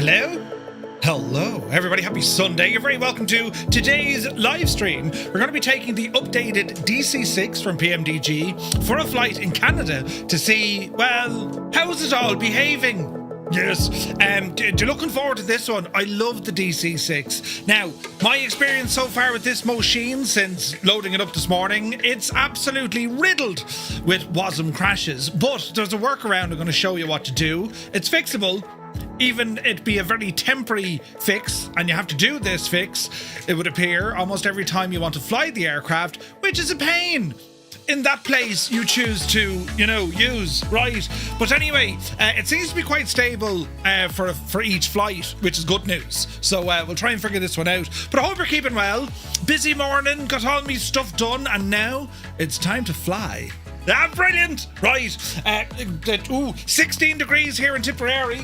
Hello? Hello, everybody. Happy Sunday. You're very welcome to today's live stream. We're going to be taking the updated DC-6 from PMDG for a flight in Canada to see, well, how is it all behaving? Yes, looking forward to this one. I love the DC-6. Now, my experience so far with this machine since loading it up this morning, it's absolutely riddled with WASM crashes. But there's a workaround. I'm going to show you what to do. It's fixable. Even it be a very temporary fix, and you have to do this fix, it would appear, almost every time you want to fly the aircraft, which is a pain. In that place you choose to, use, right? But anyway, it seems to be quite stable for each flight, which is good news. So we'll try and figure this one out. But I hope you're keeping well. Busy morning, got all my stuff done, and now it's time to fly. Ah, brilliant! Right, 16 degrees here in Tipperary.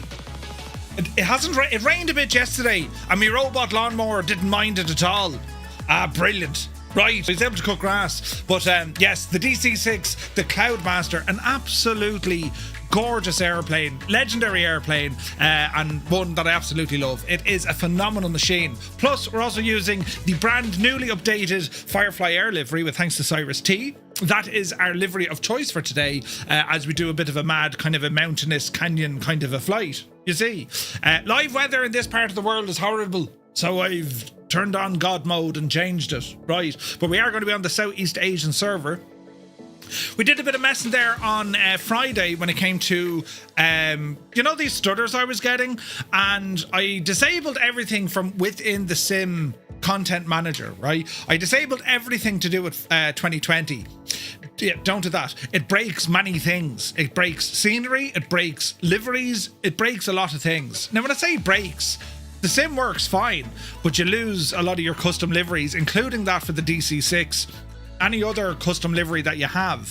It rained a bit yesterday, and my robot lawnmower didn't mind it at all. Ah, brilliant. Right, he's able to cut grass. But yes, the DC-6, the Cloudmaster, an absolutely gorgeous airplane, legendary airplane, and one that I absolutely love. It is a phenomenal machine. Plus, we're also using the brand newly updated Firefly Air livery with thanks to Cyrus T. That is our livery of choice for today, as we do a bit of a mad kind of a mountainous canyon kind of a flight. You see, live weather in this part of the world is horrible, so I've turned on God mode and changed it, right? But we are going to be on the Southeast Asian server. We did a bit of messing there on Friday when it came to, these stutters I was getting, and I disabled everything from within the sim content manager, right? I disabled everything to do with 2020. Yeah, don't do that. It breaks many things. It breaks scenery, it breaks liveries, it breaks a lot of things. Now, when I say breaks, the sim works fine, but you lose a lot of your custom liveries, including that for the DC-6. Any other custom livery that you have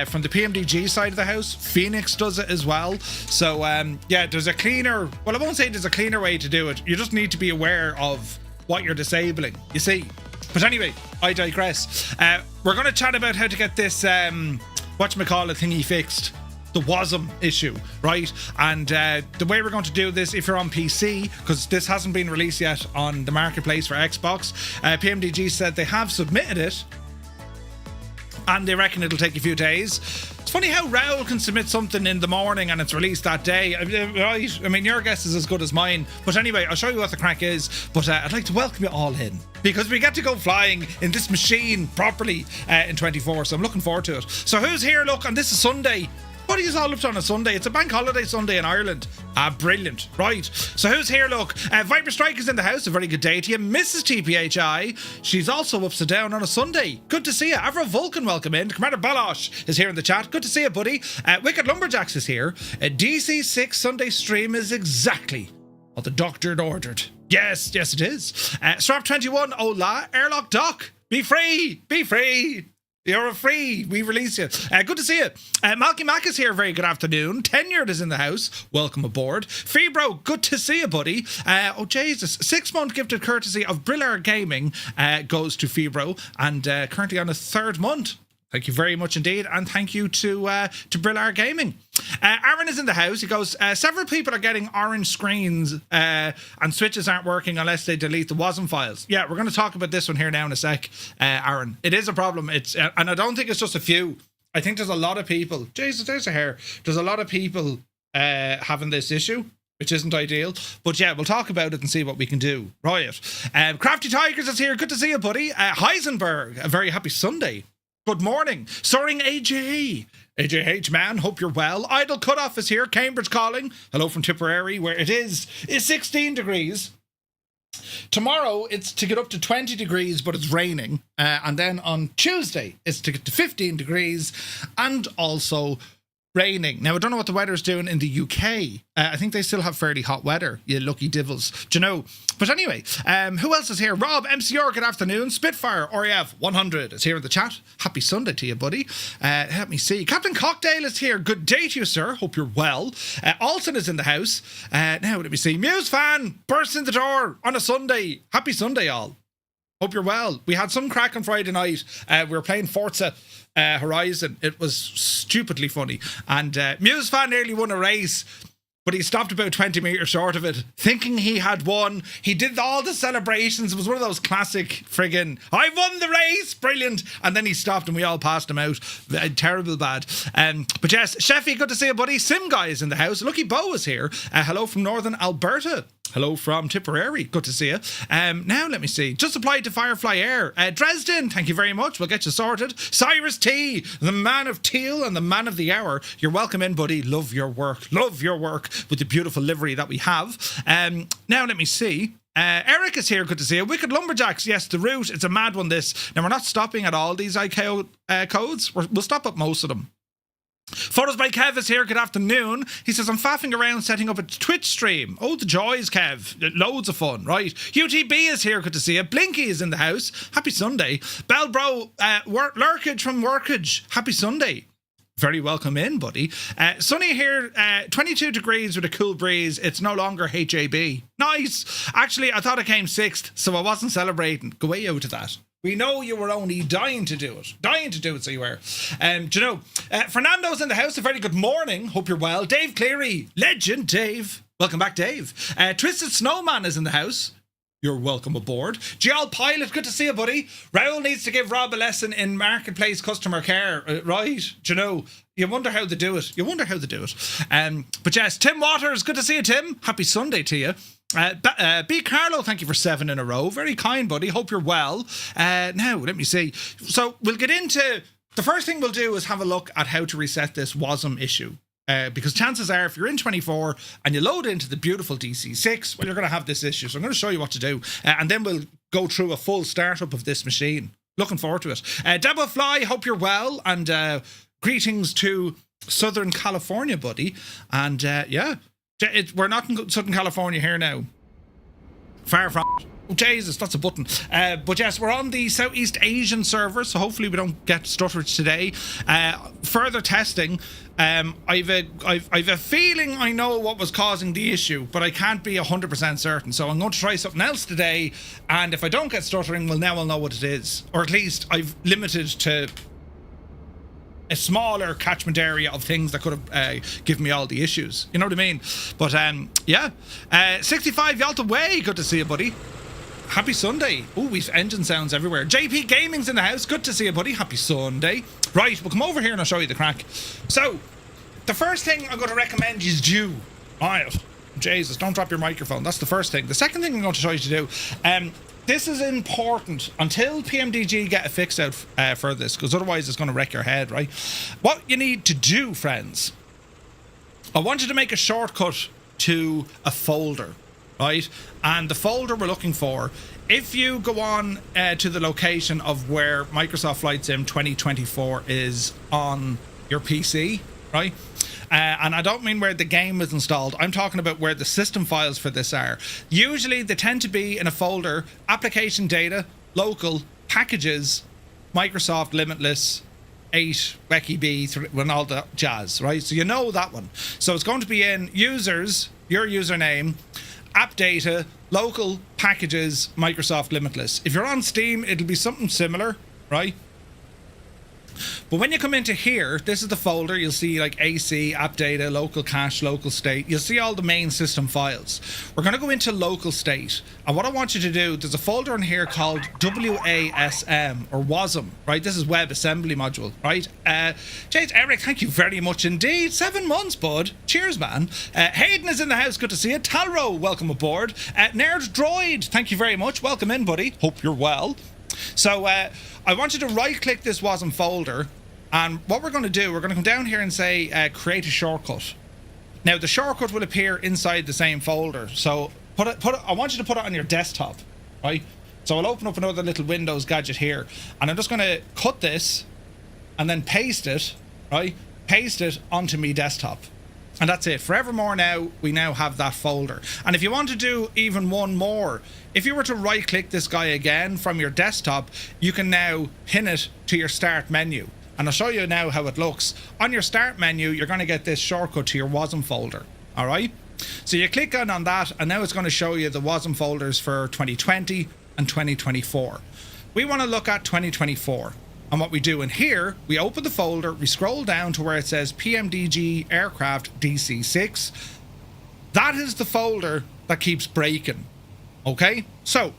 from the PMDG side of the house, Phoenix does it as well. So, there's a cleaner... Well, I won't say there's a cleaner way to do it. You just need to be aware of what you're disabling, you see. But anyway, I digress. We're going to chat about how to get this, whatchamacallit thingy fixed. The WASM issue, right? And the way we're going to do this, if you're on PC, because this hasn't been released yet on the marketplace for Xbox, PMDG said they have submitted it, and they reckon it'll take a few days. It's funny how Radial can submit something in the morning and it's released that day. Right? I mean, your guess is as good as mine. But anyway, I'll show you what the crack is. But I'd like to welcome you all in, because we get to go flying in this machine properly in 24. So I'm looking forward to it. So who's here? Look, and this is Sunday. What are you all up to on a Sunday? It's a bank holiday Sunday in Ireland. Ah, brilliant. Right. So who's here? Look, Viper Strike is in the house. A very good day to you. Mrs. TPHI. She's also upside down on a Sunday. Good to see you. Avro Vulcan, welcome in. Commander Balosh is here in the chat. Good to see you, buddy. Wicked Lumberjacks is here. DC-6 Sunday stream is exactly what the doctor had ordered. Yes, it is. Strap21, hola. Airlock Doc. Be free. Be free. You're free. We release you. Good to see you. Malky Mac is here. Very good afternoon. Tenured is in the house. Welcome aboard. Feebro, good to see you, buddy. Oh, Jesus. 6-month gifted courtesy of Brillar Gaming goes to Feebro, and currently on a 3rd month. Thank you very much indeed, and thank you to Brillar Gaming. Aaron is in the house. He goes, several people are getting orange screens and switches aren't working unless they delete the WASM files. Yeah, we're going to talk about this one here now in a sec, Aaron. It is a problem. It's and I don't think it's just a few. I think there's a lot of people. Jesus, there's a hair. There's a lot of people having this issue, which isn't ideal. But yeah, we'll talk about it and see what we can do. Right. Crafty Tigers is here. Good to see you, buddy. Heisenberg, a very happy Sunday. Good morning. Soaring AJ. AJH, man, hope you're well. Idle Cutoff is here. Cambridge calling. Hello from Tipperary, where it is 16 degrees. Tomorrow, it's to get up to 20 degrees, but it's raining. And then on Tuesday, it's to get to 15 degrees and also raining. Now, I don't know what the weather's doing in the UK. I think they still have fairly hot weather, you lucky divils. Do you know? But anyway, who else is here? Rob, MCR, good afternoon. Spitfire, RAF 100 is here in the chat. Happy Sunday to you, buddy. Let me see. Captain Cocktail is here. Good day to you, sir. Hope you're well. Alton is in the house. Now, let me see. Muse fan bursts in the door on a Sunday. Happy Sunday, all. Hope you're well. We had some crack on Friday night. We were playing Forza Horizon. It was stupidly funny. And Muse fan nearly won a race. but he stopped about 20 metres short of it, thinking he had won. He did all the celebrations. It was one of those classic friggin' I won the race, brilliant. And then he stopped and we all passed him out. Terrible bad. But yes, Sheffy, good to see you, buddy. Sim Guy is in the house. Lucky Bo is here. Hello from Northern Alberta. Hello from Tipperary. Good to see you. Now, let me see. Just applied to Firefly Air. Dresden, thank you very much. We'll get you sorted. Cyrus T, the man of teal and the man of the hour. You're welcome in, buddy. Love your work. Love your work with the beautiful livery that we have. Now, let me see. Eric is here. Good to see you. Wicked Lumberjacks. Yes, the route. It's a mad one, this. Now, we're not stopping at all these ICAO codes. We'll stop at most of them. Photos by Kev is here. Good afternoon. He says, I'm faffing around setting up a Twitch stream. Oh, the joys, Kev. Loads of fun, right? UTB is here. Good to see you. Blinky is in the house. Happy Sunday. Bellbro, Lurkage from Workage. Happy Sunday. Very welcome in, buddy. Sunny here, 22 degrees with a cool breeze. It's no longer HAB. Nice. Actually, I thought I came 6th, so I wasn't celebrating. Go way out of that. We know you were only dying to do it. Dying to do it, so you were. Do you know, Fernando's in the house. A very good morning. Hope you're well. Dave Cleary. Legend, Dave. Welcome back, Dave. Twisted Snowman is in the house. You're welcome aboard. Gial Pilot, good to see you, buddy. Raoul needs to give Rob a lesson in marketplace customer care. Right? Do you know, you wonder how they do it. You wonder how they do it. But yes, Tim Waters, good to see you, Tim. Happy Sunday to you. B. Carlo, thank you for 7 in a row. Very kind, buddy. Hope you're well. Now, let me see. So we'll get into... The first thing we'll do is have a look at how to reset this WASM issue. Because chances are, if you're in 24 and you load into the beautiful DC-6, well, you're going to have this issue. So I'm going to show you what to do. And then we'll go through a full startup of this machine. Looking forward to it. Debo Fly, hope you're well. And greetings to Southern California, buddy. And yeah, we're not in Southern California here now. Far from it. Oh, Jesus, that's a button. But yes, we're on the Southeast Asian server, so hopefully we don't get stuttered today. Further testing. I've a feeling I know what was causing the issue, but I can't be 100% certain. So I'm going to try something else today, and if I don't get stuttering, well, now I'll know what it is. Or at least I've limited to a smaller catchment area of things that could have given me all the issues. You know what I mean? But yeah. 65 Yalta Way, good to see you, buddy. Happy Sunday. Oh, we've engine sounds everywhere. JP Gaming's in the house. Good to see you, buddy. Happy Sunday. Right, we'll come over here and I'll show you the crack. So, the first thing I'm going to recommend is do. Alright. Jesus, don't drop your microphone. That's the first thing. The second thing I'm going to show you to do, this is important until PMDG get a fix out for this, because otherwise it's going to wreck your head, right? What you need to do, friends, I want you to make a shortcut to a folder. Right, and the folder we're looking for, if you go on to the location of where Microsoft Flight Sim 2024 is on your PC, right, and I don't mean where the game is installed, I'm talking about where the system files for this are. Usually they tend to be in a folder: application data, local, packages, Microsoft Limitless, 8, Weki B, and all the jazz, right? So you know that one. So it's going to be in users, your username, app data, local, packages, Microsoft Limitless. If you're on Steam, it'll be something similar, right? But when you come into here, this is the folder. You'll see like AC, app data, local cache, local state. You'll see all the main system files. We're going to go into local state. And what I want you to do, there's a folder in here called WASM or WASM, right? This is Web Assembly Module, right? James, Eric, thank you very much indeed. 7 months, bud. Cheers, man. Hayden is in the house. Good to see you. Talro, welcome aboard. Nerd Droid, thank you very much. Welcome in, buddy. Hope you're well. So I want you to right click this WASM folder, and what we're going to do, we're going to come down here and say create a shortcut. Now the shortcut will appear inside the same folder, so I want you to put it on your desktop, right? So I'll open up another little Windows gadget here, and I'm just going to cut this and then paste it, right? Paste it onto me desktop. And that's it. Forevermore now, we now have that folder. And if you want to do even one more, if you were to right click this guy again from your desktop, you can now pin it to your start menu. And I'll show you now how it looks. On your start menu, you're going to get this shortcut to your WASM folder. All right. So you click on that, and now it's going to show you the WASM folders for 2020 and 2024. We want to look at 2024. And what we do in here, we open the folder, we scroll down to where it says PMDG Aircraft DC-6. That is the folder that keeps breaking. Okay, so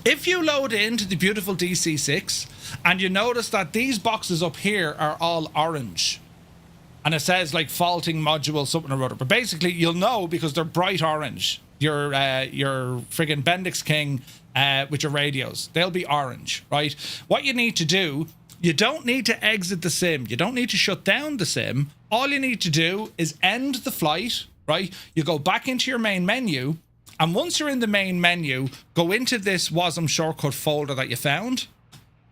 if you load into the beautiful DC-6 and you notice that these boxes up here are all orange, and it says like faulting module something or other, but basically you'll know because they're bright orange. Your friggin' Bendix King with your radios, they'll be orange, right? What you need to do, you don't need to exit the sim. You don't need to shut down the sim. All you need to do is end the flight, right? You go back into your main menu, and once you're in the main menu, go into this WASM shortcut folder that you found.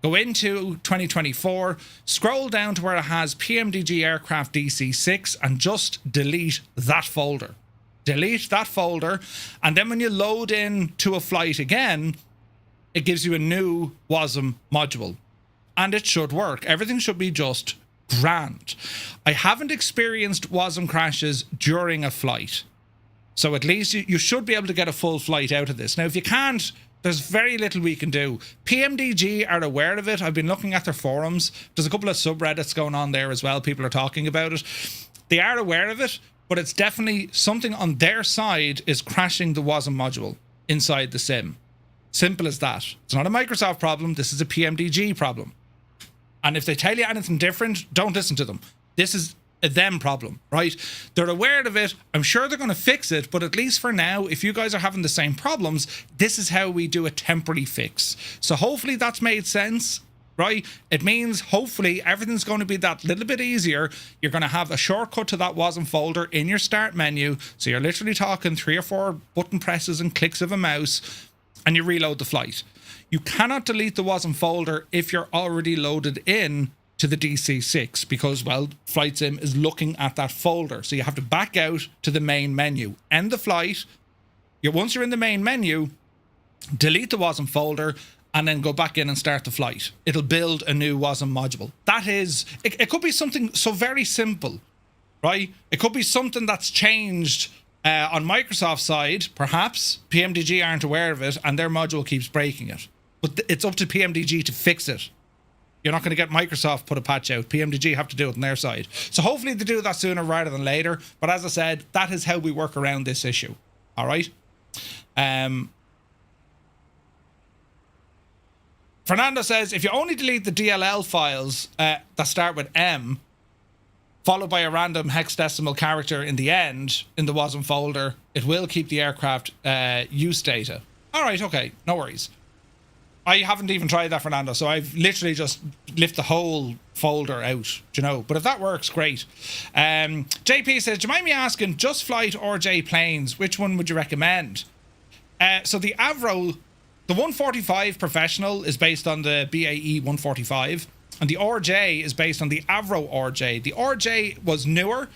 Go into 2024, scroll down to where it has PMDG aircraft DC-6 and just delete that folder. Delete that folder, and then when you load in to a flight again, it gives you a new WASM module. And it should work. Everything should be just grand. I haven't experienced WASM crashes during a flight. So at least you should be able to get a full flight out of this. Now, if you can't, there's very little we can do. PMDG are aware of it. I've been looking at their forums. There's a couple of subreddits going on there as well. People are talking about it. They are aware of it, but it's definitely something on their side is crashing the WASM module inside the sim. Simple as that. It's not a Microsoft problem. This is a PMDG problem. And if they tell you anything different, don't listen to them. This is a them problem, right? They're aware of it. I'm sure they're going to fix it, but at least for now, if you guys are having the same problems, this is how we do a temporary fix. So hopefully that's made sense, right? It means hopefully everything's going to be that little bit easier. You're going to have a shortcut to that WASM folder in your start menu. So you're literally talking 3 or 4 button presses and clicks of a mouse, and you reload the flight. You cannot delete the WASM folder if you're already loaded in to the DC-6 because, well, Flight Sim is looking at that folder. So you have to back out to the main menu, end the flight. Once you're in the main menu, delete the WASM folder and then go back in and start the flight. It'll build a new WASM module. That is, it could be something so very simple, right? It could be something that's changed on Microsoft's side. Perhaps PMDG aren't aware of it and their module keeps breaking it. But it's up to PMDG to fix it. You're not going to get Microsoft put a patch out. PMDG have to do it on their side. So hopefully they do that sooner rather than later. But as I said, that is how we work around this issue. All right. Fernando says, if you only delete the DLL files that start with M, followed by a random hexadecimal character in the end, in the WASM folder, it will keep the aircraft use data. All right, okay, no worries. I haven't even tried that, Fernando, so I've literally just left the whole folder out, you know. But if that works, great. JP says, do you mind me asking, Just Flight or J planes, which one would you recommend? So the Avro, the 145 Professional is based on the BAE 145, and the RJ is based on the Avro RJ. The RJ was newer,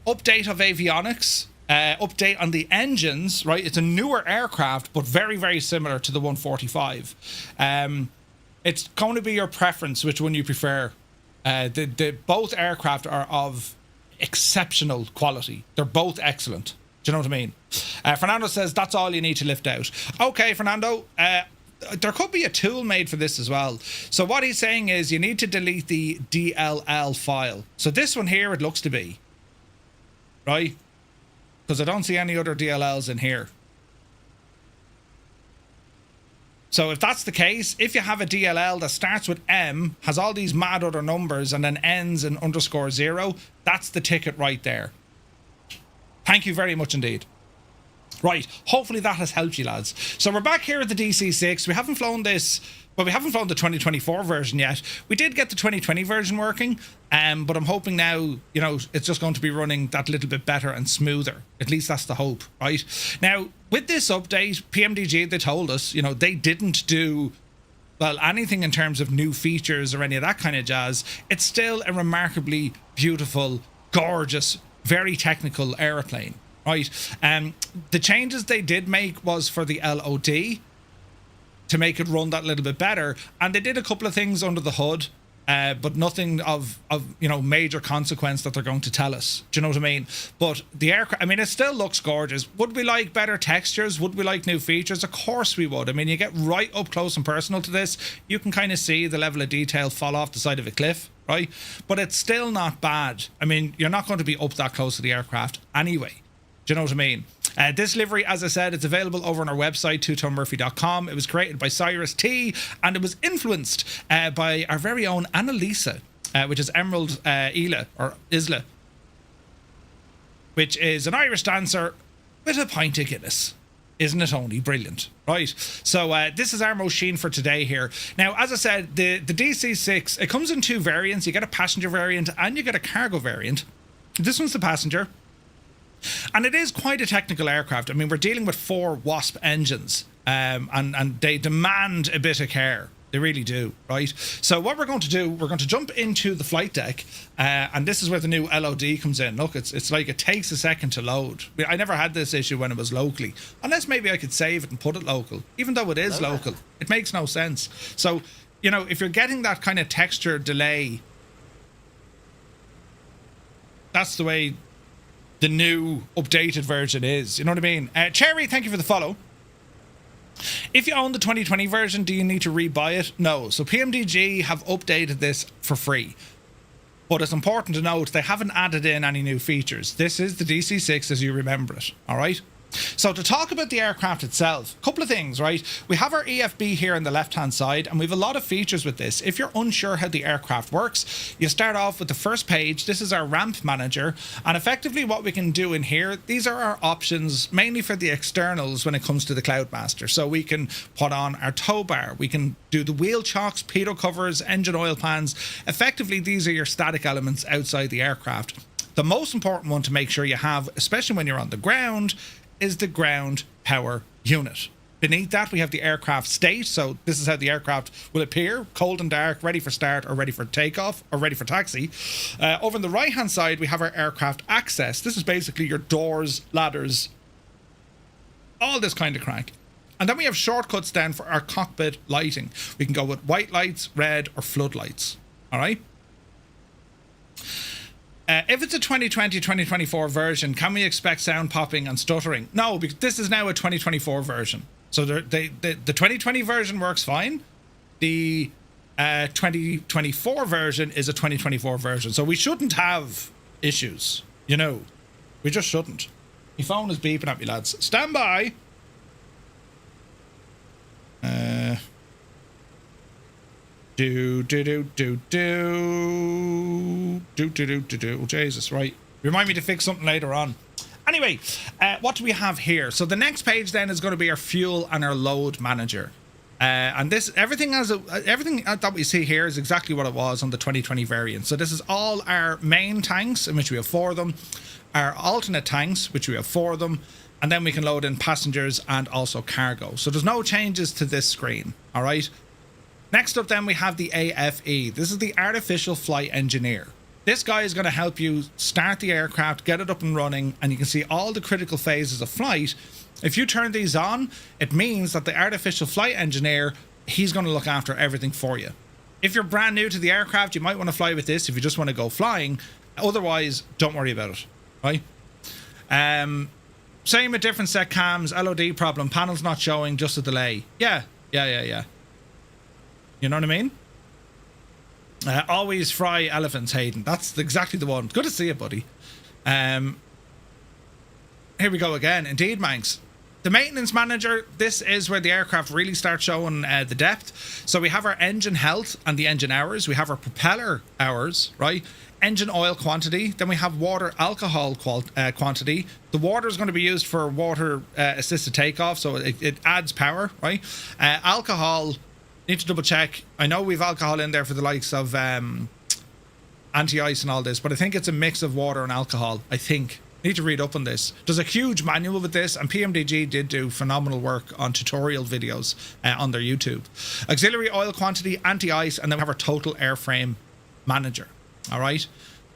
update of avionics, update on the engines, right? It's a newer aircraft, but very, very similar to the 145. It's going to be your preference, which one you prefer. Both aircraft are of exceptional quality. They're both excellent. Do you know what I mean? Fernando says, that's all you need to lift out. Okay, Fernando, there could be a tool made for this as well. So what he's saying is you need to delete the DLL file. So this one here, it looks to be, right? Because I don't see any other DLLs in here. So if that's the case, if you have a DLL that starts with M, has all these mad other numbers, and then ends in _0, that's the ticket right there. Thank you very much indeed. Right, hopefully that has helped you, lads. So we're back here at the DC-6. We haven't flown this, well, we haven't flown the 2024 version yet. We did get the 2020 version working, but I'm hoping now, you know, it's just going to be running that little bit better and smoother. At least that's the hope, right? Now, with this update, PMDG, they told us, you know, they didn't do, well, anything in terms of new features or any of that kind of jazz. It's still a remarkably beautiful, gorgeous, very technical aeroplane. Right, the changes they did make was for the LOD to make it run that little bit better, and they did a couple of things under the hood, but nothing of you know, major consequence that they're going to tell us. Do you know what I mean? But the aircraft, I mean, it still looks gorgeous. Would we like better textures? Would we like new features? Of course we would. I mean, you get right up close and personal to this, you can kind of see the level of detail fall off the side of a cliff, right? But it's still not bad. I mean, you're not going to be up that close to the aircraft anyway. Do you know what I mean? This livery, as I said, it's available over on our website, TwoToneMurphy.com. It was created by Cyrus T, and it was influenced by our very own Annalisa, which is Emerald Isla, which is an Irish dancer with a pint of Guinness. Isn't it only brilliant? Right. So this is our machine for today here. Now, as I said, the DC-6, it comes in 2 variants. You get a passenger variant and you get a cargo variant. This one's the passenger. And it is quite a technical aircraft. I mean, we're dealing with 4 Wasp engines, and they demand a bit of care. They really do, right? So what we're going to do, we're going to jump into the flight deck, and this is where the new LOD comes in. Look, it's like it takes a second to load. I never had this issue when it was locally, unless maybe I could save it and put it local. Even though it is local, it makes no sense. So, you know, if you're getting that kind of texture delay, that's the way the new updated version is. You know what I mean? Cherry, thank you for the follow. If you own the 2020 version, do you need to rebuy it? No. So PMDG have updated this for free. But it's important to note they haven't added in any new features. This is the DC-6 as you remember it. All right? So to talk about the aircraft itself, a couple of things, right? We have our EFB here on the left-hand side, and we have a lot of features with this. If you're unsure how the aircraft works, you start off with the first page. This is our ramp manager, and effectively what we can do in here, these are our options mainly for the externals when it comes to the Cloudmaster. So we can put on our tow bar, we can do the wheel chocks, pitot covers, engine oil pans. Effectively, these are your static elements outside the aircraft. The most important one to make sure you have, especially when you're on the ground, is the ground power unit. Beneath that, we have the aircraft state. So this is how the aircraft will appear: cold and dark, ready for start or ready for takeoff or ready for taxi. Over on the right hand side, we have our aircraft access. This is basically your doors, ladders, all this kind of crank. And then we have shortcuts down for our cockpit lighting. We can go with white lights, red, or floodlights. All right. If it's a 2020-2024 version, can we expect sound popping and stuttering? No, because this is now a 2024 version. So the 2020 version works fine. The 2024 version is a 2024 version. So we shouldn't have issues. You know, we just shouldn't. My phone is beeping at me, lads. Stand by. Jesus, right. Remind me to fix something later on. Anyway, what do we have here? So the next page then is going to be our fuel and our load manager. And this, everything that we see here is exactly what it was on the 2020 variant. So this is all our main tanks, in which we have 4 of them, our alternate tanks, which we have 4 of them, and then we can load in passengers and also cargo. So there's no changes to this screen, all right? Next up then we have the AFE. This is the Artificial Flight Engineer. This guy is going to help you start the aircraft, get it up and running, and you can see all the critical phases of flight. If you turn these on, it means that the Artificial Flight Engineer, he's going to look after everything for you. If you're brand new to the aircraft, you might want to fly with this if you just want to go flying. Otherwise, don't worry about it, right? Same with different set cams, LOD problem, panels not showing, just a delay. Yeah. You know what I mean? Always fry elephants, Hayden. That's exactly the one. Good to see you, buddy. Here we go again. Indeed, Manx. The maintenance manager, this is where the aircraft really starts showing the depth. So we have our engine health and the engine hours. We have our propeller hours, right? Engine oil quantity. Then we have water alcohol quantity. The water is going to be used for water assisted takeoff, so it adds power, right? Alcohol, need to double check. I know we've alcohol in there for the likes of anti-ice and all this, but I think it's a mix of water and alcohol. I think. Need to read up on this. There's a huge manual with this, and PMDG did do phenomenal work on tutorial videos on their YouTube. Auxiliary oil quantity, anti-ice, and then we have our total airframe manager. All right.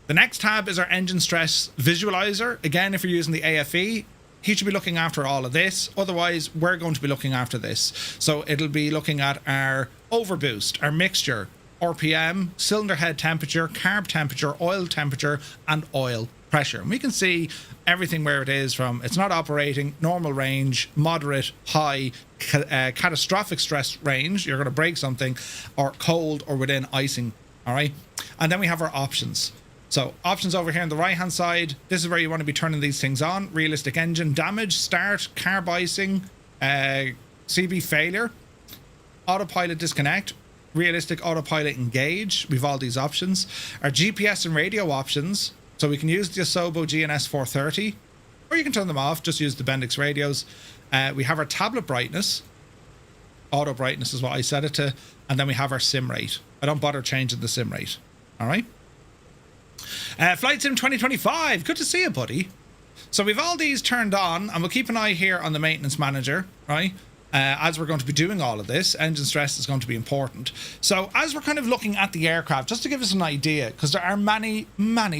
The next tab is our engine stress visualizer. Again, if you're using the AFE, he should be looking after all of this. Otherwise, we're going to be looking after this. So it'll be looking at our overboost, our mixture, RPM, cylinder head temperature, carb temperature, oil temperature, and oil pressure. And we can see everything where it is from. It's not operating, normal range, moderate, high, catastrophic stress range. You're going to break something, or cold, or within icing. All right. And then we have our options. So options over here on the right hand side, this is where you want to be turning these things on. Realistic engine damage, start, carb icing, CB failure, autopilot disconnect, realistic autopilot engage. We've all these options. Our GPS and radio options, so we can use the Asobo GNS 430, or you can turn them off, just use the Bendix radios. We have our tablet brightness, auto brightness is what I set it to, and then we have our sim rate. I don't bother changing the sim rate. All right. Flight Sim 2025, good to see you, buddy. So we've all these turned on, and we'll keep an eye here on the maintenance manager, right? As we're going to be doing all of this, engine stress is going to be important. So as we're kind of looking at the aircraft, just to give us an idea, because there are many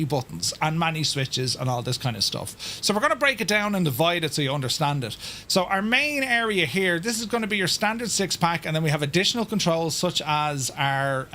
buttons and many switches and all this kind of stuff. So we're going to break it down and divide it so you understand it. So our main area here, this is going to be your standard 6-pack, and then we have additional controls such as our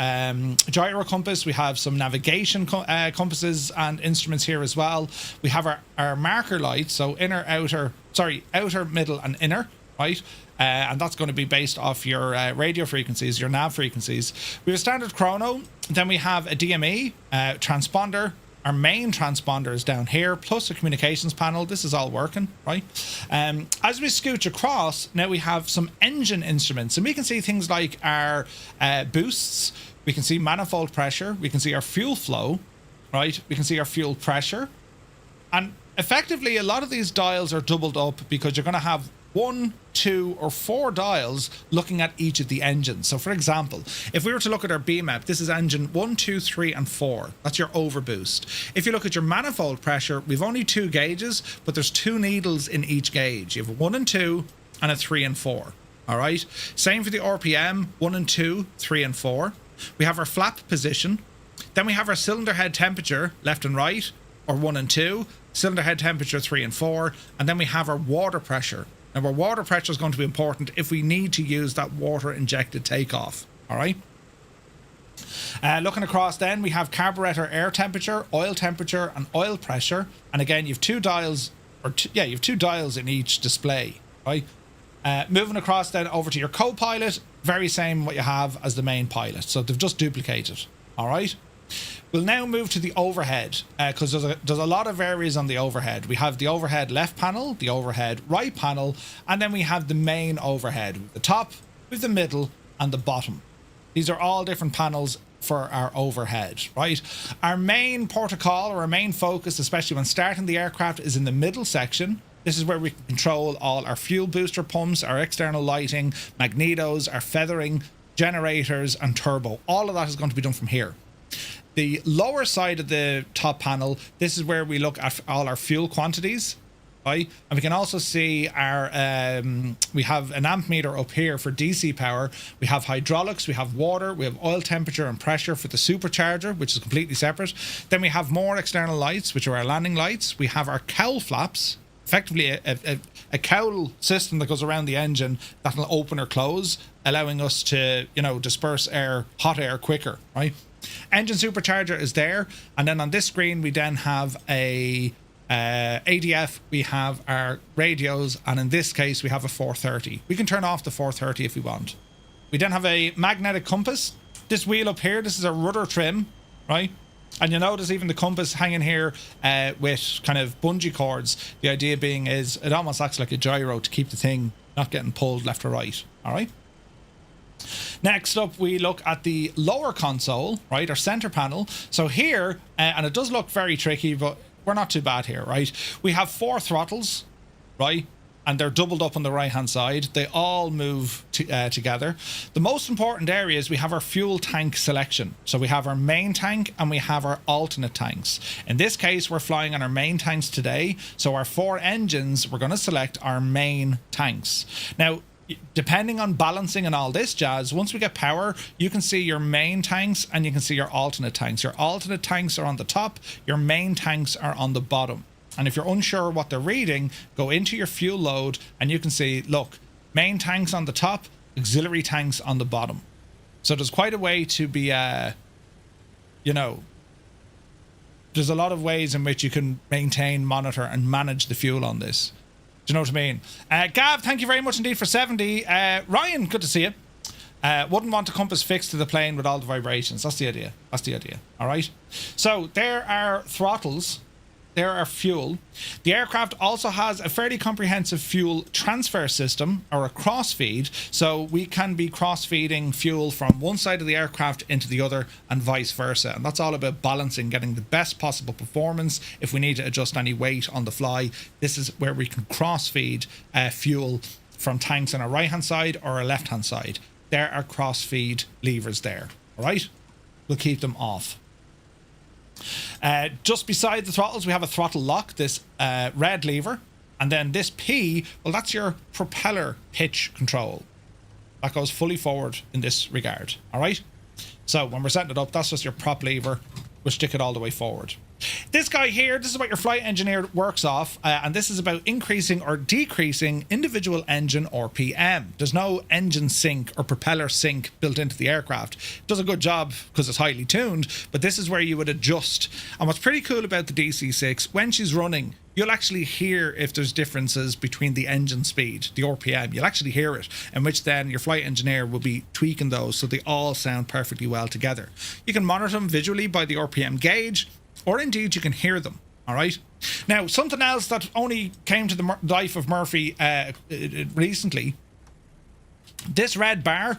gyro compass. We have some navigation compasses and instruments here as well. We have our marker lights, so outer, middle and inner, right? And that's going to be based off your radio frequencies, your nav frequencies. We have a standard chrono, then we have a DME, transponder. Our main transponder is down here, plus a communications panel. This is all working, right? As we scooch across, now we have some engine instruments, and we can see things like our boosts. We can see manifold pressure. We can see our fuel flow, right? We can see our fuel pressure. And effectively, a lot of these dials are doubled up because you're going to have 1, 2, or 4 dials looking at each of the engines. So for example, if we were to look at our BMAP, this is engine 1, 2, 3, and 4. That's your overboost. If you look at your manifold pressure, we've only 2 gauges, but there's 2 needles in each gauge. You have a 1 and 2 and a 3 and 4. All right. Same for the RPM, 1 and 2, 3 and 4. We have our flap position. Then we have our cylinder head temperature, left and right, or 1 and 2. Cylinder head temperature, 3 and 4. And then we have our water pressure. Now, our water pressure is going to be important if we need to use that water-injected takeoff, all right? Looking across then, we have carburetor air temperature, oil temperature, and oil pressure. And again, you have 2 dials, you have 2 dials in each display, right? Moving across then over to your co-pilot, very same what you have as the main pilot. So they've just duplicated, all right? We'll now move to the overhead, because there's a lot of areas on the overhead. We have the overhead left panel, the overhead right panel, and then we have the main overhead, with the top, with the middle, and the bottom. These are all different panels for our overhead, right? Our main protocol, or our main focus, especially when starting the aircraft, is in the middle section. This is where we control all our fuel booster pumps, our external lighting, magnetos, our feathering, generators, and turbo. All of that is going to be done from here. The lower side of the top panel, this is where we look at all our fuel quantities, right? And we can also see our, we have an amp meter up here for DC power. We have hydraulics, we have water, we have oil temperature and pressure for the supercharger, which is completely separate. Then we have more external lights, which are our landing lights. We have our cowl flaps, effectively a cowl system that goes around the engine that will open or close, allowing us to, disperse air, hot air quicker, right? Engine supercharger is there, and then on this screen we then have a ADF, we have our radios, and in this case we have a 430. We can turn off the 430 if we want. We then have a magnetic compass. This wheel up here, this is a rudder trim, right? And you notice even the compass hanging here with kind of bungee cords. The idea being is it almost acts like a gyro to keep the thing not getting pulled left or right, all right? Next up, we look at the lower console, right, our center panel. So here, and it does look very tricky, but we're not too bad here, right? We have 4 throttles, right? And they're doubled up on the right-hand side. They all move together. The most important area is we have our fuel tank selection. So we have our main tank and we have our alternate tanks. In this case, we're flying on our main tanks today. So our 4 engines, we're going to select our main tanks. Now, depending on balancing and all this jazz, once we get power, you can see your main tanks and you can see your alternate tanks. Your alternate tanks are on the top, your main tanks are on the bottom. And if you're unsure what they're reading, go into your fuel load and you can see, look, main tanks on the top, auxiliary tanks on the bottom. So there's quite a way to be, there's a lot of ways in which you can maintain, monitor, and manage the fuel on this. Do you know what I mean? Gav, thank you very much indeed for 70. Ryan, good to see you. Wouldn't want a compass fixed to the plane with all the vibrations. That's the idea. That's the idea. All right. So there are throttles. There are fuel. The aircraft also has a fairly comprehensive fuel transfer system, or a cross-feed, so we can be cross-feeding fuel from one side of the aircraft into the other and vice versa. And that's all about balancing, getting the best possible performance. If we need to adjust any weight on the fly, this is where we can cross-feed fuel from tanks on our right-hand side or our left-hand side. There are cross-feed levers there, all right? We'll keep them off. Just beside the throttles, we have a throttle lock, this red lever, and then this P, well, that's your propeller pitch control. That goes fully forward in this regard, all right? So when we're setting it up, that's just your prop lever. We'll stick it all the way forward. This guy here, this is what your flight engineer works off, and this is about increasing or decreasing individual engine RPM. There's no engine sync or propeller sync built into the aircraft. It does a good job because it's highly tuned, but this is where you would adjust. And what's pretty cool about the DC-6, when she's running, you'll actually hear if there's differences between the engine speed, the RPM. You'll actually hear it, in which then your flight engineer will be tweaking those so they all sound perfectly well together. You can monitor them visually by the RPM gauge, or indeed you can hear them, all right? Now, something else that only came to the life of Murphy recently, this red bar,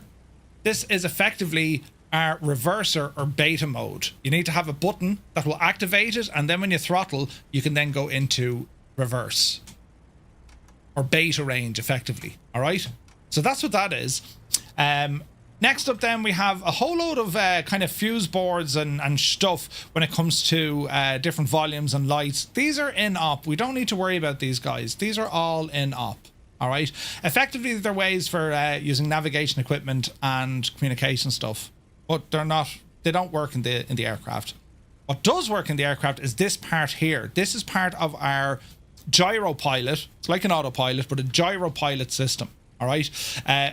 this is effectively our reverser or beta mode. You need to have a button that will activate it, and then when you throttle, you can then go into reverse or beta range effectively, all right? So that's what that is. Next up then we have a whole load of kind of fuse boards and stuff when it comes to different volumes and lights. These are in op. We don't need to worry about these guys. These are all in op. All right. Effectively, they're ways for using navigation equipment and communication stuff, but they're not. They don't work in the aircraft. What does work in the aircraft is this part here. This is part of our gyro pilot. It's like an autopilot, but a gyro pilot system. All right,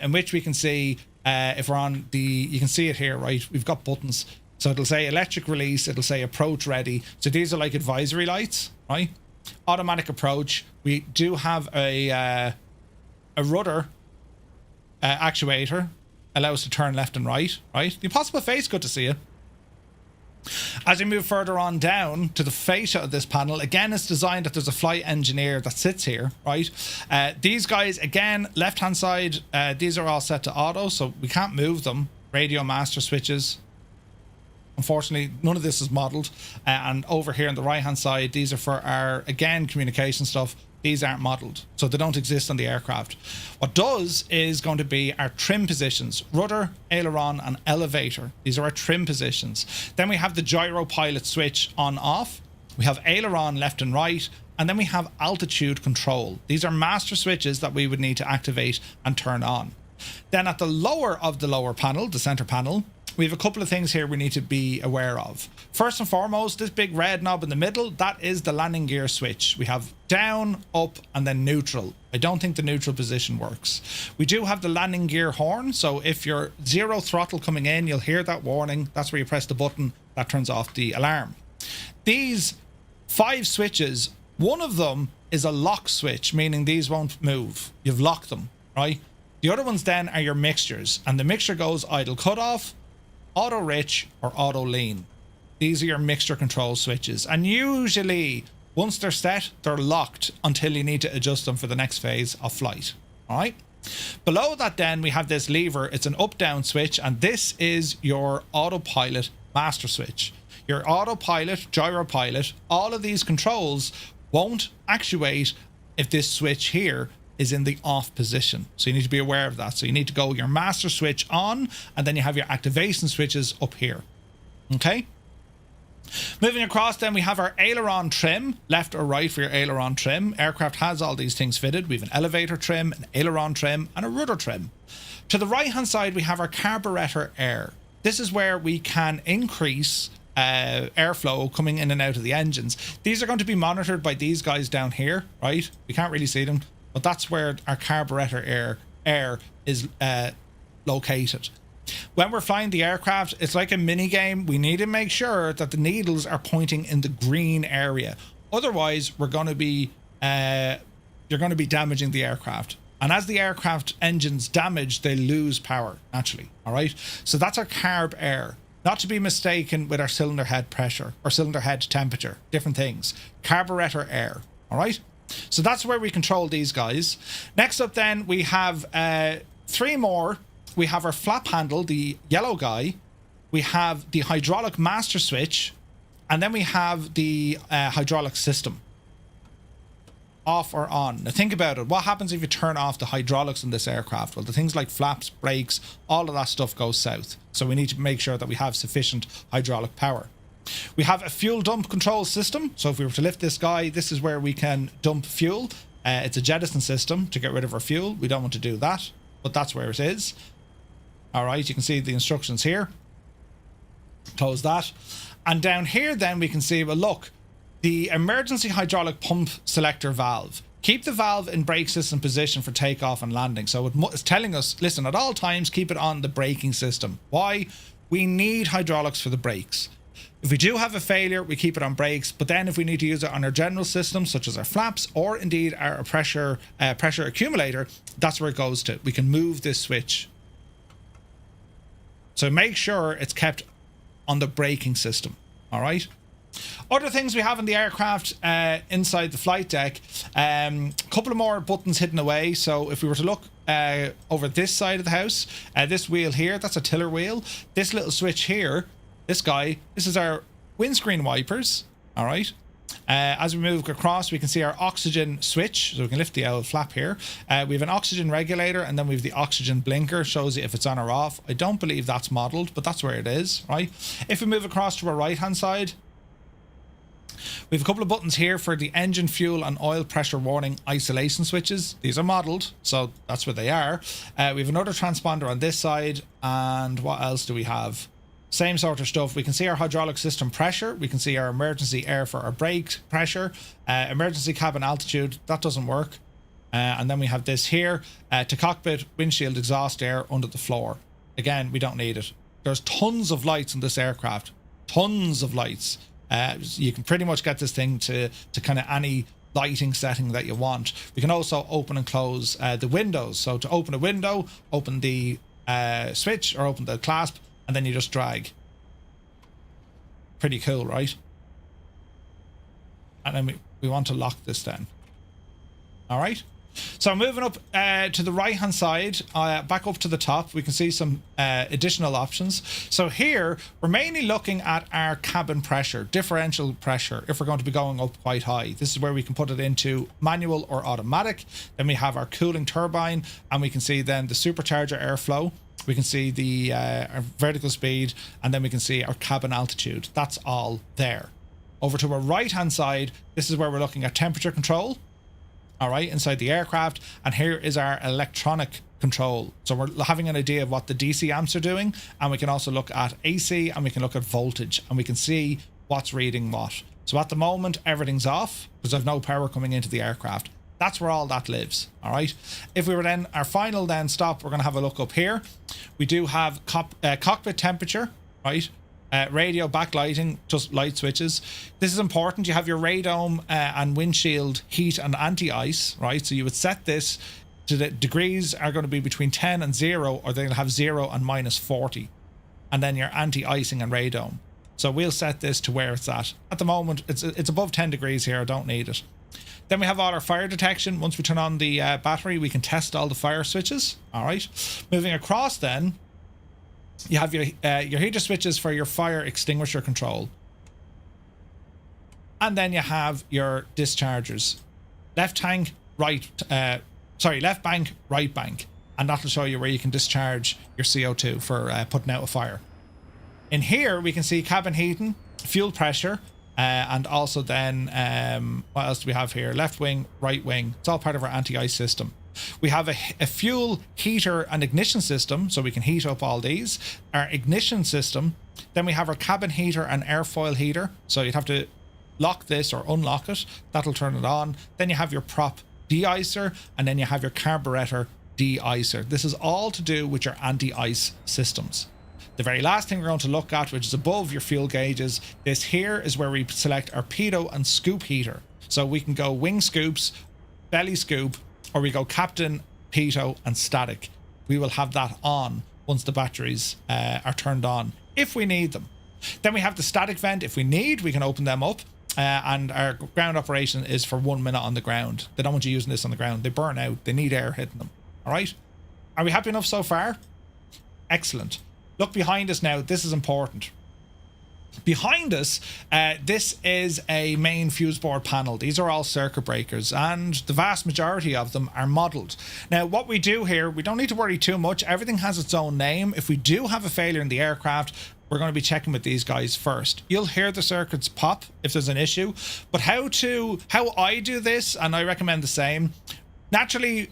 in which we can see. If we're on the, you can see it here, right? We've got buttons. So it'll say electric release, it'll say approach ready. So these are like advisory lights, right? Automatic approach. We do have a rudder actuator, allows us to turn left and right, right? The impossible face, good to see you. As we move further on down to the fascia of this panel, again, it's designed that there's a flight engineer that sits here, right? These guys, again, left-hand side, these are all set to auto, so we can't move them. Radio master switches. Unfortunately, none of this is modeled. And over here on the right-hand side, these are for our, again, communication stuff. These aren't modeled, so they don't exist on the aircraft. What does is going to be our trim positions: rudder, aileron, and elevator. These are our trim positions. Then we have the gyro pilot switch on off. We have aileron left and right, and then we have altitude control. These are master switches that we would need to activate and turn on. Then at the lower of the lower panel, the center panel, we have a couple of things here we need to be aware of. First and foremost, this big red knob in the middle, that is the landing gear switch. We have down, up, and then neutral. I don't think the neutral position works. We do have the landing gear horn, so if you're zero throttle coming in, you'll hear that warning. That's where you press the button, that turns off the alarm. These 5 switches, one of them is a lock switch, meaning these won't move. You've locked them, right? The other ones then are your mixtures, and the mixture goes idle cutoff, auto rich, or auto lean. These are your mixture control switches, and usually once they're set, they're locked until you need to adjust them for the next phase of flight. All right. Below that then we have this lever. It's an up down switch, and this is your autopilot master switch. Your autopilot, gyro pilot, all of these controls won't actuate if this switch here is in the off position. So you need to be aware of that. So you need to go your master switch on, and then you have your activation switches up here. Okay. Moving across then we have our aileron trim, left or right for your aileron trim. Aircraft has all these things fitted. We have an elevator trim, an aileron trim, and a rudder trim. To the right hand side we have our carburetor air. This is where we can increase airflow coming in and out of the engines. These are going to be monitored by these guys down here, right? We can't really see them, but that's where our carburetor air is located. When we're flying the aircraft, it's like a mini game. We need to make sure that the needles are pointing in the green area. Otherwise, we're going to be you're going to be damaging the aircraft. And as the aircraft engines damage, they lose power naturally. All right. So that's our carb air. Not to be mistaken with our cylinder head pressure or cylinder head temperature. Different things. Carburetor air. All right. So that's where we control these guys. Next up then, we have 3 more. We have our flap handle, the yellow guy. We have the hydraulic master switch. And then we have the hydraulic system. Off or on. Now think about it. What happens if you turn off the hydraulics in this aircraft? Well, the things like flaps, brakes, all of that stuff goes south. So we need to make sure that we have sufficient hydraulic power. We have a fuel dump control system. So if we were to lift this guy, this is where we can dump fuel. It's a jettison system to get rid of our fuel. We don't want to do that, but that's where it is. All right, you can see the instructions here. Close that. And down here then we can see, well, look, the emergency hydraulic pump selector valve. Keep the valve in brake system position for takeoff and landing. So it's telling us, listen, at all times, keep it on the braking system. Why? We need hydraulics for the brakes. If we do have a failure, we keep it on brakes. But then if we need to use it on our general systems, such as our flaps, or indeed our pressure accumulator, that's where it goes to. We can move this switch. So make sure it's kept on the braking system. All right. Other things we have in the aircraft inside the flight deck, a couple of more buttons hidden away. So if we were to look over this side of the house, this wheel here, that's a tiller wheel. This little switch here, this guy, this is our windscreen wipers. All right. As we move across, we can see our oxygen switch. So we can lift the old flap here. We have an oxygen regulator, and then we have the oxygen blinker. Shows you if it's on or off. I don't believe that's modeled, but that's where it is, right? If we move across to our right-hand side, we have a couple of buttons here for the engine fuel and oil pressure warning isolation switches. These are modeled, so that's what they are. We have another transponder on this side, and what else do we have? Same sort of stuff. We can see our hydraulic system pressure. We can see our emergency air for our brake pressure. Emergency cabin altitude, that doesn't work. And then we have this here, to cockpit windshield exhaust air under the floor. Again, we don't need it. There's tons of lights in this aircraft. Tons of lights. You can pretty much get this thing to kind of any lighting setting that you want. We can also open and close the windows. So to open a window, open the switch or open the clasp, and then you just drag. Pretty cool, right? And then we want to lock this then. All right. So moving up to the right hand side, back up to the top, we can see some additional options. So here we're mainly looking at our cabin pressure, differential pressure, if we're going to be going up quite high. This is where we can put it into manual or automatic. Then we have our cooling turbine, and we can see then the supercharger airflow. We can see the our vertical speed, and then we can see our cabin altitude. That's all there. Over to our right hand side, this is where we're looking at temperature control. All right, inside the aircraft, and here is our electronic control. So we're having an idea of what the DC amps are doing, and we can also look at AC, and we can look at voltage, and we can see what's reading what. So at the moment, everything's off because there's no power coming into the aircraft. That's where all that lives. All right. If we were then our final then stop, we're going to have a look up here. We do have cockpit temperature, right? Radio backlighting, just light switches. This is important. You have your radome and windshield heat and anti-ice, right? So you would set this to the degrees are going to be between 10 and 0, or they'll have 0 and -40. And then your anti-icing and radome. So we'll set this to where it's at. At the moment, it's above 10 degrees here. I don't need it. Then we have all our fire detection. Once we turn on the battery, we can test all the fire switches. All right. Moving across then, you have your heater switches for your fire extinguisher control. And then you have your dischargers. Left bank, right bank. And that'll show you where you can discharge your CO2 for putting out a fire. In here, we can see cabin heating, fuel pressure, and also then, what else do we have here? Left wing, right wing. It's all part of our anti-ice system. We have a fuel heater and ignition system, so we can heat up all these. Our ignition system. Then we have our cabin heater and airfoil heater. So you'd have to lock this or unlock it. That'll turn it on. Then you have your prop de-icer, and then you have your carburetor de-icer. This is all to do with your anti-ice systems. The very last thing we're going to look at, which is above your fuel gauges, this here is where we select our pitot and scoop heater. So we can go wing scoops, belly scoop, or we go captain pitot and static. We will have that on once the batteries are turned on, if we need them. Then we have the static vent. If we need, we can open them up. And our ground operation is for 1 minute on the ground. They don't want you using this on the ground. They burn out. They need air hitting them. All right? Are we happy enough so far? Excellent. Look behind us now. This is important. Behind us, this is a main fuse board panel. These are all circuit breakers, and the vast majority of them are modelled. Now, what we do here, we don't need to worry too much. Everything has its own name. If we do have a failure in the aircraft, we're going to be checking with these guys first. You'll hear the circuits pop if there's an issue, but how I do this, and I recommend the same. Naturally,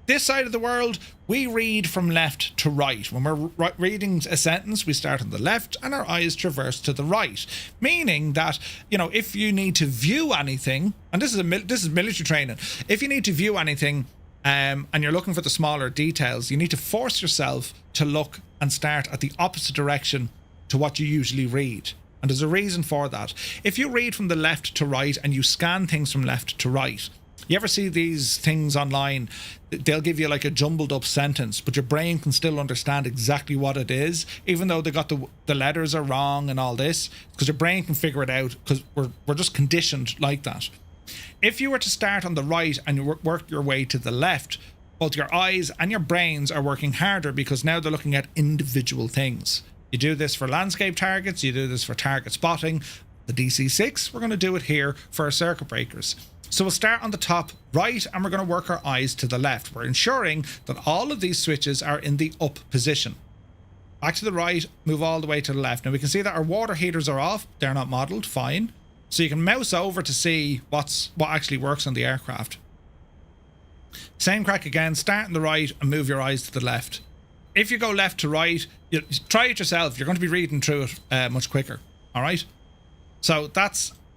this side of the world, we read from left to right. When we're reading a sentence, we start on the left and our eyes traverse to the right. Meaning that, you know, if you need to view anything, and this is military training, if you need to view anything and you're looking for the smaller details, you need to force yourself to look and start at the opposite direction to what you usually read. And there's a reason for that. If you read from the left to right and you scan things from left to right, you ever see these things online? They'll give you like a jumbled up sentence, but your brain can still understand exactly what it is, even though they got the letters are wrong and all this, because your brain can figure it out, because we're just conditioned like that. If you were to start on the right and you work your way to the left, both your eyes and your brains are working harder, because now they're looking at individual things. You do this for landscape targets, you do this for target spotting. The DC-6, we're going to do it here for our circuit breakers. So we'll start on the top right and we're going to work our eyes to the left. We're ensuring that all of these switches are in the up position. Back to the right, move all the way to the left. Now we can see that our water heaters are off. They're not modelled, fine. So you can mouse over to see what actually works on the aircraft. Same crack again, start on the right and move your eyes to the left. If you go left to right, try it yourself. You're going to be reading through it much quicker. All right. So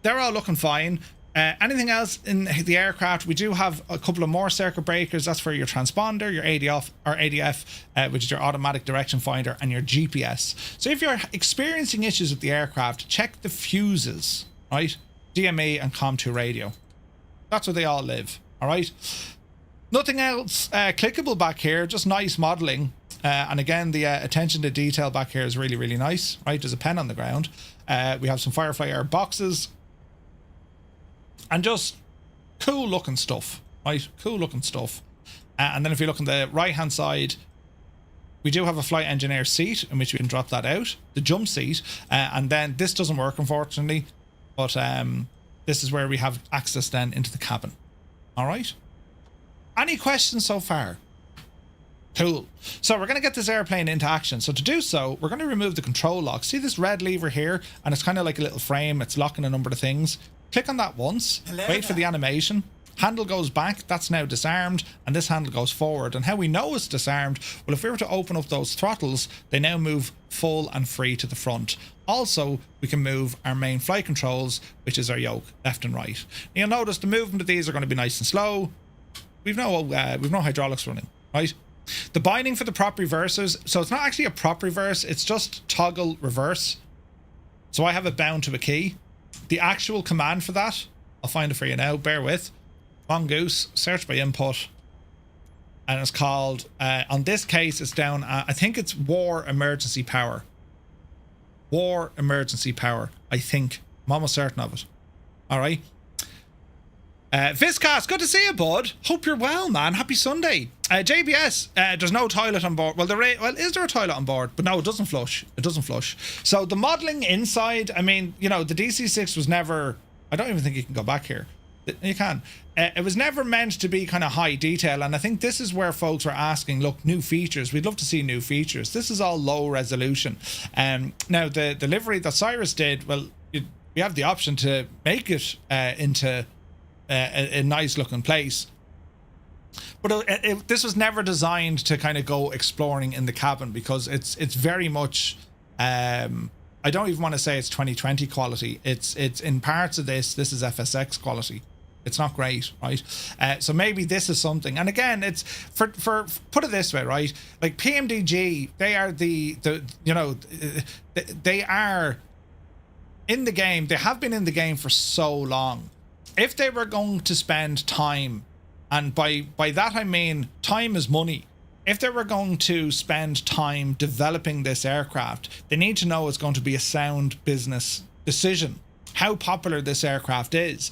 they're all looking fine. Anything else in the aircraft? We do have a couple of more circuit breakers. That's for your transponder, your ADF, which is your automatic direction finder, and your GPS. So if you're experiencing issues with the aircraft, check the fuses, right? DME and COM2 radio. That's where they all live, all right? Nothing else clickable back here, just nice modelling. And again, the attention to detail back here is really, really nice, right? There's a pen on the ground. We have some Firefly Air boxes. And just cool looking stuff, right? Cool looking stuff. And then if you look on the right hand side, we do have a flight engineer seat in which we can drop that out, the jump seat. And then this doesn't work, unfortunately, but this is where we have access then into the cabin. All right. Any questions so far? Cool. So we're going to get this airplane into action. So to do so, we're going to remove the control lock. See this red lever here? And it's kind of like a little frame. It's locking a number of things. Click on that once. Wait for the animation. Handle goes back. That's now disarmed. And this handle goes forward. And how we know it's disarmed? Well, if we were to open up those throttles, they now move full and free to the front. Also, we can move our main flight controls, which is our yoke, left and right. And you'll notice the movement of these are going to be nice and slow. We've no hydraulics running, right? The binding for the prop reversers, so it's not actually a prop reverse, it's just toggle reverse. So I have it bound to a key. The actual command for that, I'll find it for you now, bear with. Mongoose, search by input. And it's called, on this case, it's down, I think it's War Emergency Power. War Emergency Power, I think. I'm almost certain of it. All right. Viscas, good to see you, bud. Hope you're well, man. Happy Sunday. JBS, there's no toilet on board. Well, is there a toilet on board? But no, it doesn't flush. It doesn't flush. So the modelling inside, I mean, you know, the DC-6 was never, I don't even think you can go back here. You can. It was never meant to be kind of high detail. And I think this is where folks are asking, look, new features. We'd love to see new features. This is all low resolution. Now, the delivery that Cyrus did, well, we have the option to make it into a nice looking place, but this was never designed to kind of go exploring in the cabin, because it's very much I don't even want to say it's 2020 quality. It's in parts of this is FSX quality. It's not great, right? So maybe this is something. And again, it's for put it this way, right? Like PMDG, they are they are in the game. They have been in the game for so long. If they were going to spend time And by that I mean time is money. If they were going to spend time developing this aircraft, they need to know it's going to be a sound business decision. How popular this aircraft is.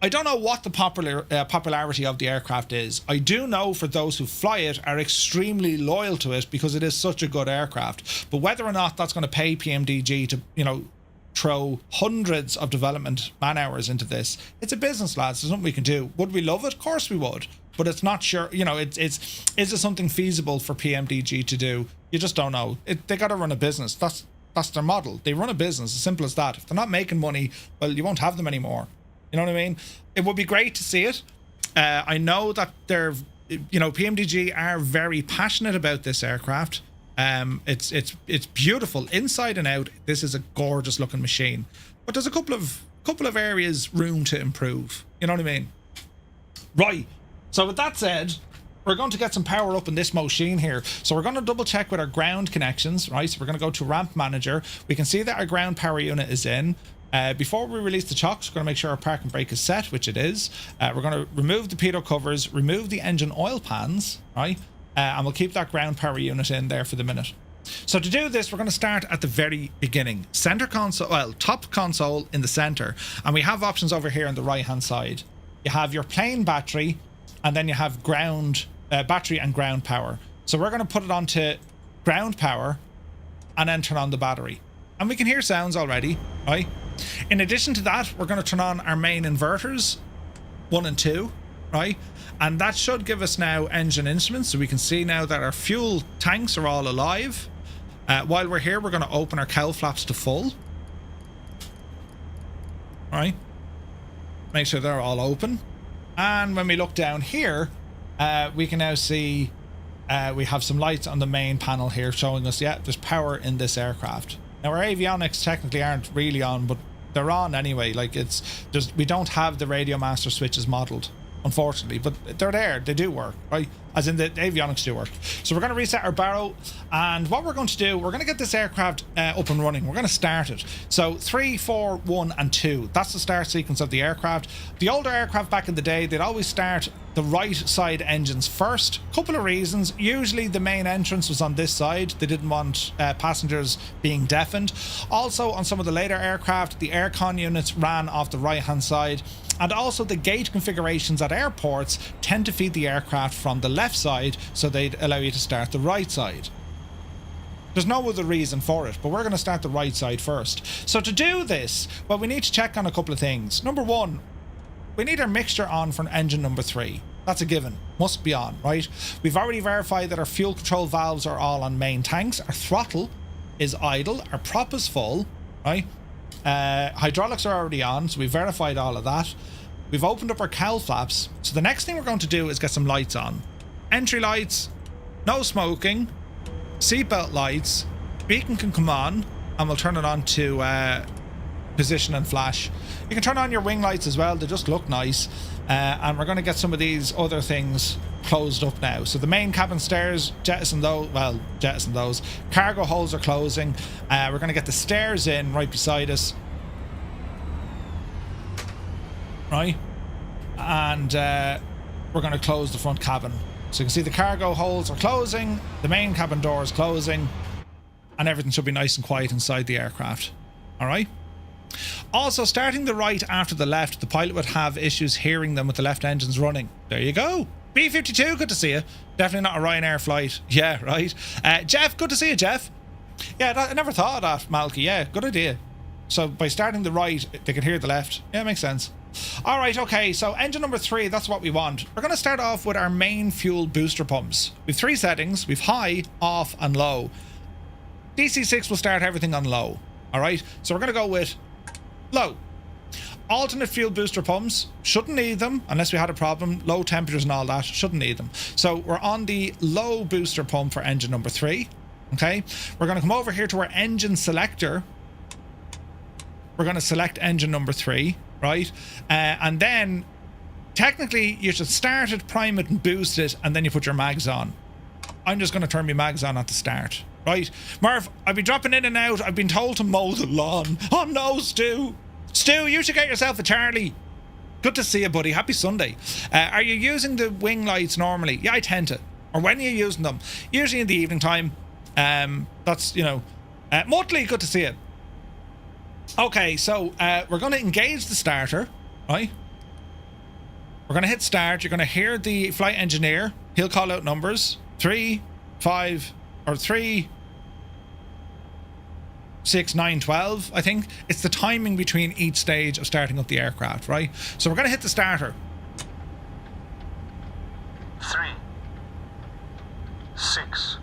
I don't know what the popularity of the aircraft is. I do know for those who fly it are extremely loyal to it because it is such a good aircraft. But whether or not that's going to pay PMDG to, you know, throw hundreds of development man hours into this, it's a business, lads. There's nothing we can do. Would we love it? Of course we would. But it's not sure, you know, is it something feasible for PMDG to do? You just don't know. They got to run a business. That's their model. They run a business, as simple as that. If they're not making money, well, you won't have them anymore. You know what I mean? It would be great to see it. I know that they're, you know, PMDG are very passionate about this aircraft. It's beautiful inside and out. This is a gorgeous looking machine, but there's a couple of areas room to improve. You know what I mean? Right. So with that said, we're going to get some power up in this machine here. So we're going to double check with our ground connections, right? So we're going to go to ramp manager. We can see that our ground power unit is in. Before we release the chocks, we're going to make sure our parking brake is set, which it is. We're going to remove the pitot covers, remove the engine oil pans, right? And we'll keep that ground power unit in there for the minute. So to do this, we're going to start at the very beginning. Center console, well, top console in the center. And we have options over here on the right-hand side. You have your plain battery, and then you have ground battery and ground power. So we're going to put it onto ground power and then turn on the battery. And we can hear sounds already, right? In addition to that, we're going to turn on our main inverters, 1 and 2, right? And that should give us now engine instruments. So we can see now that our fuel tanks are all alive. While we're here, we're going to open our cowl flaps to full. Right? Make sure they're all open. And when we look down here, we can now see we have some lights on the main panel here showing us, yeah, there's power in this aircraft. Now our avionics technically aren't really on, but they're on anyway. Like we don't have the Radiomaster switches modeled, unfortunately, but they're there. They do work, right? As in the avionics do work. So we're going to reset our barrow, and what we're going to do, we're going to get this aircraft up and running. We're going to start it. So 3, 4, 1 and 2. That's the start sequence of the aircraft. The older aircraft back in the day, they'd always start the right side engines first. Couple of reasons. Usually the main entrance was on this side. They didn't want passengers being deafened. Also, on some of the later aircraft, the aircon units ran off the right hand side. And also the gate configurations at airports tend to feed the aircraft from the left side, so they'd allow you to start the right side. There's no other reason for it, but we're going to start the right side first. So to do this, well, we need to check on a couple of things. Number one, we need our mixture on for engine number 3. That's a given. Must be on, right? We've already verified that our fuel control valves are all on main tanks. Our throttle is idle. Our prop is full, right? Hydraulics are already on, so we've verified all of that. We've opened up our cowl flaps. So the next thing we're going to do is get some lights on. Entry lights, no smoking, seatbelt lights, beacon can come on, and we'll turn it on to position and flash. You can turn on your wing lights as well, they just look nice. And we're going to get some of these other things closed up now. So the main cabin stairs, jettison those. Cargo holes are closing. We're going to get the stairs in right beside us. Right? And we're going to close the front cabin. So you can see the cargo holes are closing, the main cabin door is closing, and everything should be nice and quiet inside the aircraft. Alright? Also, starting the right after the left, the pilot would have issues hearing them with the left engines running. There you go. B-52, good to see you. Definitely not a Ryanair flight. Yeah, right. Jeff, good to see you, Jeff. Yeah, I never thought of that, Malky. Yeah, good idea. So by starting the right, they can hear the left. Yeah, it makes sense. All right, okay, so engine number 3, that's what we want. We're going to start off with our main fuel booster pumps. We've 3 settings. We've high, off, and low. DC-6 will start everything on low. All right, so we're going to go with low. Alternate fuel booster pumps, shouldn't need them unless we had a problem. Low temperatures and all that, shouldn't need them. So we're on the low booster pump for engine number 3. Okay, we're going to come over here to our engine selector. We're going to select engine number 3, right? And then technically you should start it, prime it, and boost it, and then you put your mags on. I'm just going to turn my mags on at the start, right? Murph, I've been dropping in and out. I've been told to mow the lawn. Oh no, Stu! Stu, you should get yourself a Charlie. Good to see you, buddy. Happy Sunday. Are you using the wing lights normally? Yeah, I tend to. Or when are you using them? Usually in the evening time. That's, you know, Mutley, good to see you. Okay, so we're going to engage the starter, right? We're going to hit start. You're going to hear the flight engineer. He'll call out numbers. 3, 5, or 3, 6, 9, 12, I think. It's the timing between each stage of starting up the aircraft, right? So we're going to hit the starter. 3, 6,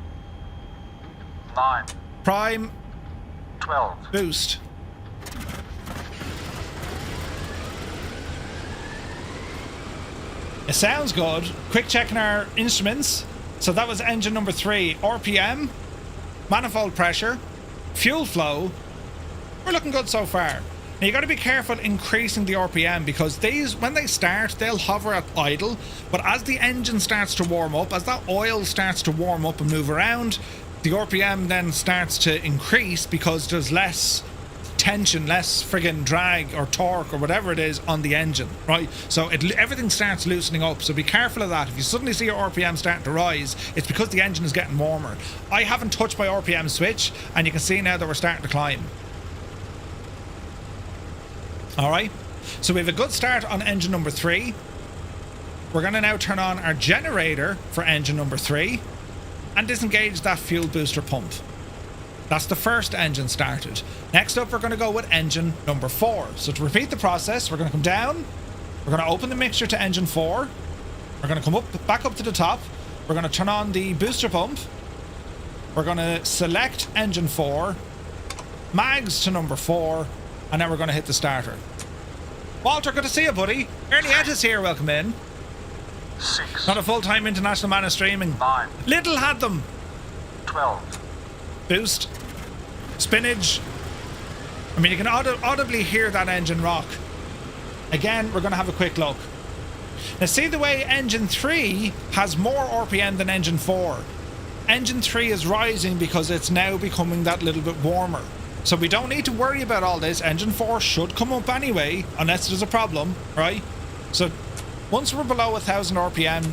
9, Prime, 12, boost. It sounds good. Quick checking our instruments. So that was engine number 3. RPM, manifold pressure, fuel flow. We're looking good so far. Now you got to be careful increasing the RPM, because these, when they start, they'll hover at idle, but as the engine starts to warm up, as that oil starts to warm up and move around, the RPM then starts to increase because there's less tension, less friggin' drag or torque or whatever it is on the engine, right? So everything starts loosening up, so be careful of that. If you suddenly see your RPM starting to rise, it's because the engine is getting warmer. I haven't touched my RPM switch, and you can see now that we're starting to climb. Alright, so we have a good start on engine number 3. We're going to now turn on our generator for engine number 3 and disengage that fuel booster pump. That's the first engine started. Next up, we're going to go with engine number 4. So to repeat the process, we're going to come down, we're going to open the mixture to engine 4, we're going to come up, back up to the top, we're going to turn on the booster pump, we're going to select engine 4, mags to number 4, and then we're going to hit the starter. Walter, good to see you, buddy. Ernie Ettis here, welcome in. 6, Not a full-time international man of streaming. 9, Little had them. 12, Boost. Spinach. I mean, you can audibly hear that engine rock. Again, we're going to have a quick look. Now, see the way engine 3 has more RPM than engine 4. Engine 3 is rising because it's now becoming that little bit warmer. So we don't need to worry about all this. Engine 4 should come up anyway, unless there's a problem, right? So once we're below 1000 RPM,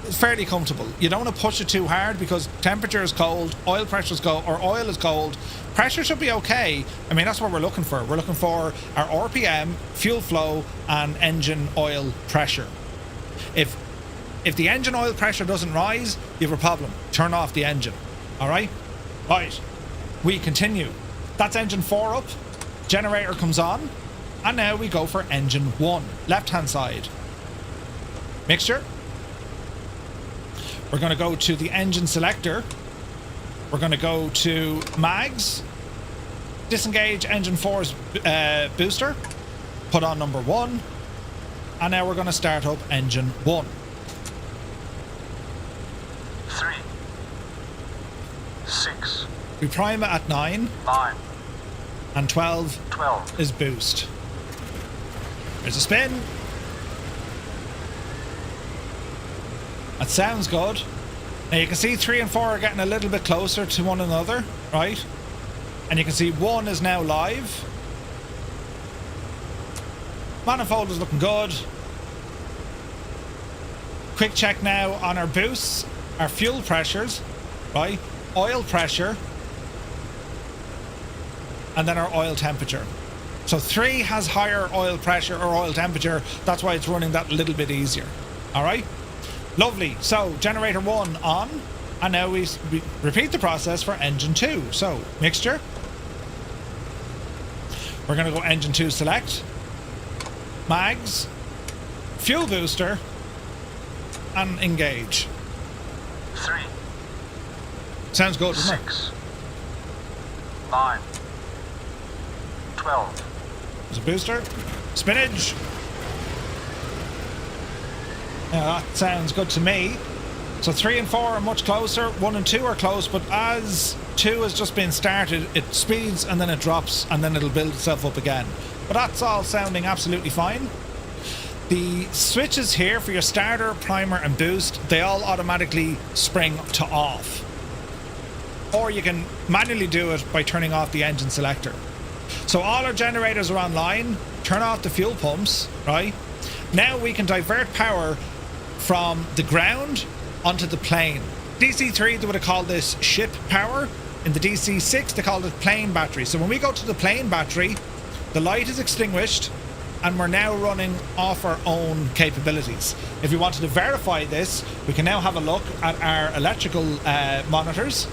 it's fairly comfortable. You don't want to push it too hard because temperature is cold, oil pressure is cold, or oil is cold. Pressure should be okay. I mean, that's what we're looking for. We're looking for our RPM, fuel flow, and engine oil pressure. If the engine oil pressure doesn't rise, you have a problem. Turn off the engine. All right? Right. We continue. That's engine 4 up. Generator comes on. And now we go for engine 1. Left-hand side. Mixture. We're going to go to the engine selector. We're going to go to mags. Disengage engine 4's booster. Put on number 1. And now we're going to start up engine 1. 3, 6, We prime it at 9. 9, And 12 12, is boost. There's a spin. That sounds good. Now you can see 3 and 4 are getting a little bit closer to one another, right? And you can see 1 is now live. Manifold is looking good. Quick check now on our boosts, our fuel pressures, right? Oil pressure. And then our oil temperature. So 3 has higher oil pressure or oil temperature. That's why it's running that little bit easier. All right? Lovely. So generator 1 on. And now we repeat the process for engine 2. So mixture. We're going to go engine 2 select. Mags. Fuel booster. And engage. 3, Sounds good, doesn't it? 6, 9, 12, There's a booster. Spinach. Yeah, that sounds good to me. So 3 and 4 are much closer. 1 and 2 are close, but as 2 has just been started, it speeds and then it drops and then it'll build itself up again. But that's all sounding absolutely fine. The switches here for your starter, primer and boost, they all automatically spring to off. Or you can manually do it by turning off the engine selector. So all our generators are online. turn off the fuel pumps, right? Now we can divert power from the ground onto the plane. DC-3, they would have called this ship power. In the DC-6, they called it plane battery. So when we go to the plane battery, the light is extinguished and we're now running off our own capabilities. If we wanted to verify this, we can now have a look at our electrical monitors,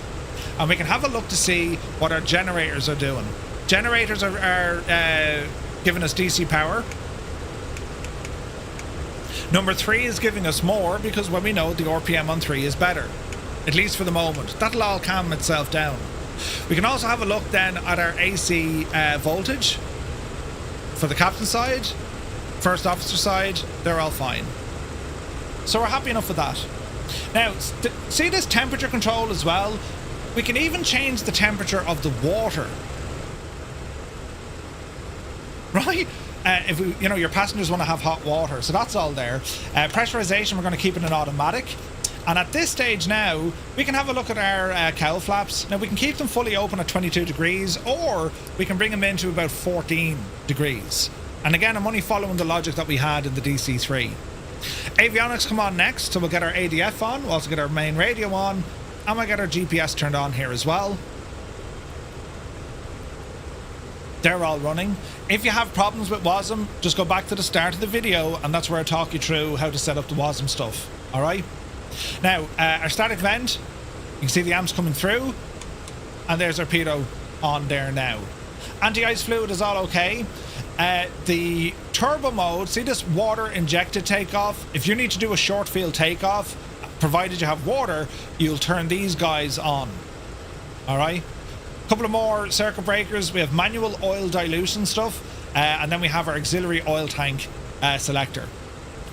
and we can have a look to see what our generators are doing. Generators are giving us DC power. Number 3 is giving us more because, well, we know the RPM on 3 is better, at least for the moment. That'll all calm itself down. We can also have a look then at our AC voltage for the captain side, first officer side. They're all fine, so we're happy enough with that. Now, see this temperature control as well? We can even change the temperature of the water, right? If we, you know, your passengers want to have hot water, so that's all there. Pressurization, we're going to keep it in automatic. And at this stage now, we can have a look at our cowl flaps. Now, we can keep them fully open at 22 degrees, or we can bring them into about 14 degrees. And again, I'm only following the logic that we had in the DC-3. Avionics come on next, so we'll get our ADF on, we'll also get our main radio on, and we'll get our GPS turned on here as well. They're all running. If you have problems with WASM, just go back to the start of the video, and that's where I talk you through how to set up the WASM stuff. All right. Now, our static vent, you can see the amps coming through, and there's our pitot on there now. Anti-ice fluid is all okay. The turbo mode, see this water injected takeoff? If you need to do a short field takeoff, provided you have water, you'll turn these guys on. All right. Couple of more circuit breakers. We have manual oil dilution stuff, and then we have our auxiliary oil tank selector.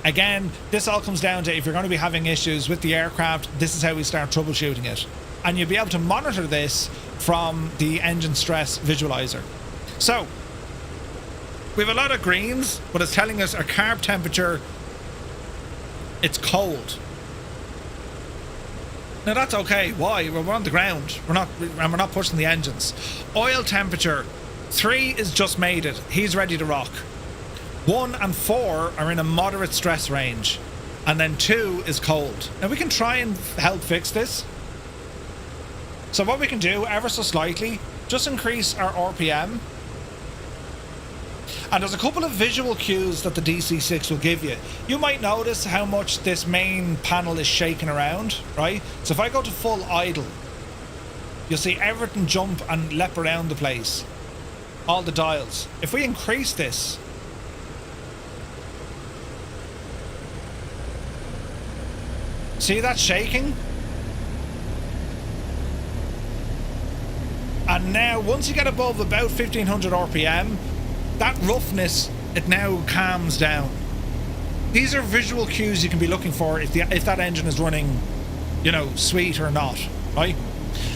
Again, this all comes down to, if you're going to be having issues with the aircraft, this is how we start troubleshooting it, and you'll be able to monitor this from the engine stress visualizer. So we have a lot of greens, but it's telling us our carb temperature, it's cold. Now that's okay. Why? We're on the ground. We're not pushing the engines. Oil temperature, 3 is just made it. He's ready to rock. 1 and 4 are in a moderate stress range, and then 2 is cold. Now we can try and help fix this. So what we can do, ever so slightly, just increase our RPM. And there's a couple of visual cues that the DC-6 will give you. You might notice how much this main panel is shaking around, right? So if I go to full idle, you'll see everything jump and leap around the place. All the dials. If we increase this, see that shaking? And now, once you get above about 1500 RPM, that roughness, it now calms down. These are visual cues you can be looking for if that engine is running, you know, sweet or not, right?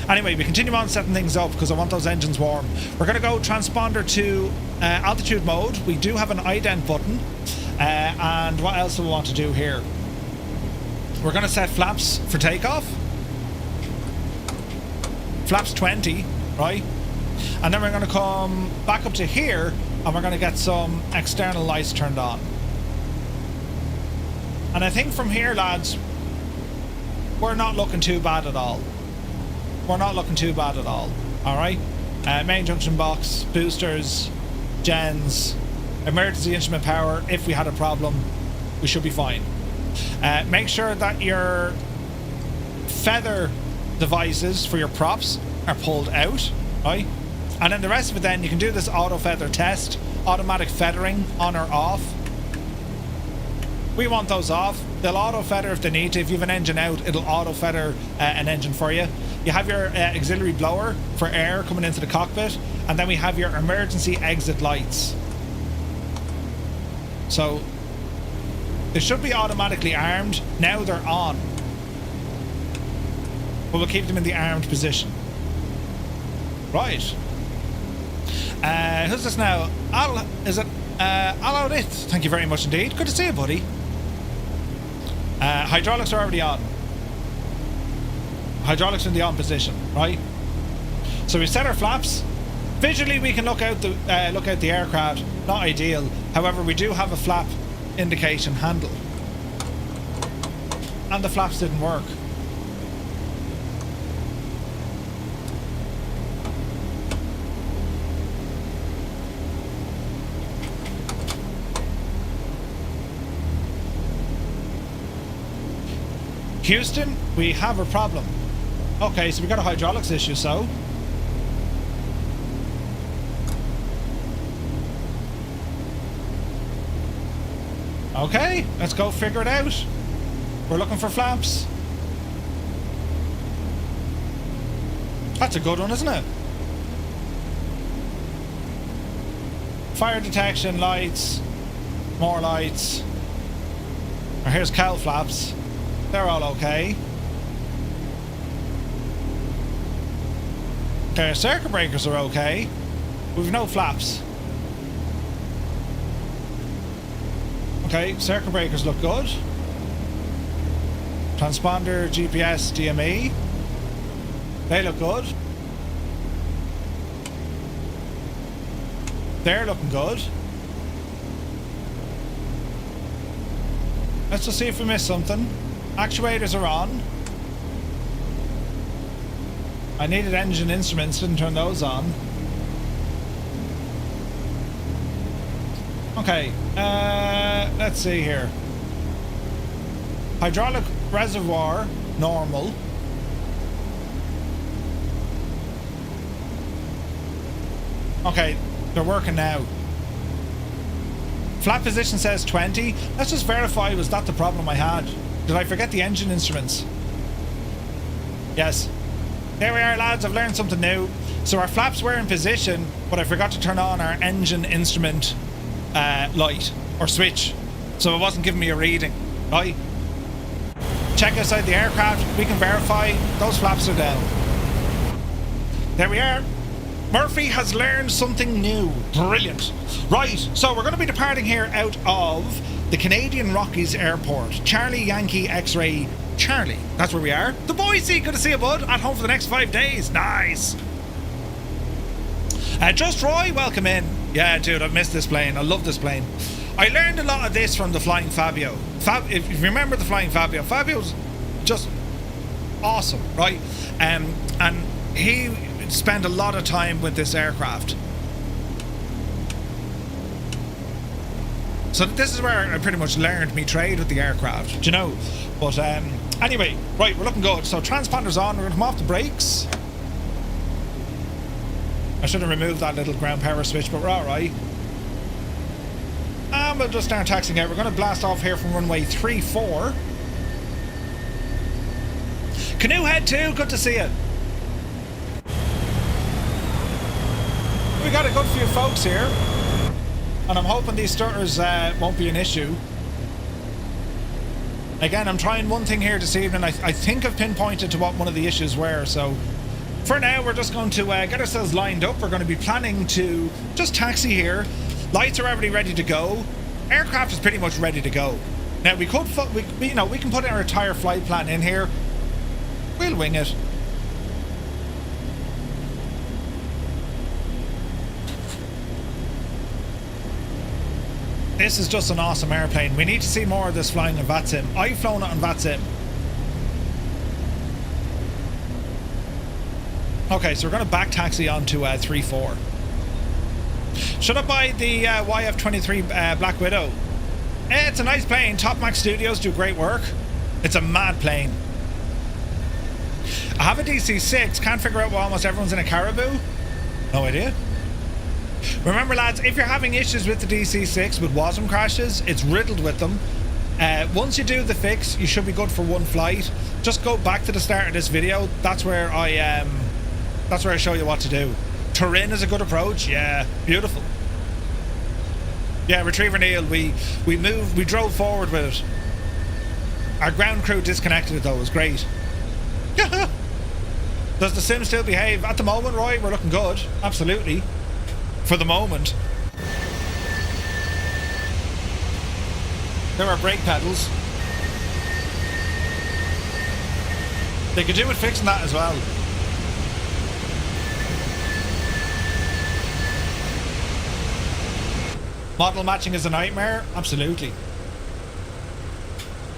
Anyway, we continue on setting things up because I want those engines warm. We're going to go transponder to altitude mode. We do have an ident button. And what else do we want to do here? We're going to set flaps for takeoff. Flaps 20, right? And then we're going to come back up to here, and we're going to get some external lights turned on. And I think from here, lads, we're not looking too bad at all. We're not looking too bad at all. All right. Main junction box, boosters, gens, emergency instrument power. If we had a problem, we should be fine. Make sure that your feather devices for your props are pulled out, right? And then the rest of it, then you can do this auto feather test, automatic feathering on or off. We want those off. They'll auto feather if they need to. If you have an engine out, it'll auto feather an engine for you. You have your auxiliary blower for air coming into the cockpit, and then we have your emergency exit lights. So they should be automatically armed. Now they're on, but we'll keep them in the armed position. Right. Who's this now? Allowed it. Thank you very much indeed. Good to see you, buddy. Hydraulics are already on. Hydraulics in the on position, right? So we set our flaps. Visually, we can look out the aircraft. Not ideal. However, we do have a flap indication handle, and the flaps didn't work. Houston, we have a problem. Okay, so we got a hydraulics issue, so. Okay, let's go figure it out. We're looking for flaps. That's a good one, isn't it? Fire detection, lights, more lights. Or here's cowl flaps. They're all okay. Okay, circuit breakers are okay. We've no flaps. Okay, circuit breakers look good. Transponder, GPS, DME. They look good. They're looking good. Let's just see if we missed something. Actuators are on. I needed engine instruments, didn't turn those on. Okay, let's see here. Hydraulic reservoir, normal. Okay, they're working now. Flap position says 20. Let's just verify, was that the problem I had? Did I forget the engine instruments? Yes. There we are, lads, I've learned something new. So our flaps were in position, but I forgot to turn on our engine instrument light or switch, so it wasn't giving me a reading. Right? Check outside the aircraft, we can verify those flaps are down. There we are. Murphy has learned something new. Brilliant. Right, so we're going to be departing here out of the Canadian Rockies Airport. Charlie Yankee X-Ray Charlie. That's where we are. The Boise, good to see you, bud. At home for the next 5 days. Nice. Just Roy, welcome in. Yeah, dude, I've missed this plane. I love this plane. I learned a lot of this from the Flying Fabio. If you remember the Flying Fabio, Fabio's just awesome, right? And he spent a lot of time with this aircraft. So this is where I pretty much learned me trade with the aircraft, do you know? But anyway, right, we're looking good. So transponder's on, we're gonna come off the brakes. I should have removed that little ground power switch, but we're alright. And we'll just start taxiing out. We're gonna blast off here from runway 34. Canoe Head 2, good to see you. We got a good few folks here, and I'm hoping these stutters won't be an issue. Again, I'm trying one thing here this evening. I think I've pinpointed to what one of the issues were, so for now we're just going to get ourselves lined up. We're going to be planning to just taxi here. Lights are already ready to go. Aircraft is pretty much ready to go. Now we could, you know, we can put our entire flight plan in here. We'll wing it. This is just an awesome airplane. We need to see more of this flying on VATSIM. I've flown it on VATSIM. Okay, so we're going to back taxi on to 3-4. Should I buy the YF-23 Black Widow? It's a nice plane. Top Max Studios do great work. It's a mad plane. I have a DC-6. Can't figure out why almost everyone's in a Caribou. No idea. Remember, lads, if you're having issues with the DC-6 with WASM crashes, it's riddled with them. Once you do the fix, you should be good for one flight. Just go back to the start of this video. That's where I show you what to do. Turin is a good approach. Yeah, beautiful. Yeah, Retriever Neil, we drove forward with it. Our ground crew disconnected it though. It was great. Does the sim still behave? At the moment, Roy, we're looking good. Absolutely. For the moment. There are brake pedals. They could do with fixing that as well. Model matching is a nightmare? Absolutely.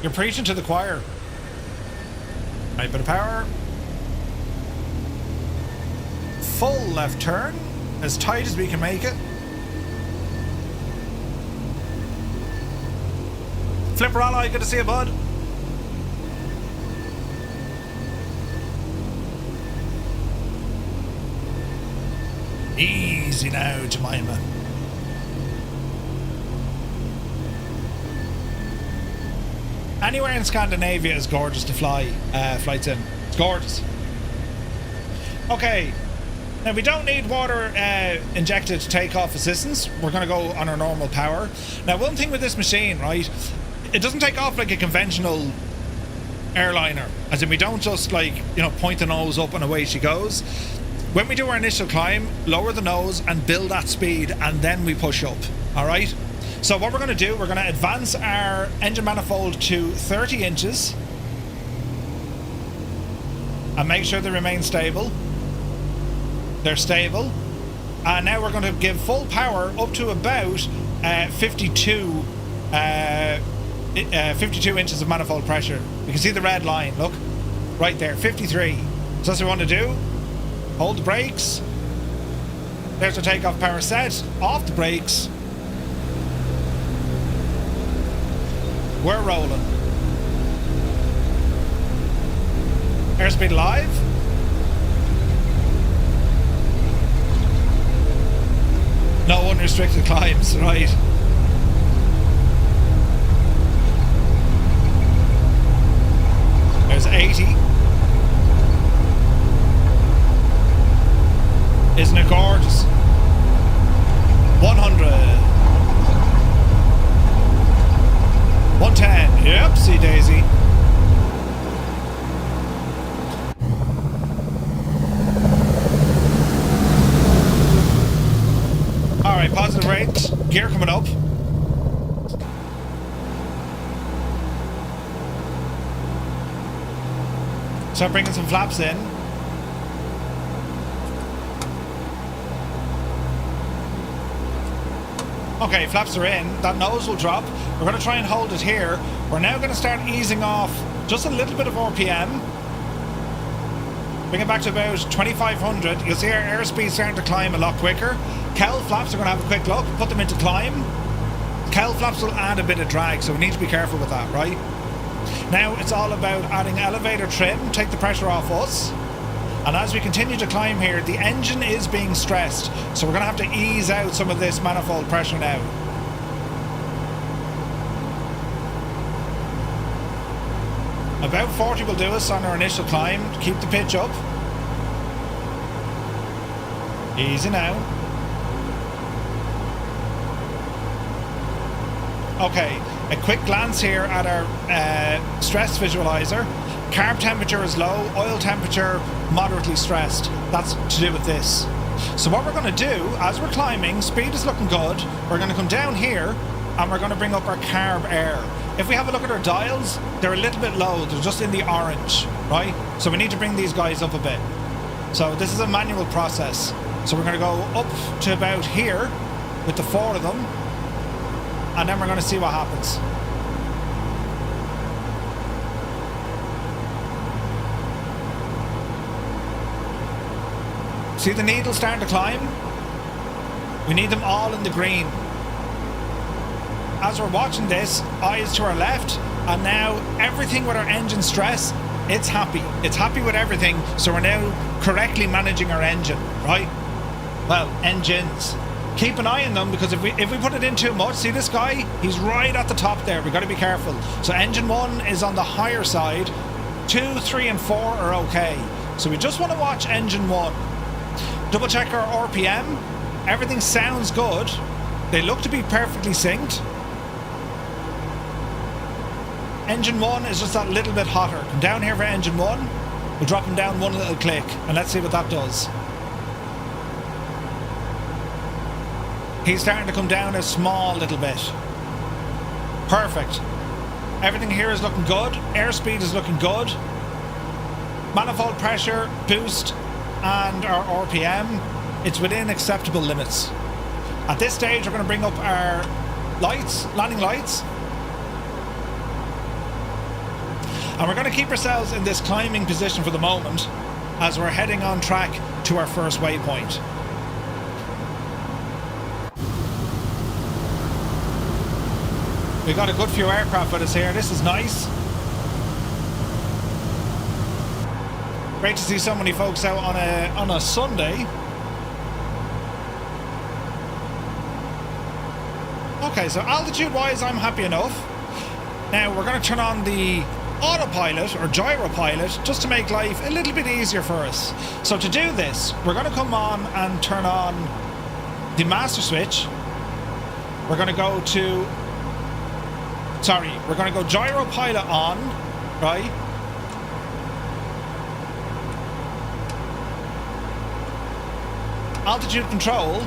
You're preaching to the choir. Right, bit of power. Full left turn. As tight as we can make it. Flipper Ally, good to see you, bud. Easy now, Jemima. Anywhere in Scandinavia is gorgeous to fly flights in. It's gorgeous. Okay. Now we don't need water injected takeoff assistance. We're going to go on our normal power. Now one thing with this machine, right? It doesn't take off like a conventional airliner. As in we don't just like, you know, point the nose up and away she goes. When we do our initial climb, lower the nose and build that speed and then we push up. Alright? So what we're going to do, we're going to advance our engine manifold to 30 inches. And make sure they remain stable. They're stable. And now we're going to give full power up to about 52 inches of manifold pressure. You can see the red line, look. Right there, 53. So that's what we want to do. Hold the brakes. There's our takeoff power set. Off the brakes. We're rolling. Airspeed live. No unrestricted climbs, right? There's 80. Isn't it gorgeous? 100. 110. Yep, see Daisy. Alright, positive rate. Gear coming up. Start bringing some flaps in. Okay, flaps are in. That nose will drop. We're going to try and hold it here. We're now going to start easing off just a little bit of RPM. Bring it back to about 2,500. You'll see our airspeed starting to climb a lot quicker. Cowl flaps are going to have a quick look. Put them into climb. Cowl flaps will add a bit of drag, so we need to be careful with that, right? Now it's all about adding elevator trim, take the pressure off us. And as we continue to climb here, the engine is being stressed. So we're going to have to ease out some of this manifold pressure now. About 40 will do us on our initial climb to keep the pitch up. Easy now. Okay, a quick glance here at our stress visualizer. Carb temperature is low, oil temperature moderately stressed. That's to do with this. So what we're going to do, as we're climbing, speed is looking good. We're going to come down here and we're going to bring up our carb air. If we have a look at our dials, they're a little bit low. They're just in the orange, right? So we need to bring these guys up a bit. So this is a manual process. So we're going to go up to about here with the 4 of them. And then we're going to see what happens. See the needles starting to climb? We need them all in the green. As we're watching this, eyes to our left, and now everything with our engine stress, it's happy. It's happy with everything, so we're now correctly managing our engine, right? Well, engines. Keep an eye on them, because if we put it in too much, see this guy? He's right at the top there. We've got to be careful. So engine 1 is on the higher side. 2, 3 and 4 are okay. So we just want to watch engine 1. Double check our RPM. Everything sounds good. They look to be perfectly synced. Engine 1 is just that little bit hotter. Come down here for engine 1. We'll drop him down one little click and let's see what that does. He's starting to come down a small little bit. Perfect. Everything here is looking good. Airspeed is looking good. Manifold pressure, boost, and our RPM, it's within acceptable limits. At this stage, we're going to bring up our lights, landing lights. And we're going to keep ourselves in this climbing position for the moment as we're heading on track to our first waypoint. We've got a good few aircraft with us here. This is nice. Great to see so many folks out on a Sunday. Okay, so altitude-wise, I'm happy enough. Now, we're going to turn on the autopilot or gyropilot just to make life a little bit easier for us. So to do this, we're going to come on and turn on the master switch. We're going to go to... Sorry, we're going to go gyropilot on, right? Altitude control.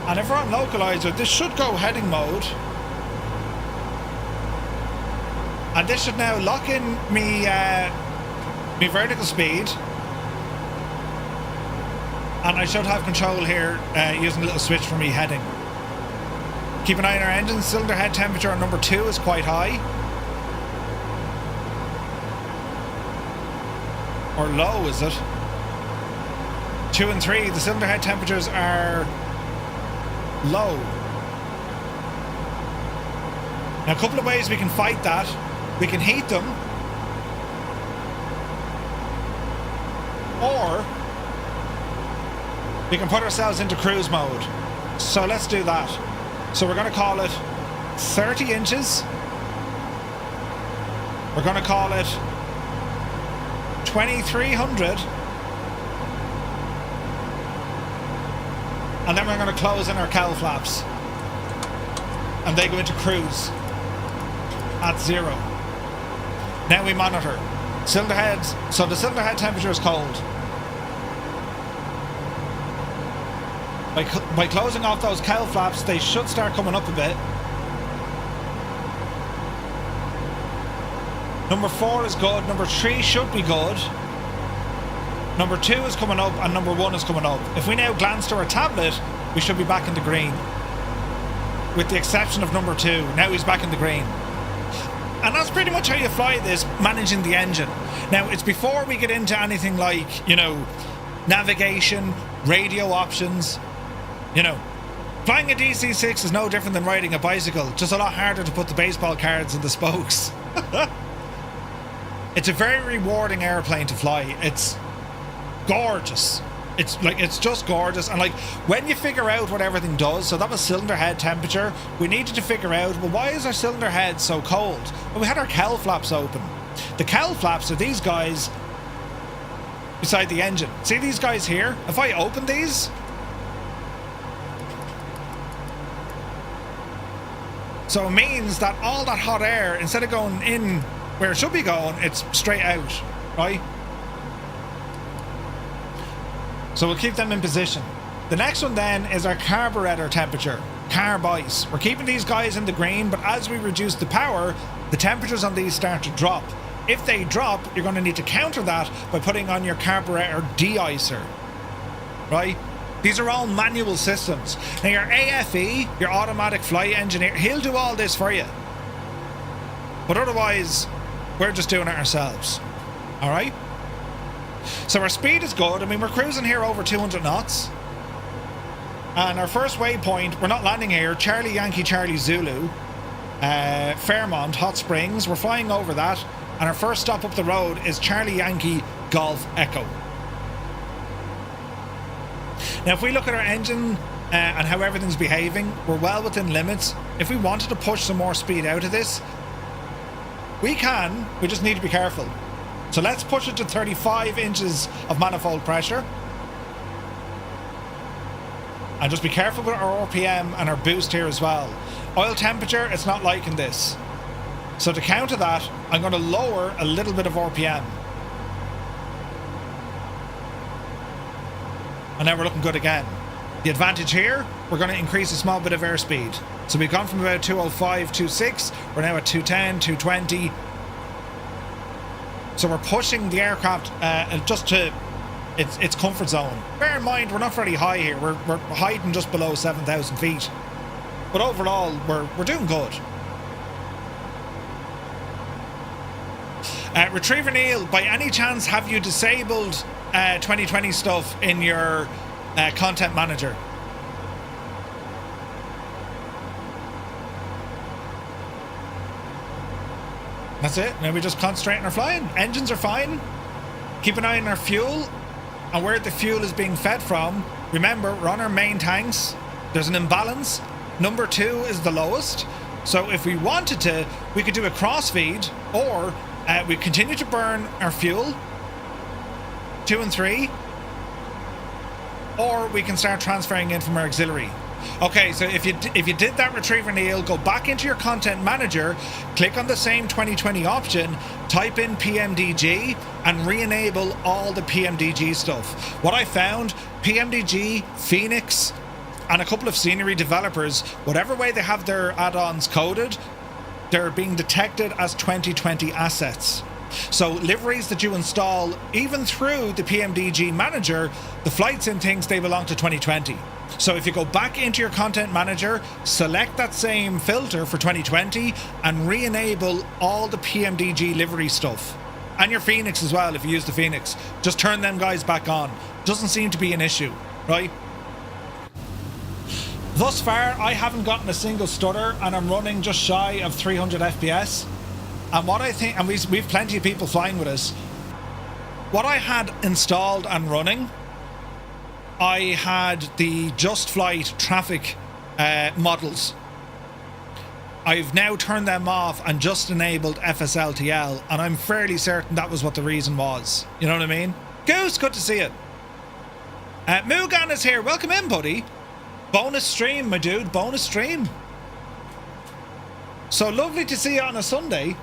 And if we're on localizer, this should go heading mode. And this should now lock in me vertical speed. And I should have control here using a little switch for me heading. Keep an eye on our engine. Cylinder head temperature on number 2 is quite high. Or low, is it? 2 and 3, the cylinder head temperatures are low. Now, a couple of ways we can fight that. We can heat them, or we can put ourselves into cruise mode. So let's do that. So we're going to call it 30 inches. We're going to call it 2300. And then we're going to close in our cowl flaps. And they go into cruise at 0. Now we monitor. Cylinder heads. So the cylinder head temperature is cold. By closing off those cowl flaps, they should start coming up a bit. Number 4 is good. Number 3 should be good. Number 2 is coming up and number 1 is coming up. If we now glance to our tablet, we should be back in the green. With the exception of number 2. Now he's back in the green. And that's pretty much how you fly this, managing the engine. Now, it's before we get into anything like, you know, navigation, radio options. You know, flying a DC-6 is no different than riding a bicycle, just a lot harder to put the baseball cards in the spokes. It's a very rewarding airplane to fly. It's gorgeous. It's just gorgeous. And like, when you figure out what everything does, so that was cylinder head temperature, we needed to figure out, well, why is our cylinder head so cold? Well, we had our cowl flaps open. The cowl flaps are these guys beside the engine. See these guys here? If I open these, so it means that all that hot air, instead of going in where it should be going, it's straight out, right? So we'll keep them in position. The next one then is our carburetor temperature, carb ice. We're keeping these guys in the green, but as we reduce the power, the temperatures on these start to drop. If they drop, you're going to need to counter that by putting on your carburetor de-icer, right? These are all manual systems. Now your AFE, your automatic flight engineer, he'll do all this for you. But otherwise, we're just doing it ourselves. All right? So our speed is good. I mean, we're cruising here over 200 knots. And our first waypoint, we're not landing here, Charlie Yankee Charlie Zulu, Fairmont, Hot Springs. We're flying over that. And our first stop up the road is Charlie Yankee Golf Echo. Now, if we look at our engine and how everything's behaving, we're well within limits. If we wanted to push some more speed out of this, we can. We just need to be careful. So let's push it to 35 inches of manifold pressure. And just be careful with our RPM and our boost here as well. Oil temperature, it's not liking this. So to counter that, I'm going to lower a little bit of RPM. And now we're looking good again. The advantage here, we're going to increase a small bit of airspeed. So we've gone from about 205, 206, we're now at 210, 220. So we're pushing the aircraft just to It's comfort zone. Bear in mind, we're not very high here. We're hiding just below 7,000 feet. But overall, we're doing good. Retriever Neil, by any chance, have you disabled 2020 stuff in your content manager? That's it. Now we just concentrate on our flying. Engines are fine. Keep an eye on our fuel and where the fuel is being fed from. Remember, we're on our main tanks. There's an imbalance. Number 2 is the lowest. So if we wanted to, we could do a crossfeed, or we continue to burn our fuel, 2 and 3, or we can start transferring in from our auxiliary. Okay, so if you did that, Retriever Neil, go back into your content manager, click on the same 2020 option, type in PMDG and re-enable all the PMDG stuff. What I found, PMDG, Phoenix, and a couple of scenery developers, whatever way they have their add-ons coded, they're being detected as 2020 assets. So liveries that you install, even through the PMDG manager, the flight sim thinks they belong to 2020. So if you go back into your content manager, select that same filter for 2020 and re-enable all the PMDG livery stuff. And your Phoenix as well, if you use the Phoenix. Just turn them guys back on. Doesn't seem to be an issue, right? Thus far, I haven't gotten a single stutter and I'm running just shy of 300 FPS. And what I think, and we've plenty of people flying with us, what I had installed and running, I had the Just Flight traffic models. I've now turned them off and just enabled FSLTL, and I'm fairly certain that was what the reason was. You know what I mean? Goose, good to see it. Mugan is here. Welcome in, buddy. Bonus stream, my dude. Bonus stream. So lovely to see you on a Sunday.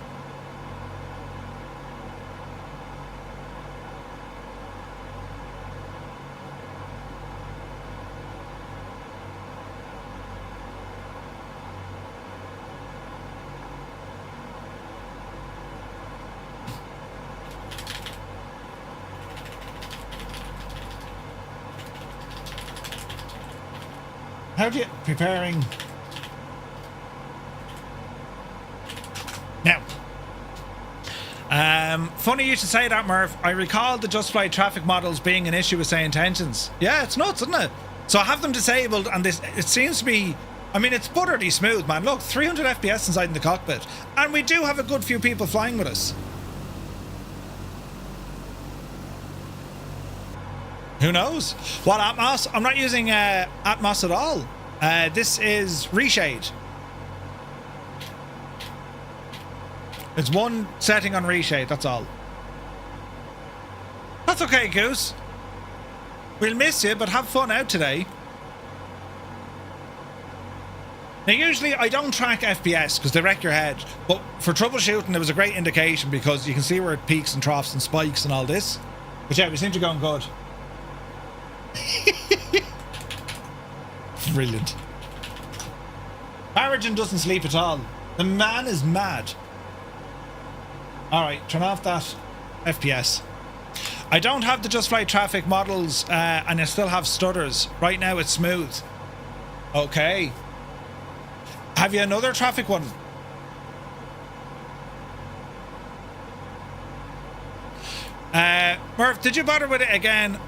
How do you preparing now? Funny you should say that, Murph. I recall the Just Flight traffic models being an issue with say intentions. Yeah, it's nuts, isn't it? So I have them disabled, and this, it seems to be, I mean, it's butterly smooth, man. Look, 300 FPS inside in the cockpit, and we do have a good few people flying with us. Who knows? What Atmos? I'm not using Atmos at all. This is Reshade. It's one setting on Reshade, that's all. That's okay, Goose. We'll miss you, but have fun out today. Now, usually I don't track FPS because they wreck your head, but for troubleshooting, it was a great indication because you can see where it peaks and troughs and spikes and all this. But yeah, we seem to be going good. Brilliant. Origin doesn't sleep at all. The man is mad. Alright, turn off that FPS. I don't have the Just Flight traffic models and I still have stutters. Right now it's smooth. Okay. Have you another traffic one? Murph, did you bother with it again?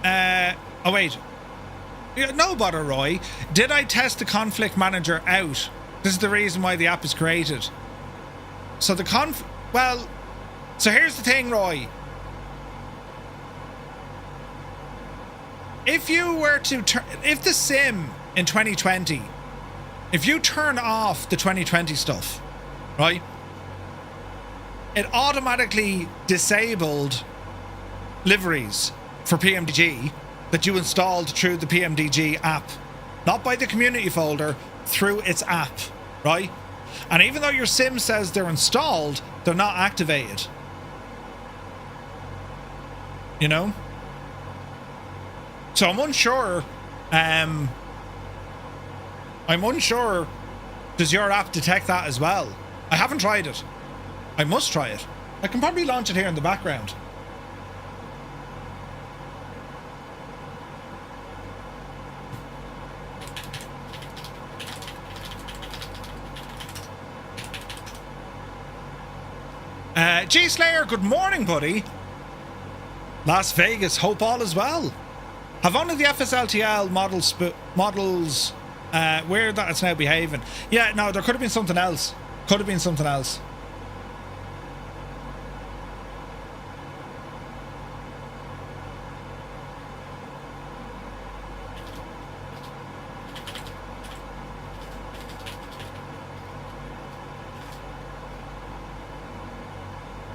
Oh wait. No bother, Roy. Did I test the conflict manager out? This is the reason why the app is created. So the well, so here's the thing, Roy. If you were to if the sim in 2020, if you turn off the 2020 stuff, right, it automatically disabled liveries for PMDG that you installed through the PMDG app, not by the community folder, through its app, right? And even though your sim says they're installed, they're not activated. You know? So I'm unsure, does your app detect that as well? I haven't tried it. I must try it. I can probably launch it here in the background. G Slayer, good morning, buddy. Las Vegas, hope all is well. Have only the FSLTL models weird that it's now behaving. Yeah, no, there could have been something else. Could have been something else.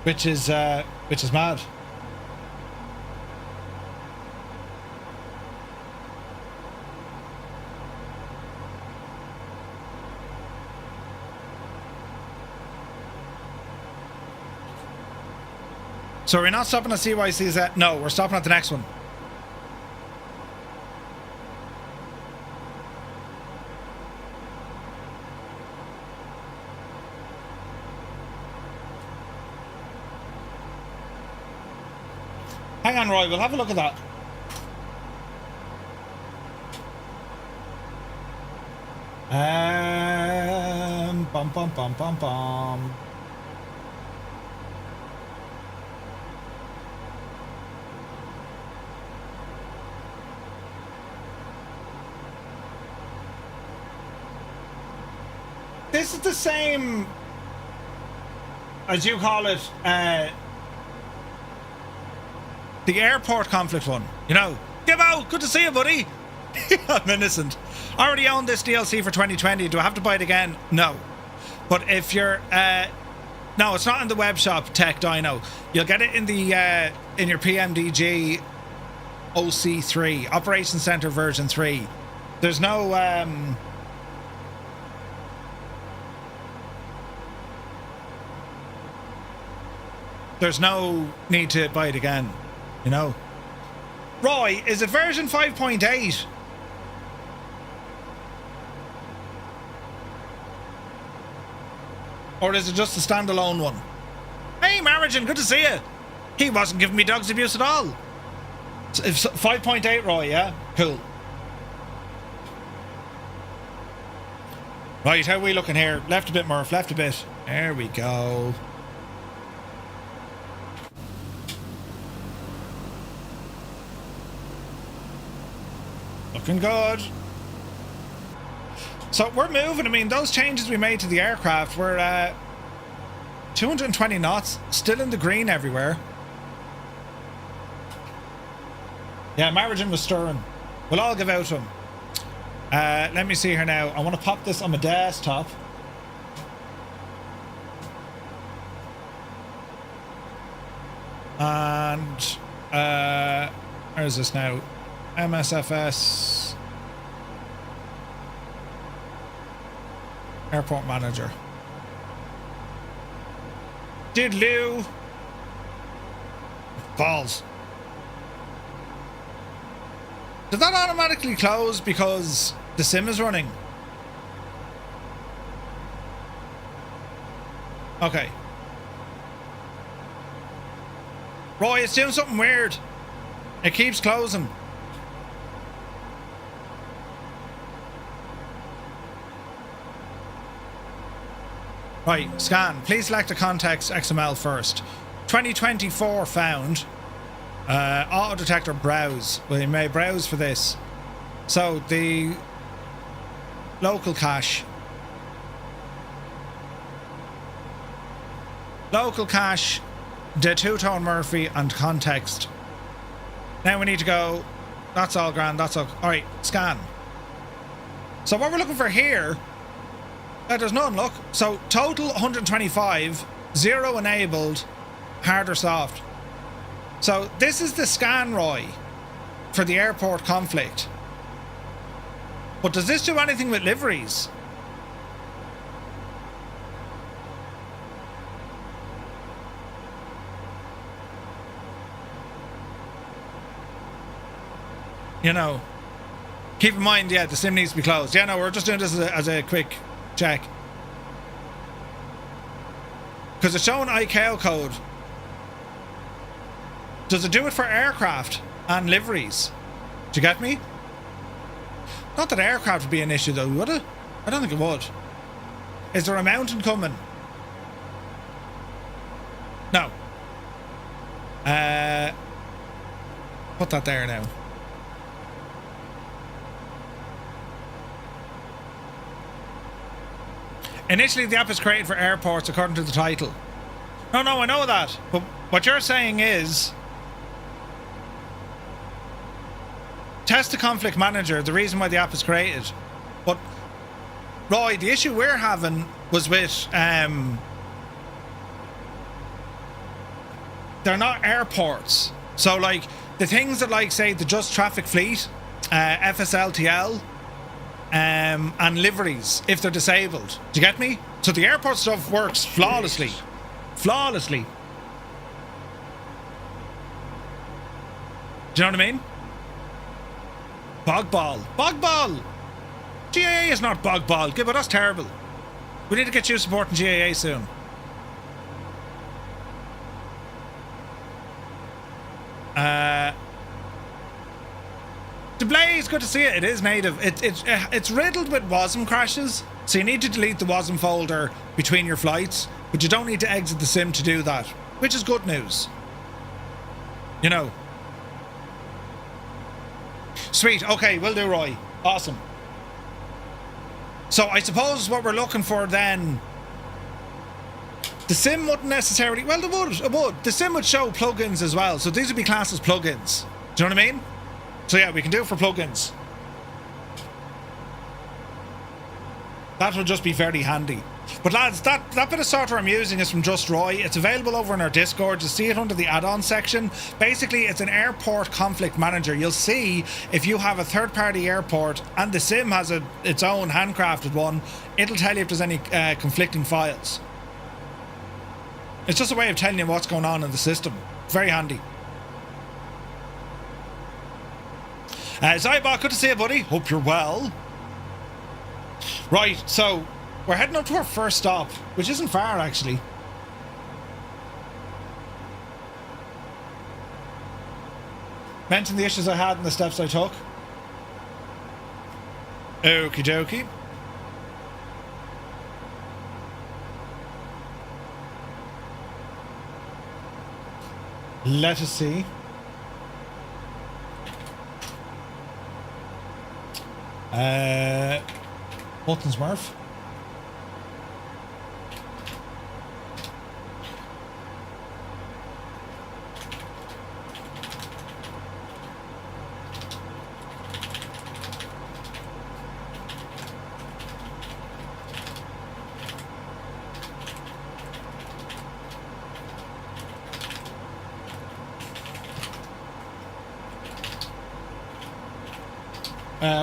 Which is mad. So we're not stopping at CYCZ? No, we're stopping at the next one. Hang on, Roy, we'll have a look at that. Bum bum bum bum bum. This is the same, as you call it, the airport conflict one. You know, Gibbo, good to see you, buddy. I'm innocent. I already own this DLC for 2020. Do I have to buy it again? No. But if you're, no, it's not in the web shop, Tech Dino. You'll get it in the in your PMDG OC3, Operations Center version 3. There's no there's no need to buy it again, you know. Roy, is it version 5.8? Or is it just a standalone one? Hey, Marigin, good to see you. He wasn't giving me dogs abuse at all. If 5.8, Roy, yeah? Cool. Right, how are we looking here? Left a bit, Murph, left a bit. There we go. Looking good. So we're moving. I mean, those changes we made to the aircraft were 220 knots, still in the green everywhere. Yeah, Marigin was stirring. We'll all give out to him. Let me see here now. I want to pop this on my desktop. And where is this now? MSFS Airport Manager. Did Lou balls? Did that automatically close because the sim is running? Okay. Roy, it's doing something weird. It keeps closing. Right, scan. Please select the context XML first. 2024 found. Auto detector browse. Well, you may browse for this. So the local cache. Local cache, the TwoToneMurphy and context. Now we need to go. That's all grand. That's all. All right, scan. So what we're looking for here. There's none, look. So total 125, 0 enabled, hard or soft. So this is the scan, Roy, for the airport conflict. But does this do anything with liveries? You know, keep in mind, yeah, the sim needs to be closed. Yeah, no, we're just doing this as a quick check. Because it's showing ICAO code. Does it do it for aircraft and liveries? Do you get me? Not that aircraft would be an issue though, would it? I don't think it would. Is there a mountain coming? No. Put that there now. Initially, the app is created for airports according to the title. No, I know that. But what you're saying is... test the conflict manager, the reason why the app is created. But, Roy, the issue we're having was with... they're not airports. So, like, the things that, like, say, the Just Traffic Fleet, FSLTL... and liveries if they're disabled. Do you get me? So the airport stuff works flawlessly. Flawlessly. Do you know what I mean? Bogball. Bogball! GAA is not bogball. But that's terrible. We need to get you supporting GAA soon. The Blaze, good to see it. It is native. It's riddled with WASM crashes, so you need to delete the WASM folder between your flights, but you don't need to exit the sim to do that, which is good news. You know. Sweet. Okay, will do, Roy. Awesome. So I suppose what we're looking for then... the sim wouldn't necessarily... well, it would. The sim would show plugins as well, so these would be classed as plugins. Do you know what I mean? So yeah, we can do it for plugins. That would just be very handy. But lads, that bit of software I'm using is from Just Roy. It's available over in our Discord. You'll see it under the add-on section. Basically, it's an airport conflict manager. You'll see if you have a third-party airport and the sim has its own handcrafted one, it'll tell you if there's any conflicting files. It's just a way of telling you what's going on in the system. Very handy. Zybot, good to see you, buddy. Hope you're well. Right, so we're heading up to our first stop, which isn't far, actually. Mentioned the issues I had and the steps I took. Okie dokie. Let us see. TwoToneMurphy.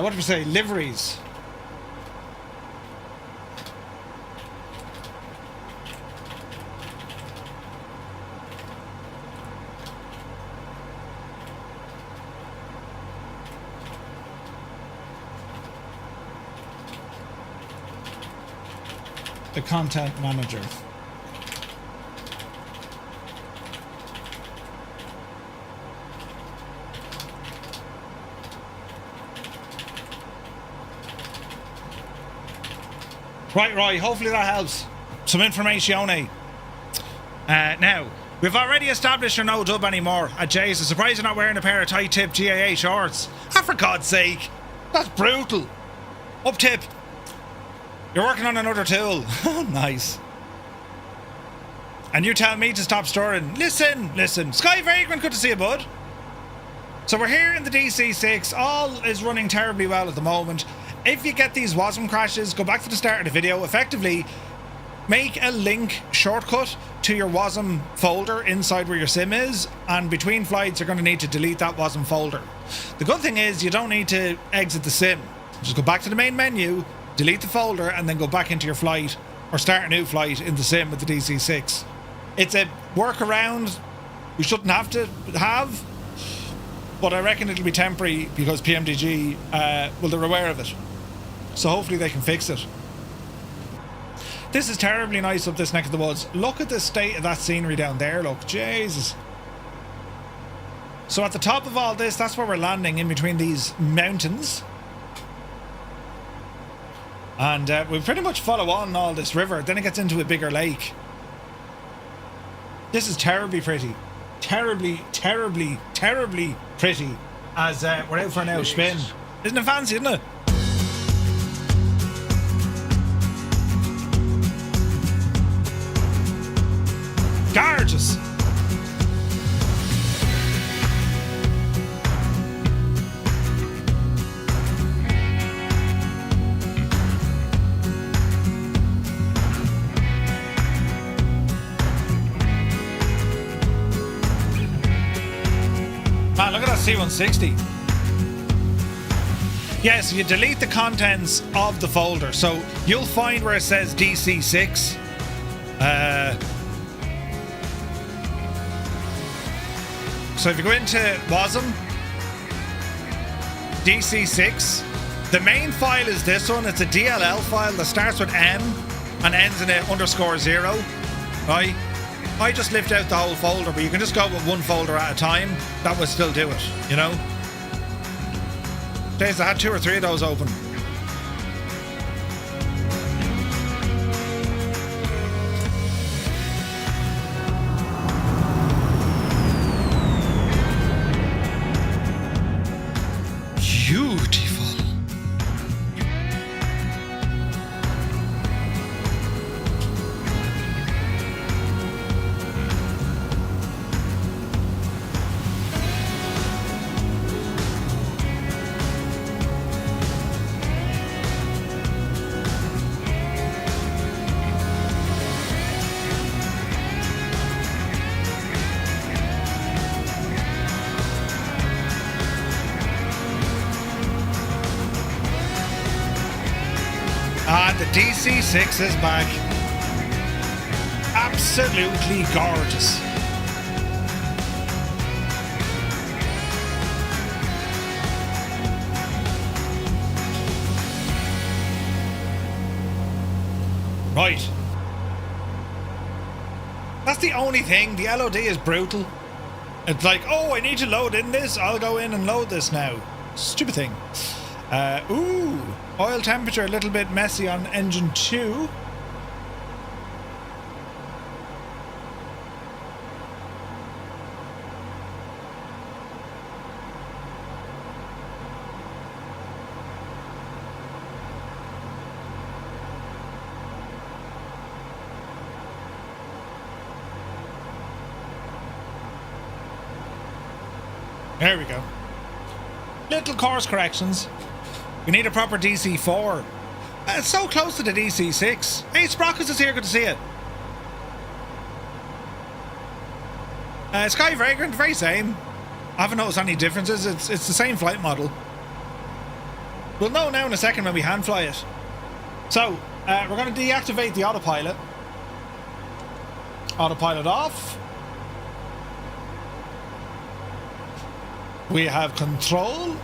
What did we say? Liveries. The content manager. Right, hopefully that helps. Some information. Now, we've already established you're no dub anymore. Jesus, surprised you're not wearing a pair of tight tip GAA shorts. Ah, for God's sake. That's brutal. Up tip. You're working on another tool. Nice. And you tell me to stop stirring. Listen. Sky Vagrant, good to see you, bud. So we're here in the DC-6. All is running terribly well at the moment. If you get these WASM crashes, go back to the start of the video. Effectively, make a link shortcut to your WASM folder inside where your sim is, and between flights you're going to need to delete that WASM folder. The good thing is you don't need to exit the sim. Just go back to the main menu, delete the folder, and then go back into your flight or start a new flight in the sim with the DC-6. It's a workaround we shouldn't have to have, but I reckon it'll be temporary because PMDG, they're aware of it. So hopefully they can fix it. This is terribly nice up this neck of the woods. Look at the state of that scenery down there, look. Jesus. So at the top of all this, that's where we're landing, in between these mountains. And we pretty much follow on all this river. Then it gets into a bigger lake. This is terribly pretty. Terribly, terribly, terribly pretty. As we're out for an out spin. Isn't it fancy, isn't it? Gorgeous. Man, look at that C160. Yes, you delete the contents of the folder. So you'll find where it says DC-6. So if you go into WASM, DC-6, the main file is this one. It's a DLL file that starts with M and ends in a _0, right? I just lift out the whole folder, but you can just go with one folder at a time. That would still do it, you know? Days I had 2 or 3 of those open. Beautiful. The DC-6 is back. Absolutely gorgeous. Right. That's the only thing. The LOD is brutal. It's like, oh, I need to load in this. I'll go in and load this now. Stupid thing. Ooh, oil temperature a little bit messy on engine 2. There we go. Little course corrections. We need a proper DC-4. It's so close to the DC-6. Hey, Sprockets is here. Good to see you. Sky Vagrant, very same. I haven't noticed any differences. It's the same flight model. We'll know now in a second when we hand fly it. So, we're going to deactivate the autopilot. Autopilot off. We have control.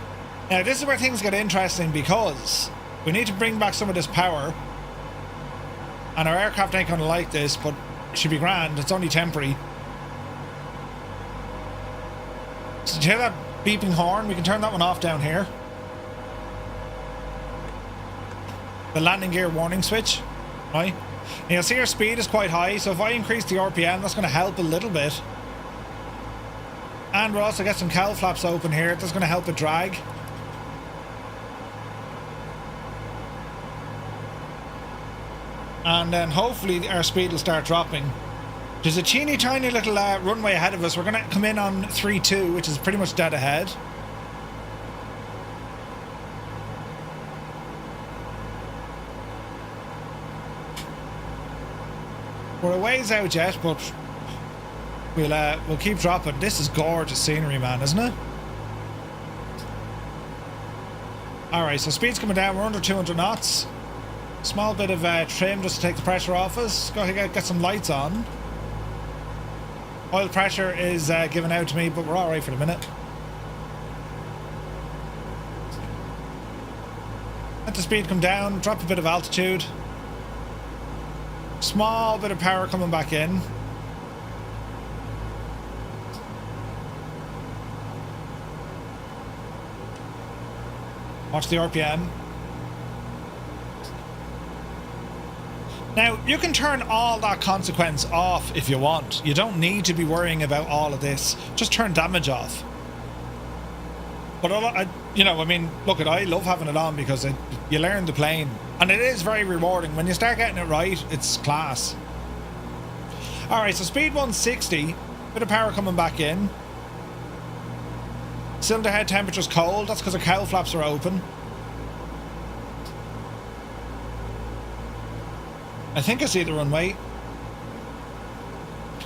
Now this is where things get interesting because we need to bring back some of this power. And our aircraft ain't going to like this, but it should be grand. It's only temporary. So did you hear that beeping horn? We can turn that one off down here. The landing gear warning switch. Right? Now you'll see our speed is quite high, so if I increase the RPM, that's going to help a little bit. And we'll also get some cowl flaps open here. That's going to help with drag. And then hopefully our speed will start dropping. There's a teeny tiny little runway ahead of us. We're going to come in on 3-2, which is pretty much dead ahead. We're a ways out yet, but we'll keep dropping. This is gorgeous scenery, man, isn't it? Alright, so speed's coming down. We're under 200 knots. Small bit of trim just to take the pressure off us. Go ahead, get some lights on. Oil pressure is giving out to me, but we're alright for the minute. Let the speed come down, drop a bit of altitude. Small bit of power coming back in. Watch the RPM. Now, you can turn all that consequence off if you want. You don't need to be worrying about all of this. Just turn damage off. But, you know, I mean, look, I love having it on because you learn the plane. And it is very rewarding. When you start getting it right, it's class. Alright, so speed 160. Bit of power coming back in. Cylinder head temperature's cold. That's because the cowl flaps are open. I think I see the runway.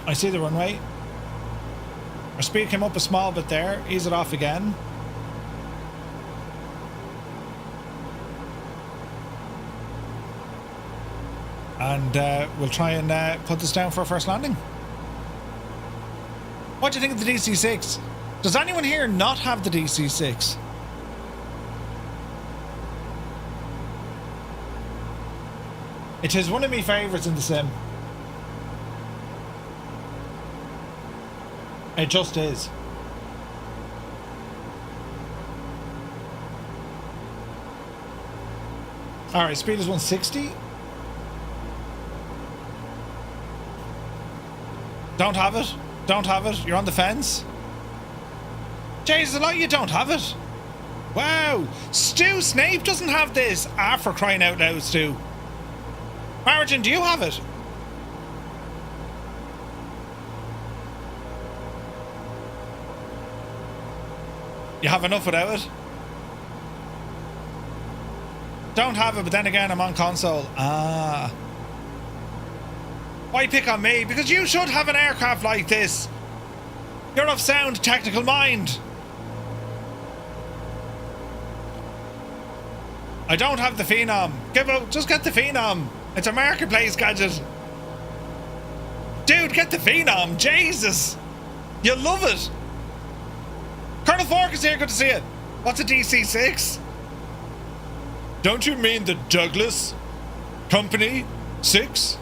I see the runway. Our speed came up a small bit there. Ease it off again. And we'll try and put this down for a first landing. What do you think of the DC-6? Does anyone here not have the DC-6? It is one of my favourites in the sim. It just is. Alright, speed is 160. Don't have it. Don't have it. You're on the fence. Jesus, a lot of you don't have it. Wow. Stu Snape doesn't have this. Ah, for crying out loud, Stu. Margin, do you have it? You have enough without it? Don't have it, but then again, I'm on console. Ah. Why pick on me? Because you should have an aircraft like this. You're of sound technical mind. I don't have the Phenom. Just get the Phenom. It's a marketplace gadget. Dude, get the Phenom. Jesus. You'll love it. Colonel Fork is here. Good to see you. What's a DC-6? Don't you mean the Douglas Company 6?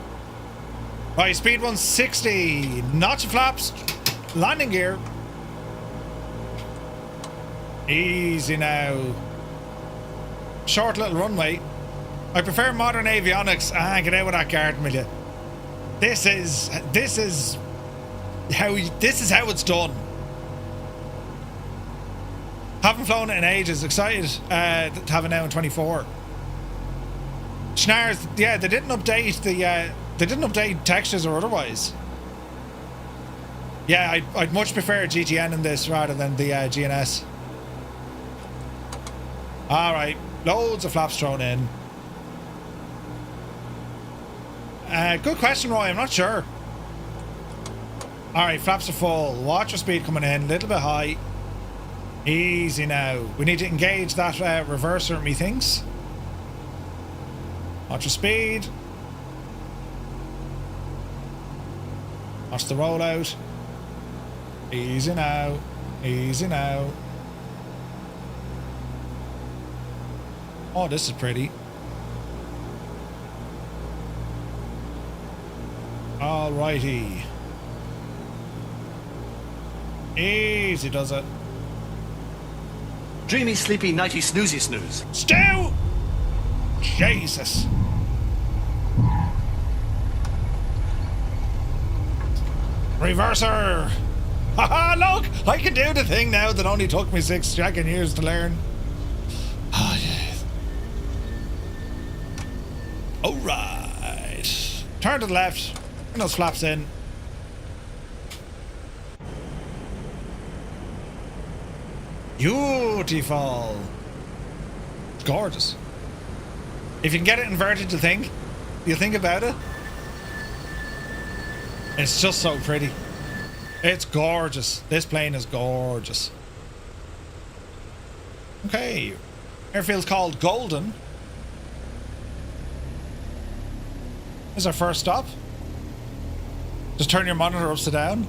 Right, speed 160. Notch flaps. Landing gear. Easy now. Short little runway. I prefer modern avionics. Ah, get out with that garden, will you? This is how it's done. Haven't flown it in ages. Excited to have it now in 24. Schnars, yeah, they didn't update they didn't update textures or otherwise. Yeah, I'd much prefer GTN in this rather than the GNS. All right, loads of flaps thrown in. Good question, Roy. I'm not sure. All right, flaps are full. Watch your speed coming in. A little bit high. Easy now. We need to engage that reverser, methinks. Watch your speed. Watch the rollout. Easy now. Easy now. Oh, this is pretty. Alrighty. Easy does it. Dreamy, sleepy, nighty, snoozy, snooze. Stu! Jesus. Reverser! Haha, look! I can do the thing now that only took me 6 jagging years to learn. Oh, yes. Alright. Turn to the left. Bring those flaps in. Beautiful. It's gorgeous. If you can get it inverted, you think about it. It's just so pretty. It's gorgeous. This plane is gorgeous. Okay. Airfield's called Golden. This is our first stop. Just turn your monitor upside down.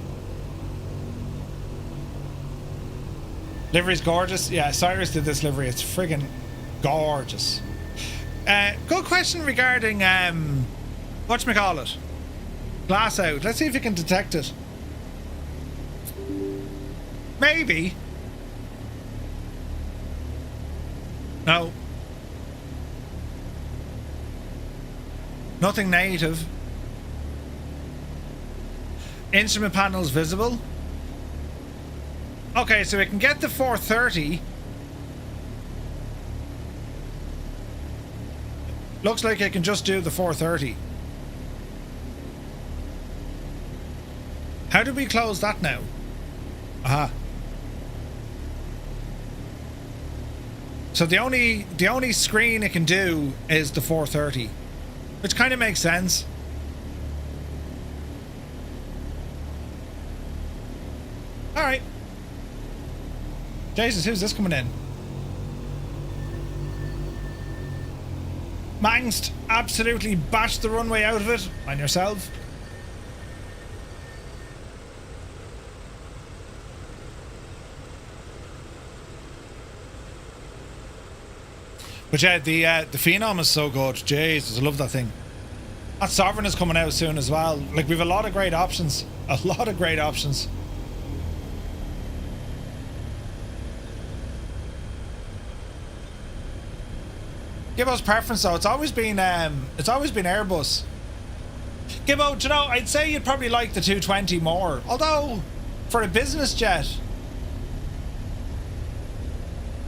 Livery's gorgeous. Yeah, Cyrus did this livery. It's friggin' gorgeous. Good question regarding whatchamacallit? Glass out. Let's see if you can detect it. Maybe. No. Nothing native. Instrument panels visible. Okay, so we can get the 430. Looks like I can just do the 430. How do we close that now? Aha. So the only screen it can do is the 430, which kind of makes sense. All right. Jesus, who's this coming in? Mangst absolutely bashed the runway out of it on yourself. But yeah, the Phenom is so good. Jesus, I love that thing. That Sovereign is coming out soon as well. Like, we've a lot of great options. A lot of great options. Gibbo's preference though, it's always been Airbus. Gibbo, do you know, I'd say you'd probably like the 220 more. Although, for a business jet.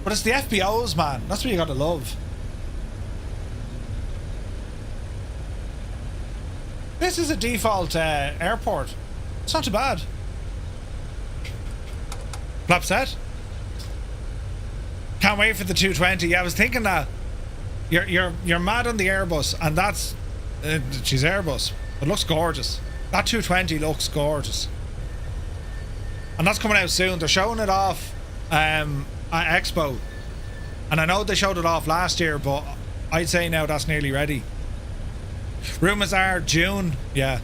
But it's the FBOs, man. That's what you gotta love. This is a default airport. It's not too bad. Flap set. Can't wait for the 220. Yeah, I was thinking that. You're mad on the Airbus, and that's she's Airbus. It looks gorgeous. That 220 looks gorgeous, and that's coming out soon. They're showing it off at Expo, and I know they showed it off last year, but I'd say now that's nearly ready. Rumors are June. Yeah.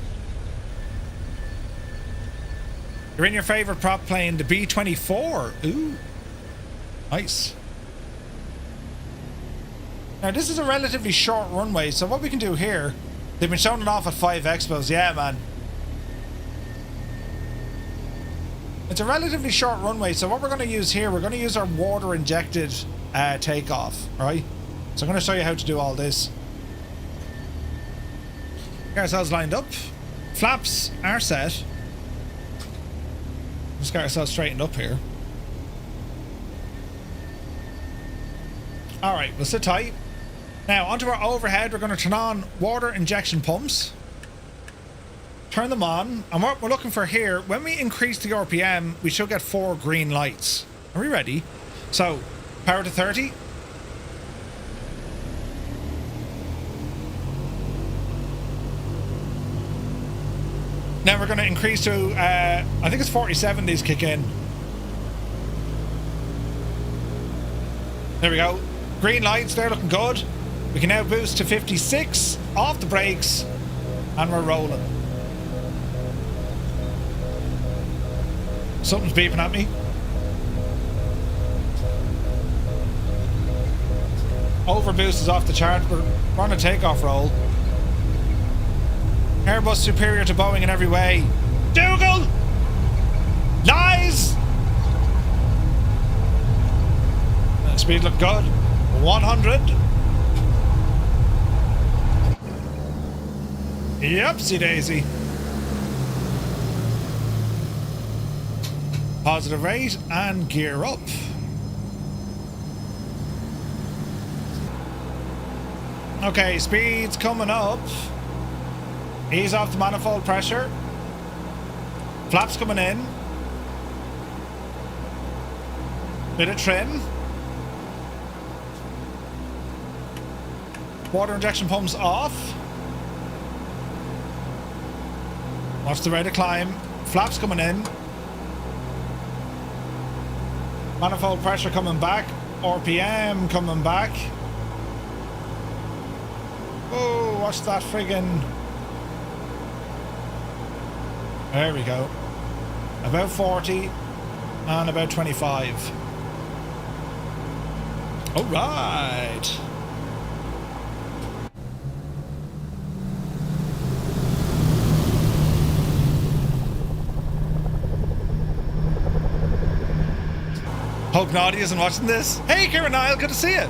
You're in your favorite prop plane, the B-24. Ooh, nice. Now this is a relatively short runway, so what we can do here, they've been showing it off at 5 Expos, yeah man. It's a relatively short runway, so what we're going to use here, we're going to use our water injected takeoff, right? So I'm going to show you how to do all this. Get ourselves lined up. Flaps are set. Let's get ourselves straightened up here. Alright, we'll sit tight. Now, onto our overhead, we're going to turn on water injection pumps. Turn them on. And what we're looking for here, when we increase the RPM, we should get 4 green lights. Are we ready? So, power to 30. Now we're going to increase to, I think it's 47 these kick in. There we go. Green lights, they're looking good. We can now boost to 56, off the brakes, and we're rolling. Something's beeping at me. Overboost is off the chart. We're on a takeoff roll. Airbus superior to Boeing in every way. Dougal! Lies! Speed look good. 100. Yepsy daisy. Positive rate and gear up. Okay, speed's coming up. Ease off the manifold pressure. Flaps coming in. Bit of trim. Water injection pumps off. Watch the rate of climb. Flaps coming in. Manifold pressure coming back. RPM coming back. Oh, watch that friggin'. There we go. About 40 and about 25. All right. Hope Naughty isn't watching this. Hey, Kieran Niall, good to see you.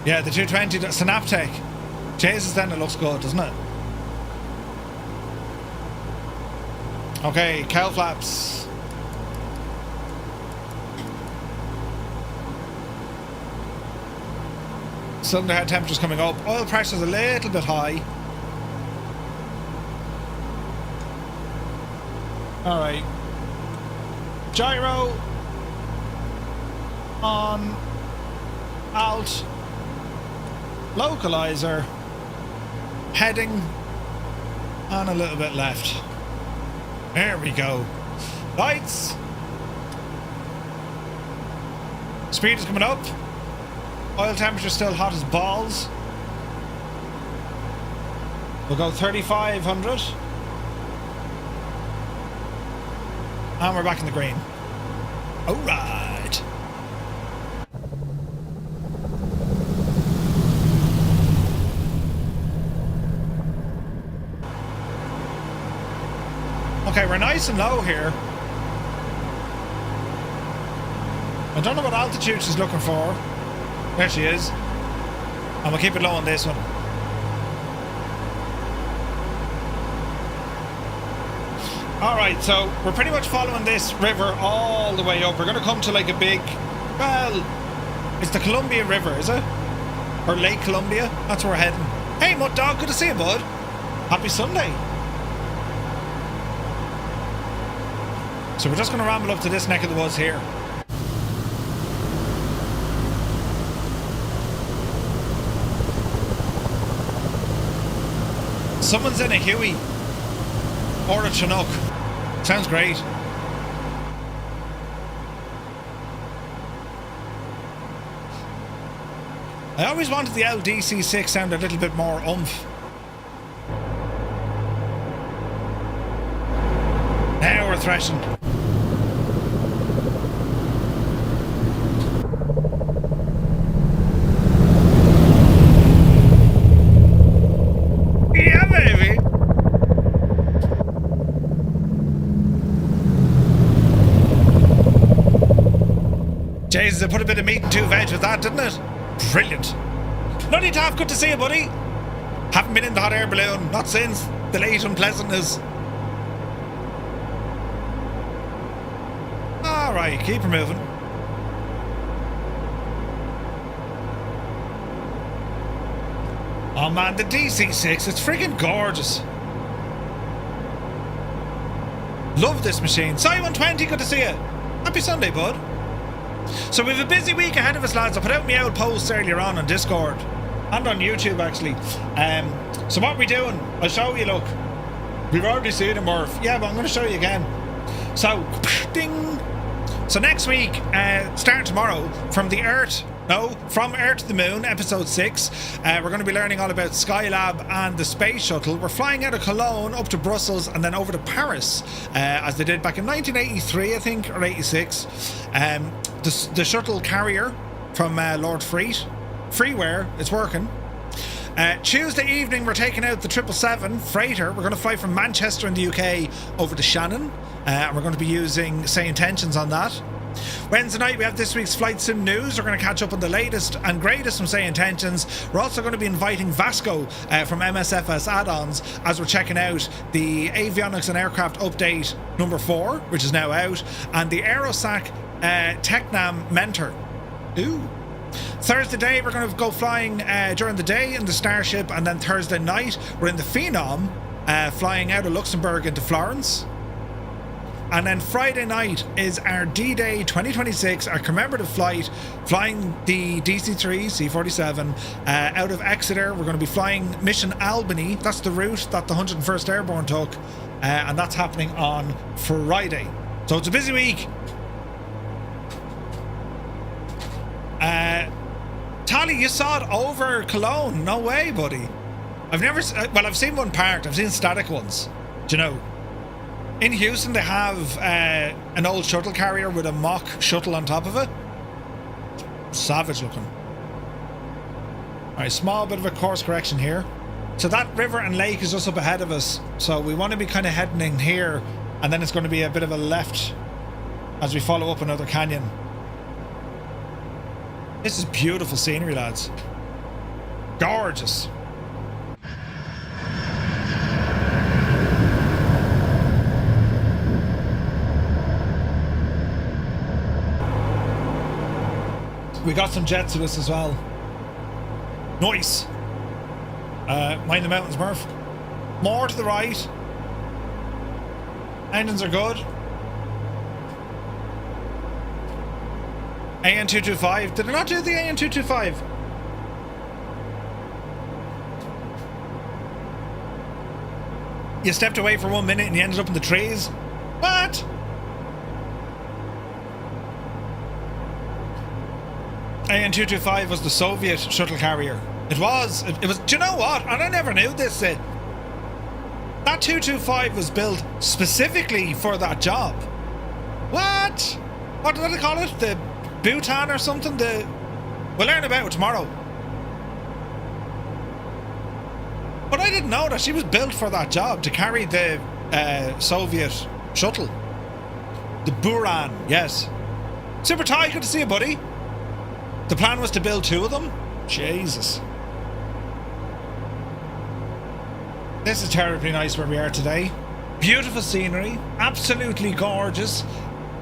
Yeah, the 220 Synaptech. Jesus, then it looks good, doesn't it? Okay, cowl flaps. Cylinder head temperature's coming up. Oil pressure's a little bit high. Alright. Gyro. On. Alt. Localizer. Heading. And a little bit left. There we go. Lights. Speed is coming up. Oil temperature still hot as balls. We'll go 3,500. And we're back in the green. Alright. Okay, we're nice and low here. I don't know what altitude she's looking for. There she is. And we'll keep it low on this one. Alright, so we're pretty much following this river all the way up. We're going to come to like a big... Well, it's the Columbia River, is it? Or Lake Columbia? That's where we're heading. Hey, Mutt Dog, good to see you, bud. Happy Sunday. So we're just going to ramble up to this neck of the woods here. Someone's in a Huey or a Chinook. Sounds great. I always wanted the DC-6 sound a little bit more oomph. Now we're thrashing. Yeah, baby. Jesus, I put a bit of meat and 2 veg with that, didn't it? Brilliant. Nutty Taff, good to see you, buddy. Haven't been in the hot air balloon, not since the late unpleasantness. Alright, keep her moving. Oh man, the DC-6, it's friggin' gorgeous. Love this machine. Simon20, good to see you. Happy Sunday, bud. So we have a busy week ahead of us, lads. I put out my old posts earlier on Discord and on YouTube, actually. So what are we doing? I'll show you, look. We've already seen it, Murph. Yeah, but I'm going to show you again. So, ding. So next week, starting tomorrow, from Earth to the Moon, episode 6, we're going to be learning all about Skylab and the space shuttle. We're flying out of Cologne up to Brussels and then over to Paris, as they did back in 1983, I think, or 86. The shuttle carrier from Lord Freeware is working. Tuesday evening, we're taking out the 777 freighter. We're going to fly from Manchester in the UK over to Shannon. And we're going to be using Say Intentions on that. Wednesday night, we have this week's Flight Sim news. We're going to catch up on the latest and greatest from Say Intentions. We're also going to be inviting Vasco from MSFS add-ons as we're checking out the Avionics and Aircraft Update number 4, which is now out, and the Aerosac Technam Mentor. Ooh. Thursday day, we're going to go flying during the day in the Starship, and then Thursday night, we're in the Phenom, flying out of Luxembourg into Florence. And then Friday night is our D-Day 2026, our commemorative flight, flying the DC-3 C-47 out of Exeter. We're going to be flying Mission Albany. That's the route that the 101st Airborne took, and that's happening on Friday. So it's a busy week. Tally, you saw it over Cologne? No way, buddy. I've seen one parked. I've seen static ones. Do you know? In Houston, they have an old shuttle carrier with a mock shuttle on top of it. Savage looking. Alright, small bit of a course correction here. So that river and lake is just up ahead of us. So we want to be kind of heading in here, and then it's going to be a bit of a left as we follow up another canyon. This is beautiful scenery, lads. Gorgeous. We got some jets to this as well. Nice. Mind the mountains, Murph. More to the right. Engines are good. AN225. Did I not do the AN225? You stepped away for 1 minute and you ended up in the trees? What? AN225 was the Soviet shuttle carrier. It was. It was. Do you know what? And I never knew this. That 225 was built specifically for that job. What? What do they call it? The Bhutan or something? We'll learn about it tomorrow. But I didn't know that she was built for that job, to carry the Soviet shuttle. The Buran, yes. Super Ty, good to see you, buddy. The plan was to build 2 of them? Jesus. This is terribly nice where we are today. Beautiful scenery, absolutely gorgeous.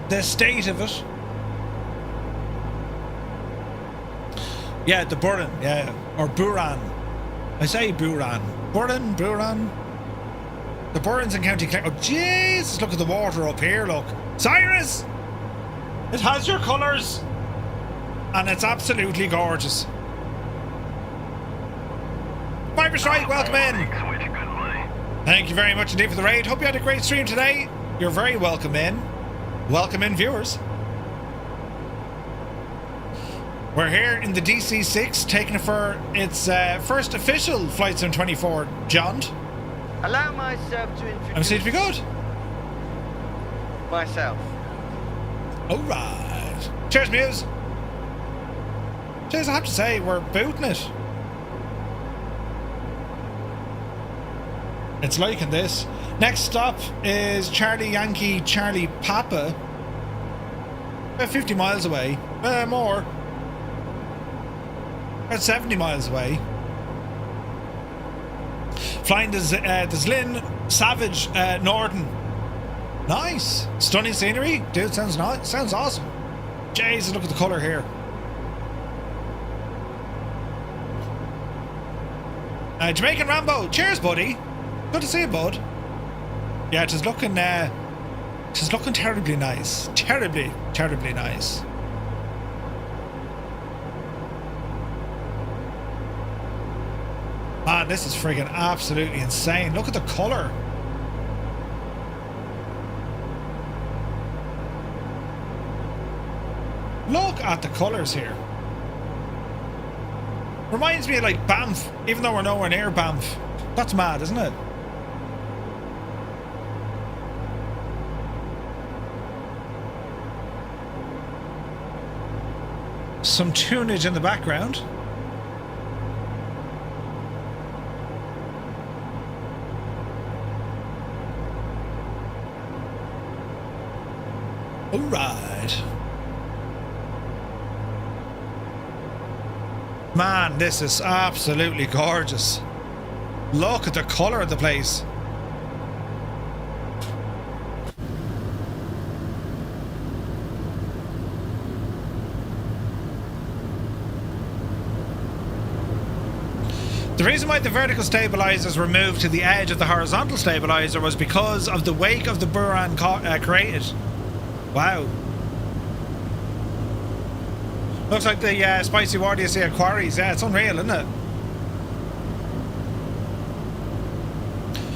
The state of it. Yeah, the Buran, yeah. Or Buran. I say Buran. Buran. The Burns in County Clare. Oh, Jesus, look at the water up here, look. Cyrus! It has your colours. And it's absolutely gorgeous. Viper Strike, welcome in. Thank you very much indeed for the raid. Hope you had a great stream today. You're very welcome in. Welcome in, viewers. We're here in the DC-6, taking it for its first official Flight Sim 24 jaunt. Allow myself to introduce... I'm seemed to be good. Myself. Alright. Cheers, Muse. Cheers, I have to say, we're booting it. It's liking this. Next stop is Charlie Yankee Charlie Papa. About 50 miles away. More. About 70 miles away. Flying the Zlin Savage Norden. Nice. Stunning scenery. Dude, sounds nice. Sounds awesome. Jesus, look at the colour here. Jamaican Rambo. Cheers, buddy. Good to see you, bud. Yeah, it is looking terribly nice. Terribly nice. Man, this is friggin' absolutely insane. Look at the colour. Look at the colours here. Reminds me of like Banff, even though we're nowhere near Banff. That's mad, isn't it? Some tunage in the background. All right. Man, this is absolutely gorgeous. Look at the colour of the place. The reason why the vertical stabilizers were moved to the edge of the horizontal stabilizer was because of the wake of the Buran created. Wow. Looks like the spicy water you see at quarries. Yeah, it's unreal, isn't it?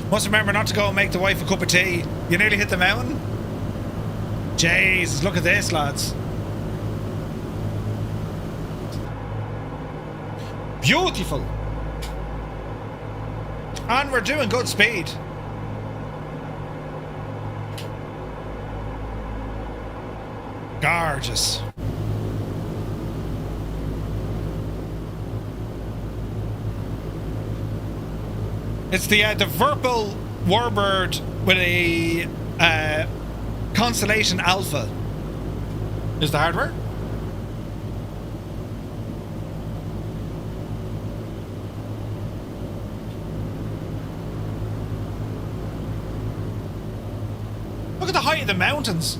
Must remember not to go and make the wife a cup of tea. You nearly hit the mountain? Jesus, look at this, lads. Beautiful. And we're doing good speed. Gorgeous. It's the Verpal Warbird with a Constellation Alpha. Is the hardware? Look at the height of the mountains.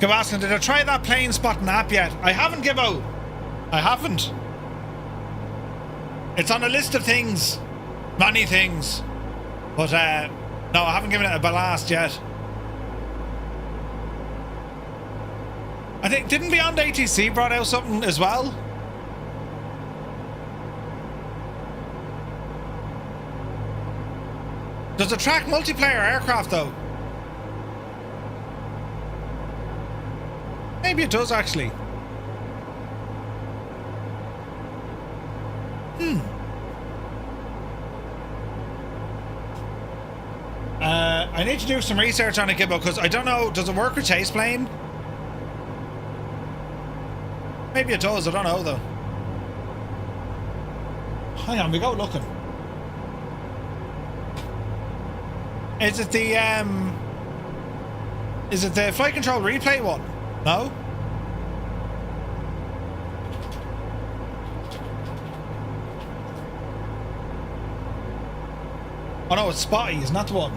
Go asking, did I try that plane spotting app yet? I haven't, Gibbo. I haven't. It's on a list of things. Many things. But, no, I haven't given it a blast yet. I think, didn't Beyond ATC brought out something as well? Does it track multiplayer aircraft though? Maybe it does actually. I need to do some research on it, Gibbo, because I don't know, does it work with chase plane? Maybe it does, I don't know though. Hang on, we go looking. Is it the flight control replay one? No? Oh no, it's Spotty, isn't that the one?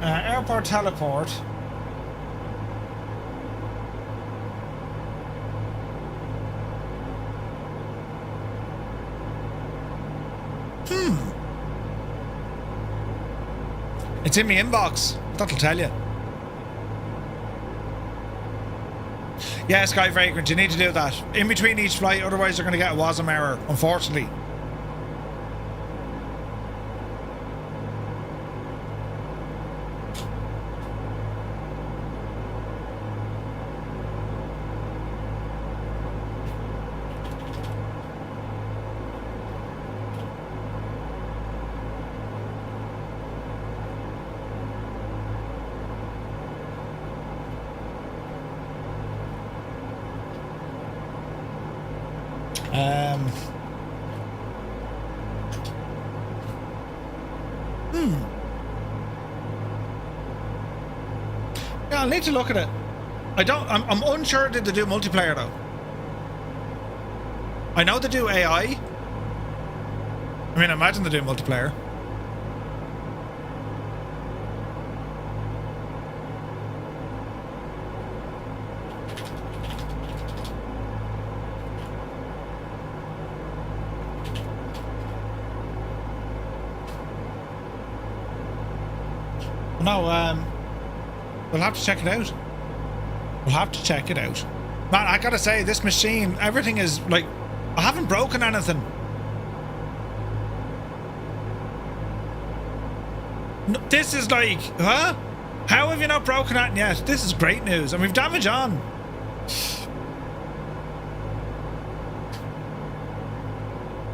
Airport teleport. It's in my inbox. That'll tell you. Yeah, Sky Vagrant, you need to do that. In between each flight, otherwise you're going to get a WASM error, unfortunately. Yeah, I'll need to look at it. I'm unsure did they do multiplayer though. I know they do AI. I mean, I imagine they do multiplayer. No, we'll have to check it out. We'll have to check it out. Man, I gotta say, this machine, everything is like, I haven't broken anything. No, this is like, huh? How have you not broken anything yet? This is great news. And we've damage on.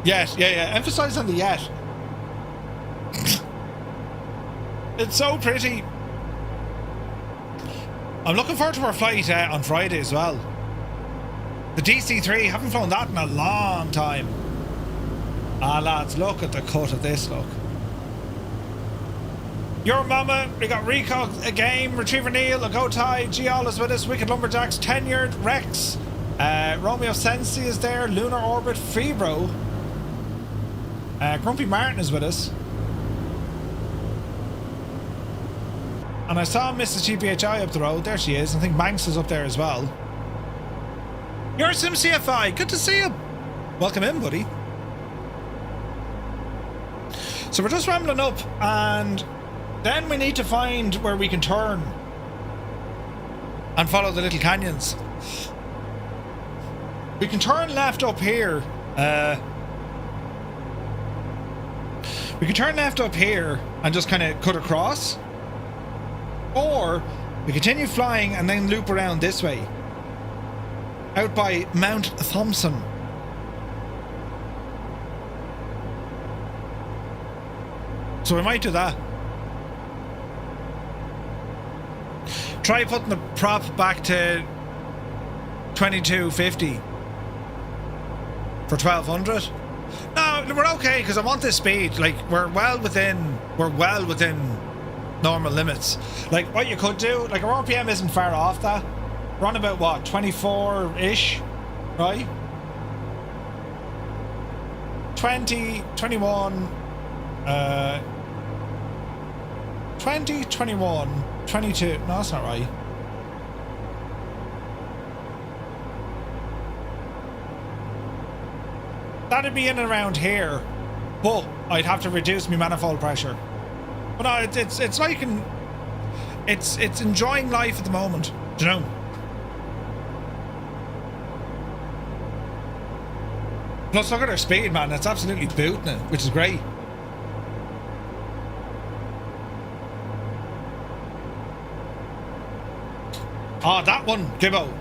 Yes, yeah. Emphasize on the yet. It's so pretty. I'm looking forward to our flight on Friday as well. The DC-3, haven't flown that in a long time. Ah, lads, look at the cut of this, look. Your mama, we got Recog, a game, Retriever Neil, a Go Tide, Gial is with us, Wicked Lumberjacks, Tenured, Rex, Romeo Sensi is there, Lunar Orbit, Febro, Grumpy Martin is with us. And I saw Mrs. GPHI up the road. There she is. I think Manx is up there as well. You're Sim CFI. Good to see you. Welcome in, buddy. So we're just rambling up, and then we need to find where we can turn and follow the little canyons. We can turn left up here. We can turn left up here and just kind of cut across. Or we continue flying and then loop around this way. Out by Mount Thompson. So we might do that. Try putting the prop back to 2250 for 1200. No, we're okay because I want this speed. Like we're well within normal limits. Like what you could do, like our RPM isn't far off that. We're on about what, 24-ish, right? 20, 21, 20, 21, 22. No, that's not right. That'd be in and around here, but I'd have to reduce my manifold pressure. But no, it's like it's enjoying life at the moment, do you know? Plus, look at our speed, man. It's absolutely booting it, which is great. Oh, that one, Gibbo.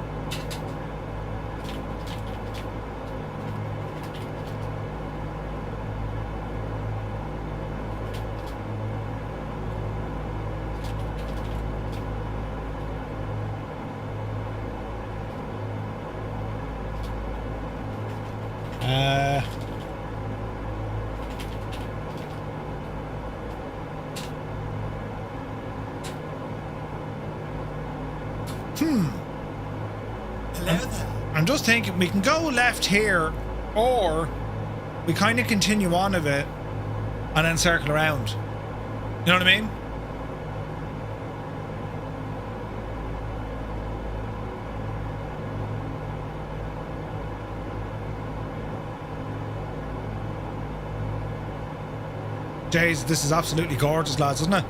I'm just thinking we can go left here, or we kind of continue on a bit and then circle around. You know what I mean? Jeez, this is absolutely gorgeous, lads, isn't it?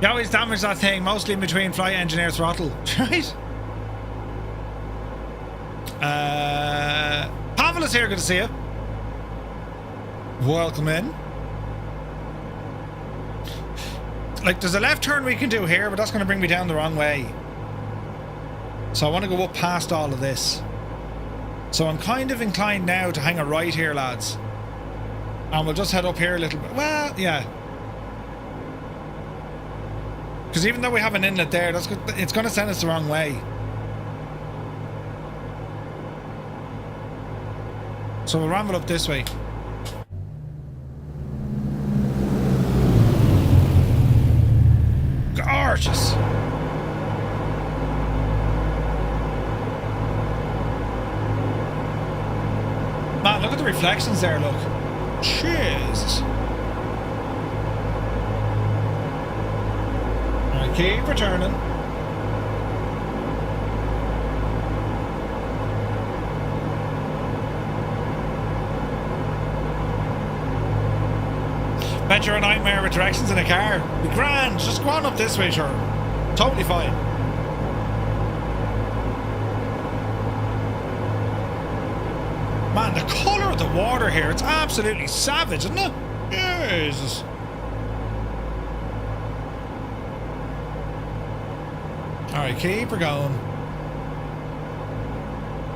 You always damage that thing, mostly in between flight engineer throttle, right? Pavel is here, good to see you. Welcome in. Like, there's a left turn we can do here, but that's going to bring me down the wrong way. So I want to go up past all of this. So I'm kind of inclined now to hang a right here, lads. And we'll just head up here a little bit. Well, yeah. Because even though we have an inlet there, that's good, it's going to send us the wrong way. So we'll ramble up this way. Gorgeous. Man, look at the reflections there, look. Jesus. Alright, keep returning. Bet you're a nightmare with directions in a car. Be grand, just go on up this way, sure. Totally fine. Man, the colour of the water here, it's absolutely savage, isn't it? Jesus. Alright, keep her going.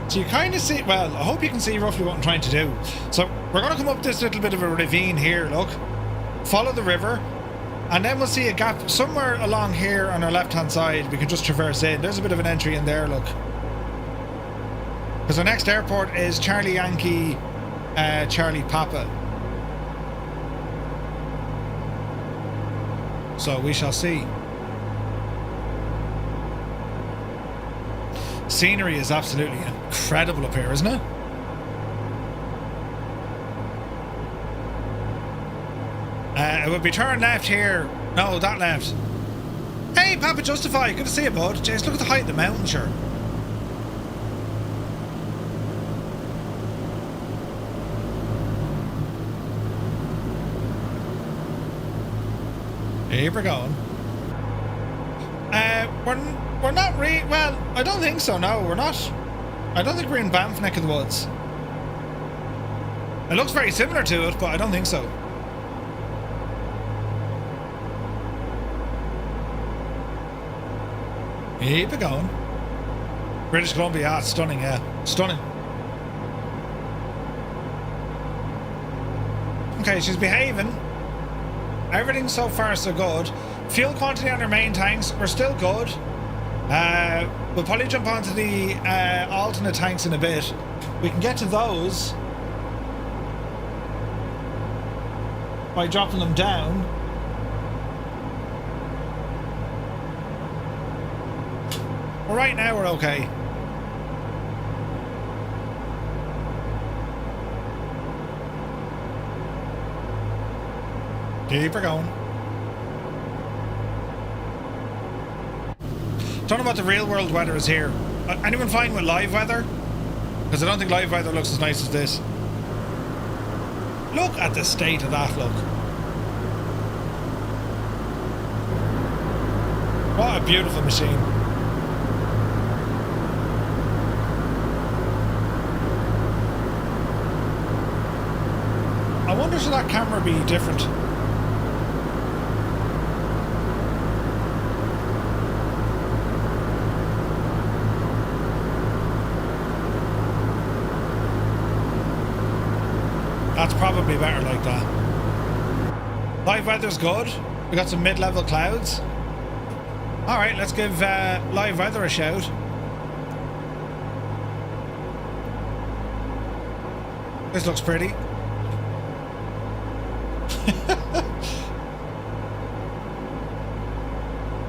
So you kind of see, well, I hope you can see roughly what I'm trying to do. So we're going to come up this little bit of a ravine here, look. Follow the river, and then we'll see a gap somewhere along here on our left hand side. We can just traverse in. There's a bit of an entry in there, look. Because our next airport is Charlie Yankee, Charlie Papa. So we shall see. Scenery is absolutely incredible up here, isn't it? It would be turn left here. No, that left. Hey, Papa Justify, good to see you, bud. Jeez, look at the height of the mountain, sure. Here we're going. We're not well, I don't think so, no, we're not. I don't think we're in Banff neck of the woods. It looks very similar to it, but I don't think so. Keep it going. British Columbia, it's stunning, yeah. Stunning. Okay, she's behaving. Everything's so far so good. Fuel quantity on our main tanks, we're still good. We'll probably jump onto the alternate tanks in a bit. We can get to those by dropping them down. But right now we're okay. Keep her going. Don't know what the real world weather is here. Anyone fine with live weather? Because I don't think live weather looks as nice as this. Look at the state of that, look. What a beautiful machine. I wonder should that camera be different? That's probably better like that. Live weather's good. We got some mid-level clouds. Alright, let's give live weather a shout. This looks pretty.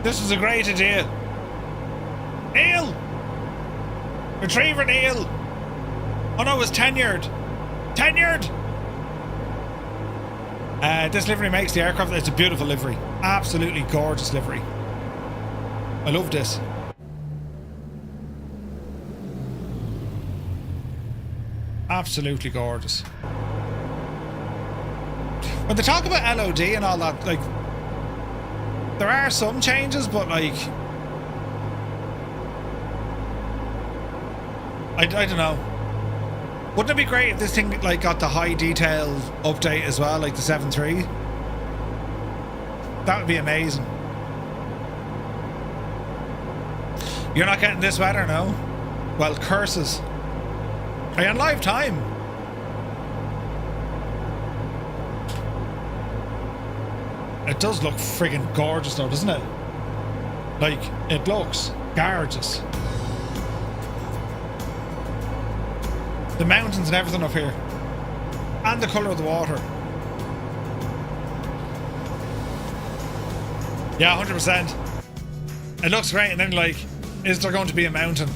This is a great idea. Neil! Retriever Neil! Oh no, it's tenured! Tenured! This livery makes the aircraft. It's a beautiful livery. Absolutely gorgeous livery. I love this. Absolutely gorgeous. When they talk about LOD and all that, like, there are some changes, but like, I don't know. Wouldn't it be great if this thing like got the high detail update as well, like the 7.3? That would be amazing. You're not getting this weather, no? Well, curses. Are you on live time? It does look friggin' gorgeous though, doesn't it? Like, it looks gorgeous. The mountains and everything up here. And the colour of the water. Yeah, 100%. It looks great, and then like, is there going to be a mountain?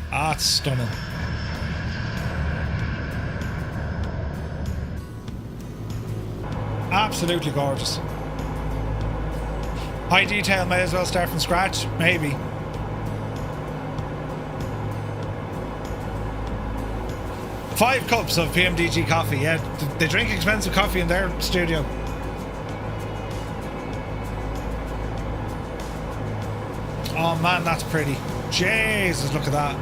That's stunning. Absolutely gorgeous. High detail may as well start from scratch, maybe. Five cups of PMDG coffee. Yeah, they drink expensive coffee in their studio. Oh man, that's pretty. Jesus, look at that.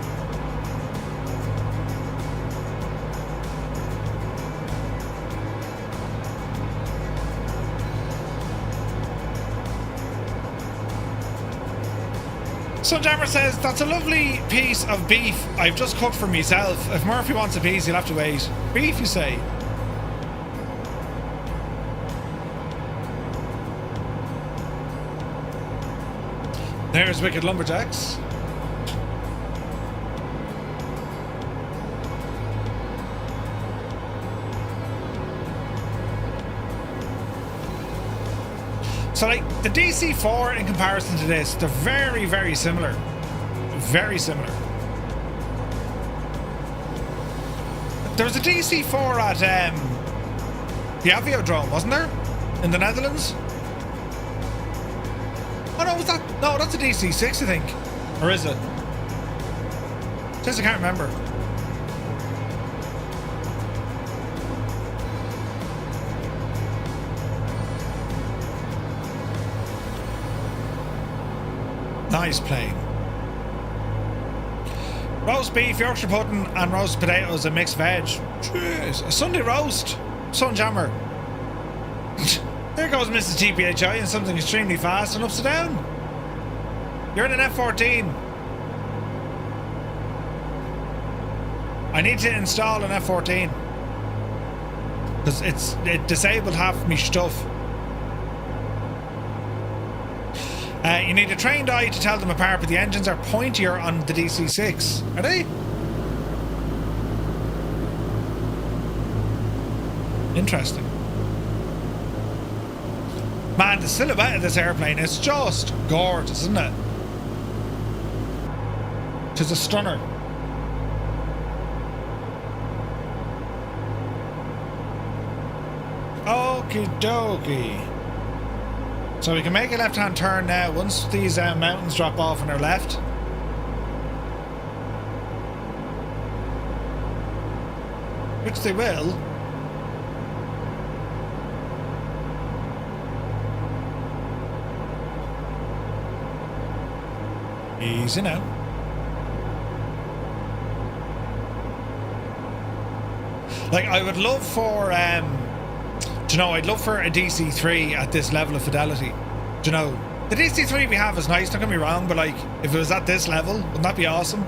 Sunjammer says, that's a lovely piece of beef I've just cooked for myself. If Murphy wants a piece, he'll have to wait. Beef, you say? There's Wicked Lumberjacks. So like the DC-4 in comparison to this, they're very, very similar. Very similar. There was a DC-4 at the Aviodrome, wasn't there? In the Netherlands? Oh no, was that? No, that's a DC-6, I think. Or is it? Just I can't remember. Nice plane. Roast beef, Yorkshire pudding, and roast potatoes and mixed veg. Jeez, a Sunday roast. Sunjammer. There goes Mrs. TPHI in something extremely fast and upside down. You're in an F-14. I need to install an F-14 because it disabled half my stuff. You need a trained eye to tell them apart, but the engines are pointier on the DC-6. Are they? Interesting. Man, the silhouette of this airplane is just gorgeous, isn't it? It's a stunner. Okie dokie. So we can make a left-hand turn now once these mountains drop off on our left. Which they will. Easy now. Like, I would love for, do you know, I'd love for a DC-3 at this level of fidelity. Do you know, the DC-3 we have is nice, don't get me wrong, but like, if it was at this level, wouldn't that be awesome?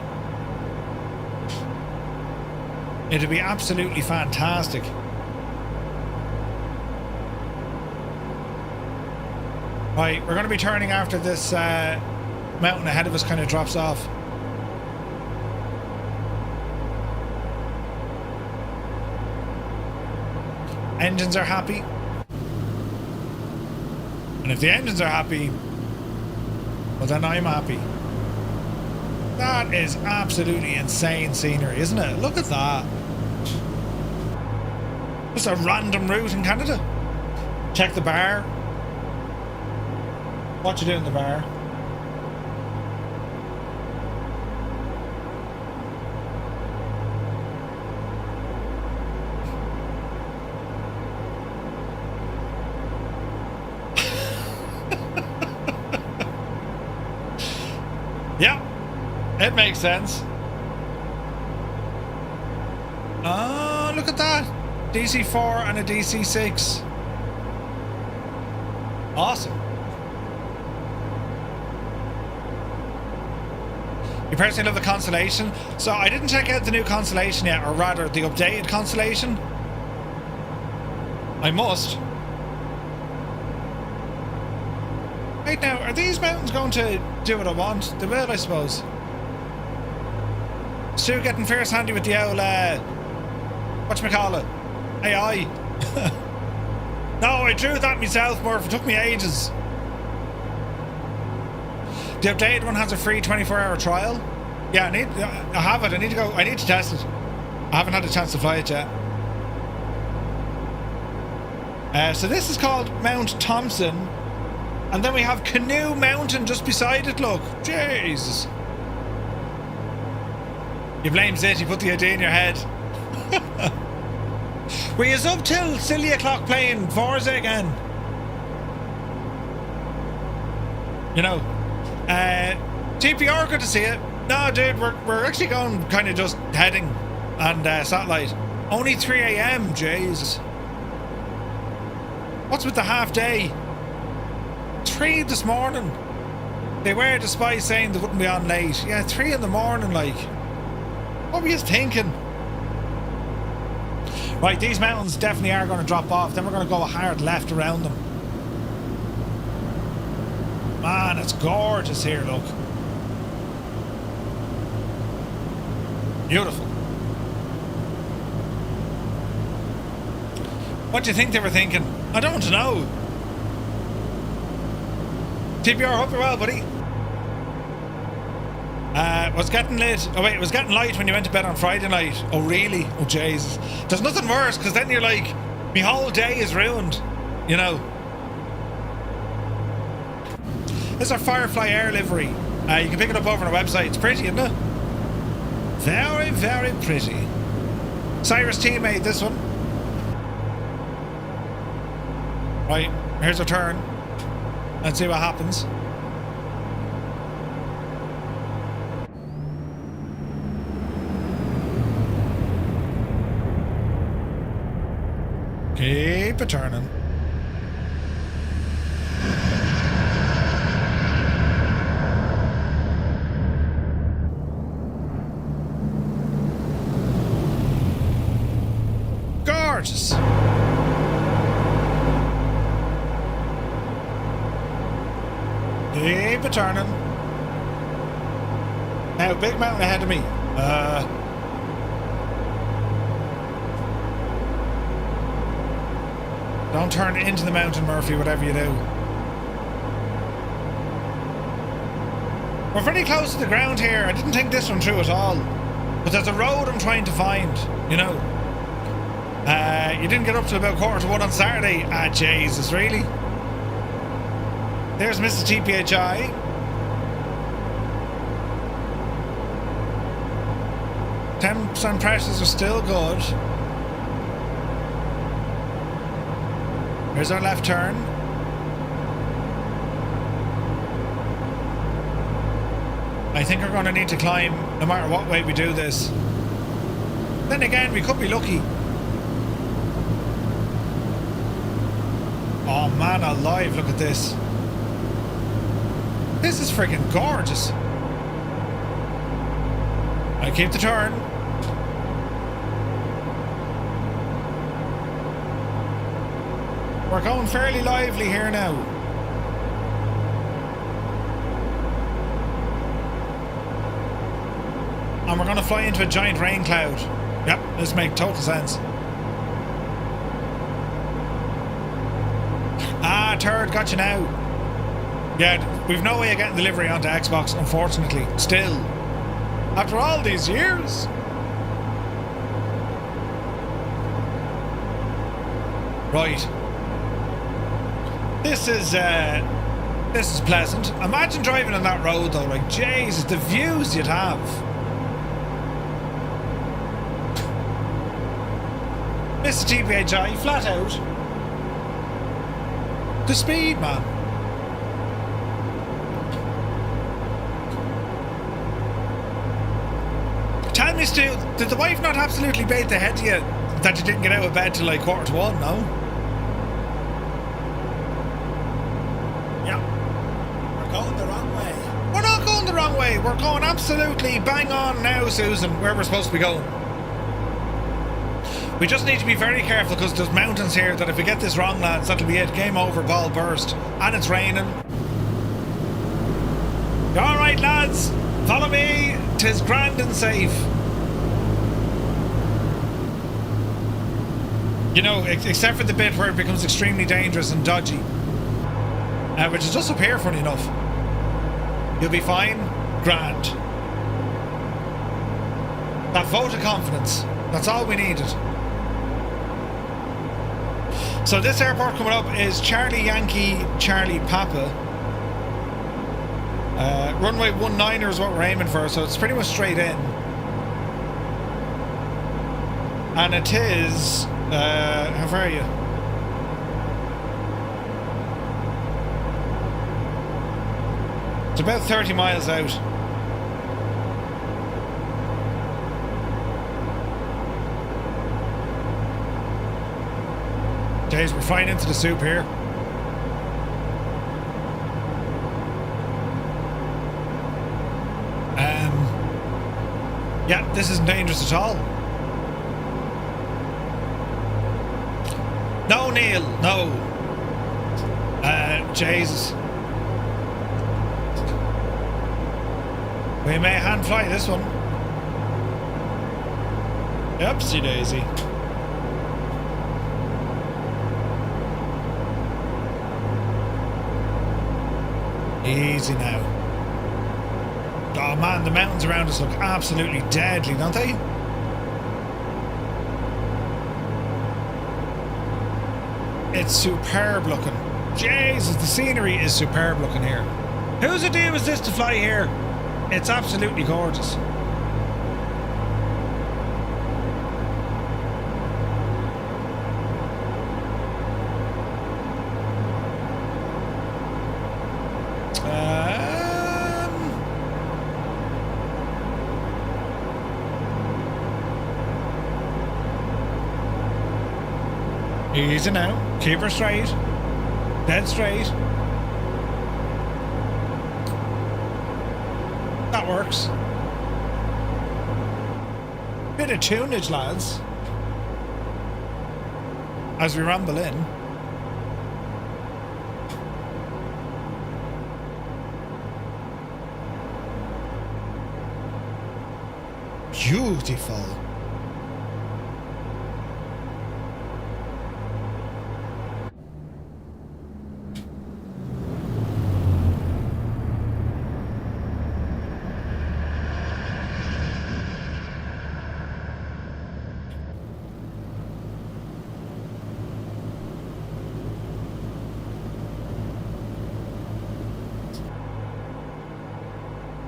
It'd be absolutely fantastic. Right, we're going to be turning after this mountain ahead of us kind of drops off. Engines are happy. And if the engines are happy, well then I'm happy. That is absolutely insane scenery, isn't it? Look at that. Just a random route in Canada. Check the bar. What you do in the bar? Yeah, it makes sense. Oh, look at that. DC-4 and a DC-6. Awesome. You personally love the Constellation? So I didn't check out the new Constellation yet, or rather the updated Constellation. I must. Right now, are these mountains going to do what I want? They will, I suppose. Stu getting fierce handy with the old, whatchamacallit? AI. No, I drew that myself, Murph. It took me ages. The updated one has a free 24-hour trial. Yeah, I have it. I need to go. I need to test it. I haven't had a chance to fly it yet. So this is called Mount Thompson. And then we have Canoe Mountain just beside it, look. Jesus. You blame Zit, you put the idea in your head. Were you up till silly o'clock playing Forza again? You know. TPR, good to see it. No, dude, we're actually going kind of just heading and satellite. Only 3 a.m, Jesus. What's with the half day? 3 this morning. They were the spies saying they wouldn't be on late. Yeah, 3 in the morning, like. What were you thinking? Right, these mountains definitely are going to drop off. Then we're going to go a hard left around them. Man, it's gorgeous here, look. Beautiful. What do you think they were thinking? I don't know. TPR, hope you're well, buddy. It was getting late. Oh wait, it was getting light when you went to bed on Friday night. Oh really? Oh Jesus. There's nothing worse, because then you're like, my whole day is ruined. You know. This is our Firefly Air livery. You can pick it up over on our website. It's pretty, isn't it? Very, very pretty. Cyrus T made this one. Right, here's a turn. Let's see what happens. Keep it turning. Gorgeous. Keep it turning. Now, big mountain ahead of me. Don't turn into the mountain, Murphy, whatever you do. We're very close to the ground here. I didn't think this one through at all. But there's a road I'm trying to find, you know. You didn't get up till about 1:45 on Saturday. Ah, Jesus, really? There's Mr. TPHI. %% prices are still good. Here's our left turn. I think we're going to need to climb no matter what way we do this. Then again, we could be lucky. Oh man alive, look at this. This is freaking gorgeous. I keep the turn. We're going fairly lively here now. And we're going to fly into a giant rain cloud. Yep, this makes total sense. Ah, turd, got you now. Yeah, we've no way of getting delivery onto Xbox, unfortunately. Still. After all these years. Right. This is pleasant. Imagine driving on that road though, like Jesus, the views you'd have. Mr. TPHI, flat out. The speed, man. Tell me, Stu, did the wife not absolutely bait the head to you that you didn't get out of bed till like 1:45, no? Yeah. We're going the wrong way. We're not going the wrong way. We're going absolutely bang on now, Susan, where we're supposed to be going. We just need to be very careful because there's mountains here that if we get this wrong, lads, that'll be it. Game over, ball burst. And it's raining. Alright, lads. Follow me. 'Tis grand and safe. You know, except for the bit where it becomes extremely dangerous and dodgy. Which is just up here, funny enough. You'll be fine. Grand. That vote of confidence. That's all we needed. So this airport coming up is Charlie Yankee, Charlie Papa. Runway 19 is what we're aiming for, so it's pretty much straight in. And it is... how far are you? It's about 30 miles out. Days, we're flying into the soup here. Yeah, this isn't dangerous at all. No, Neil, no. Jesus. We may hand fly this one. Upsy daisy. Easy now. Oh man, the mountains around us look absolutely deadly, don't they? It's superb looking. Jesus, the scenery is superb looking here. Whose idea was this to fly here? It's absolutely gorgeous. Easy now. Keep her straight. Dead straight. That works. Bit of tunage, lads. As we ramble in. Beautiful.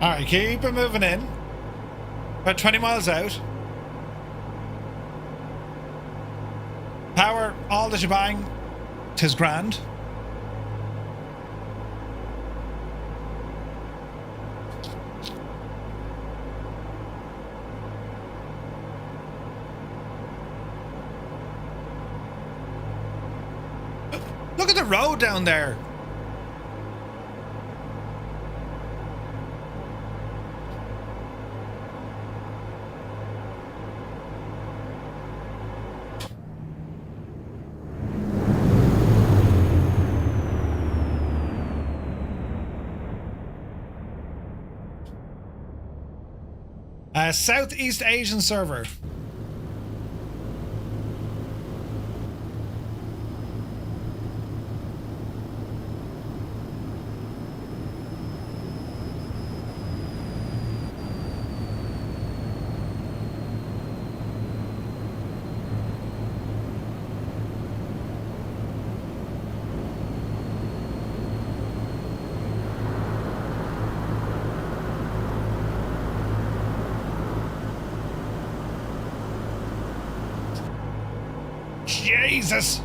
Alright, keep it moving in. About 20 miles out. Power, all the shebang. 'Tis grand. Look at the road down there. Southeast Asian server. Jesus!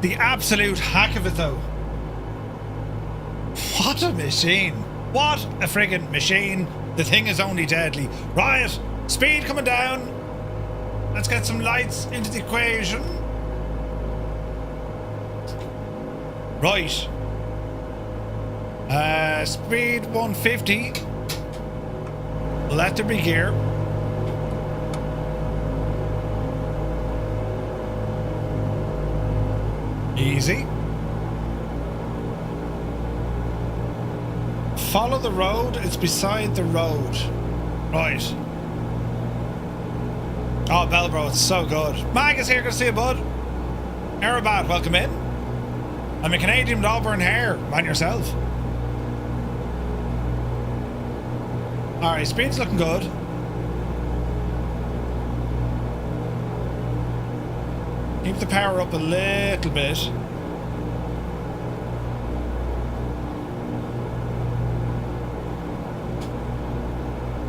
The absolute hack of it, though. What a machine. What a friggin' machine. The thing is only deadly. Right, speed coming down. Let's get some lights into the equation. Right. Speed 150. Let there be gear. Easy. Follow the road. It's beside the road. Right. Oh, Bellbro, it's so good. Mag is here. Good to see you, bud. Aerobat, welcome in. I'm a Canadian with auburn hair. Man yourself. Alright, speed's looking good. Keep the power up a little bit.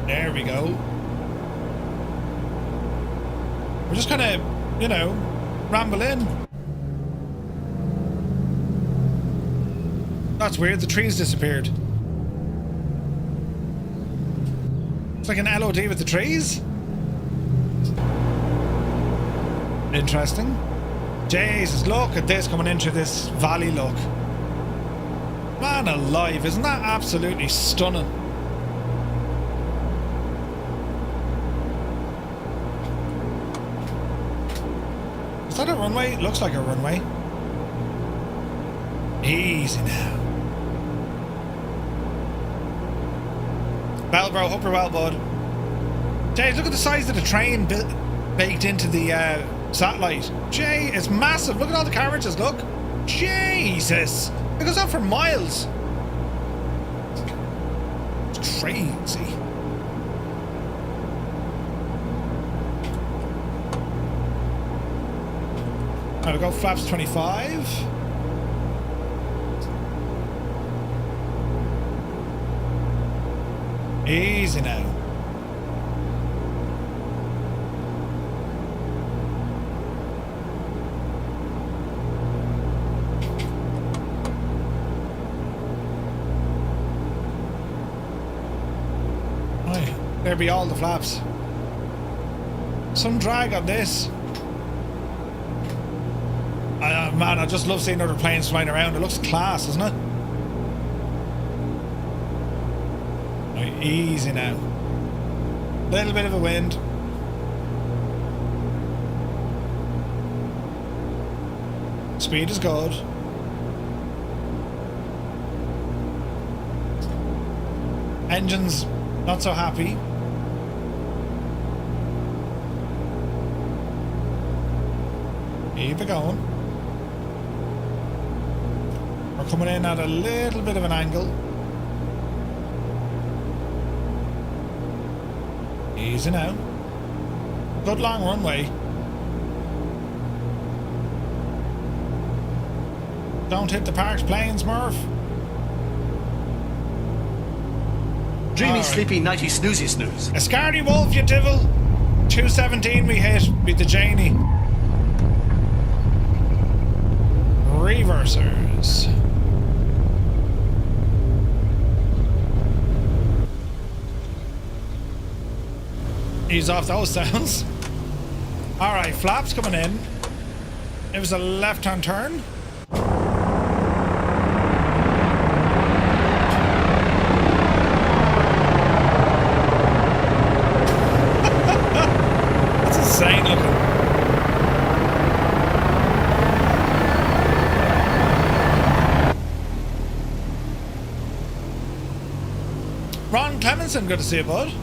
There we go. We're just kind of, you know, ramble in. That's weird, the trees disappeared. It's like an LOD with the trees. Interesting. Jesus, look at this coming into this valley look. Man alive, isn't that absolutely stunning? Is that a runway? It looks like a runway. Easy now. Well, bro, hope you're well, bud. Jay, look at the size of the train baked into the satellite. Jay, it's massive. Look at all the carriages, look. Jesus. It goes on for miles. It's crazy. Now we go flaps 25. Easy now. Right, there be all the flaps. Some drag on this. Man, I just love seeing other planes flying around. It looks class, doesn't it? Right, easy now. Little bit of a wind. Speed is good. Engines not so happy. Keep it going. We're coming in at a little bit of an angle. Easy now. Good long runway. Don't hit the parked planes, Murph. Dreamy, sleepy, nighty, snoozy, snooze. A scaredy wolf, you divil. 217 we hit. Beat the Janie. Reversers. Ease off those sounds. Alright, flaps coming in. It was a left-hand turn. That's insane looking. Ron Clemenson, good to see you, bud.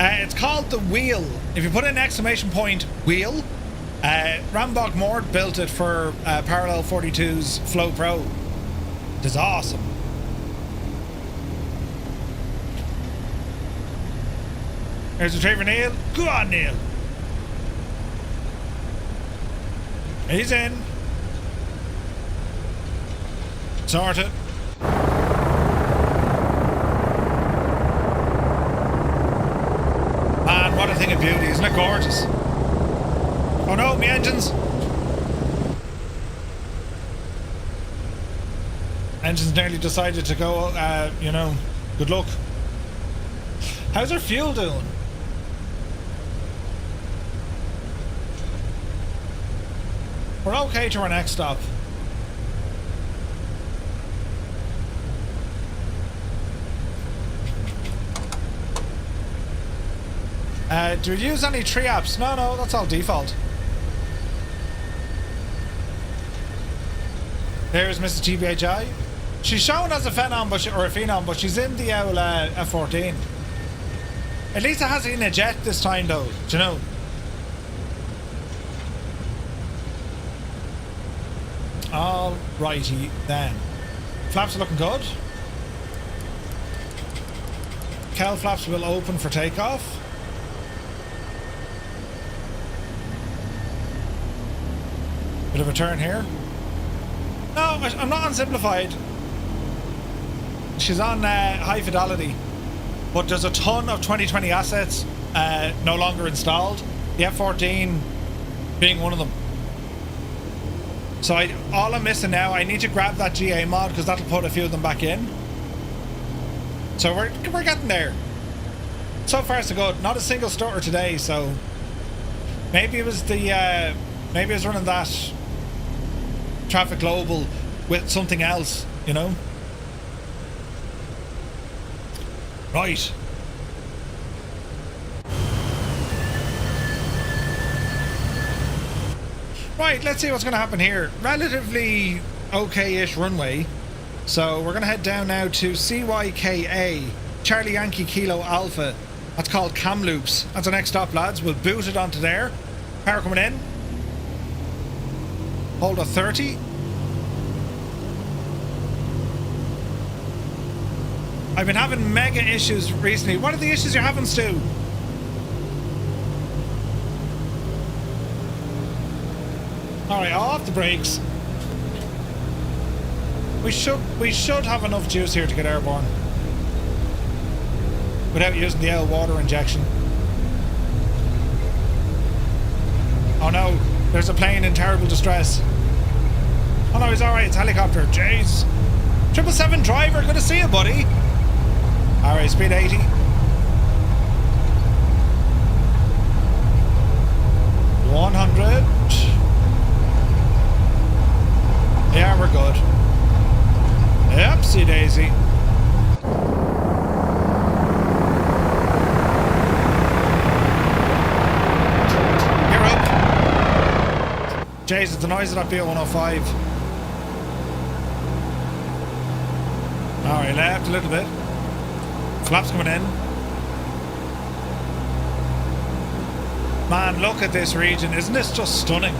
It's called the Wheel. If you put in exclamation point wheel, Rambach Mort built it for Parallel 42's Flow Pro. It is awesome. There's a Trevor Neil. Go on, Neil. He's in. Sorted. Man, what a thing of beauty. Isn't it gorgeous? Oh no, my engines. Engines nearly decided to go, you know, good luck. How's our fuel doing? We're okay to our next stop. Do we use any tree apps? No, that's all default. There's Mrs. TBHI. She's shown as a phenom, or a phenom, but she's in the old F-14. At least it has it in a jet this time, though. Do you know? Alrighty then. Flaps are looking good. Cowl flaps will open for takeoff. Bit of a turn here. No, I'm not on simplified. She's on high fidelity, but there's a ton of 2020 assets no longer installed. The F-14 being one of them. So all I'm missing now, I need to grab that GA mod because that'll put a few of them back in. So we're getting there. So far so good. Not a single stutter today, so Maybe it was the maybe it was running that traffic global with something else, you know. Right. Right, let's see what's going to happen here. Relatively okay-ish runway. So we're going to head down now to CYKA, Charlie Yankee Kilo Alpha. That's called Kamloops. That's the next stop, lads. We'll boot it onto there. Power coming in. Hold a 30. I've been having mega issues recently. What are the issues you're having, Stu? Alright, off the brakes. We should have enough juice here to get airborne without using the L water injection. Oh no, there's a plane in terrible distress. Oh no, he's alright, it's a helicopter. Jeez. 777 driver, good to see you, buddy. Alright, speed 80. $100. Yeah, we're good. Oopsie daisy. You're up. Jeez, it's the noise of that B105. Alright, left a little bit. Flaps coming in. Man, look at this region. Isn't this just stunning?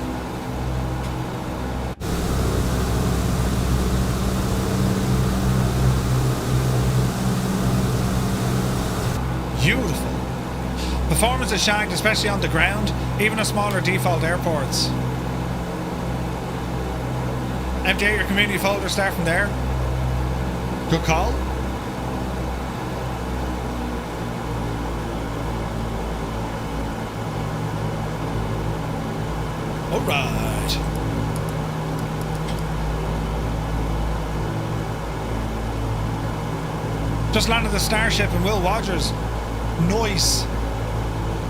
Beautiful. Performance is shagged, especially on the ground, even at smaller default airports. Empty out your community folder, start from there. Good call. Alright. Just landed the Starship in Will Rogers. Nice.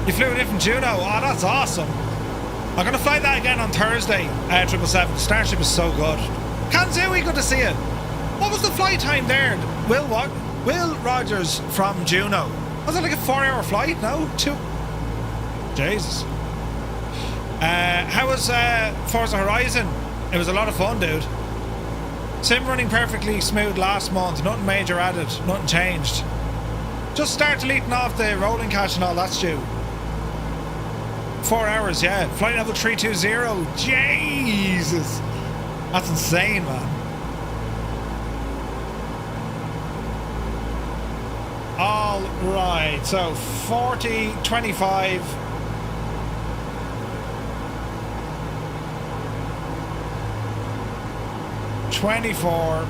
You flew it in from Juno. Oh, that's awesome. I'm going to fly that again on Thursday. 777. Starship is so good. Kanzui, good to see you. What was the flight time there? Will Rogers from Juno. Was it like a 4-hour flight? No? 2. Jesus. How was Forza Horizon? It was a lot of fun, dude. Sim running perfectly smooth last month. Nothing major added. Nothing changed. Just start deleting off the rolling cache and all that stew. 4 hours, yeah. Flight level 320. Jesus. That's insane, man. All right. So 40, 25. 24.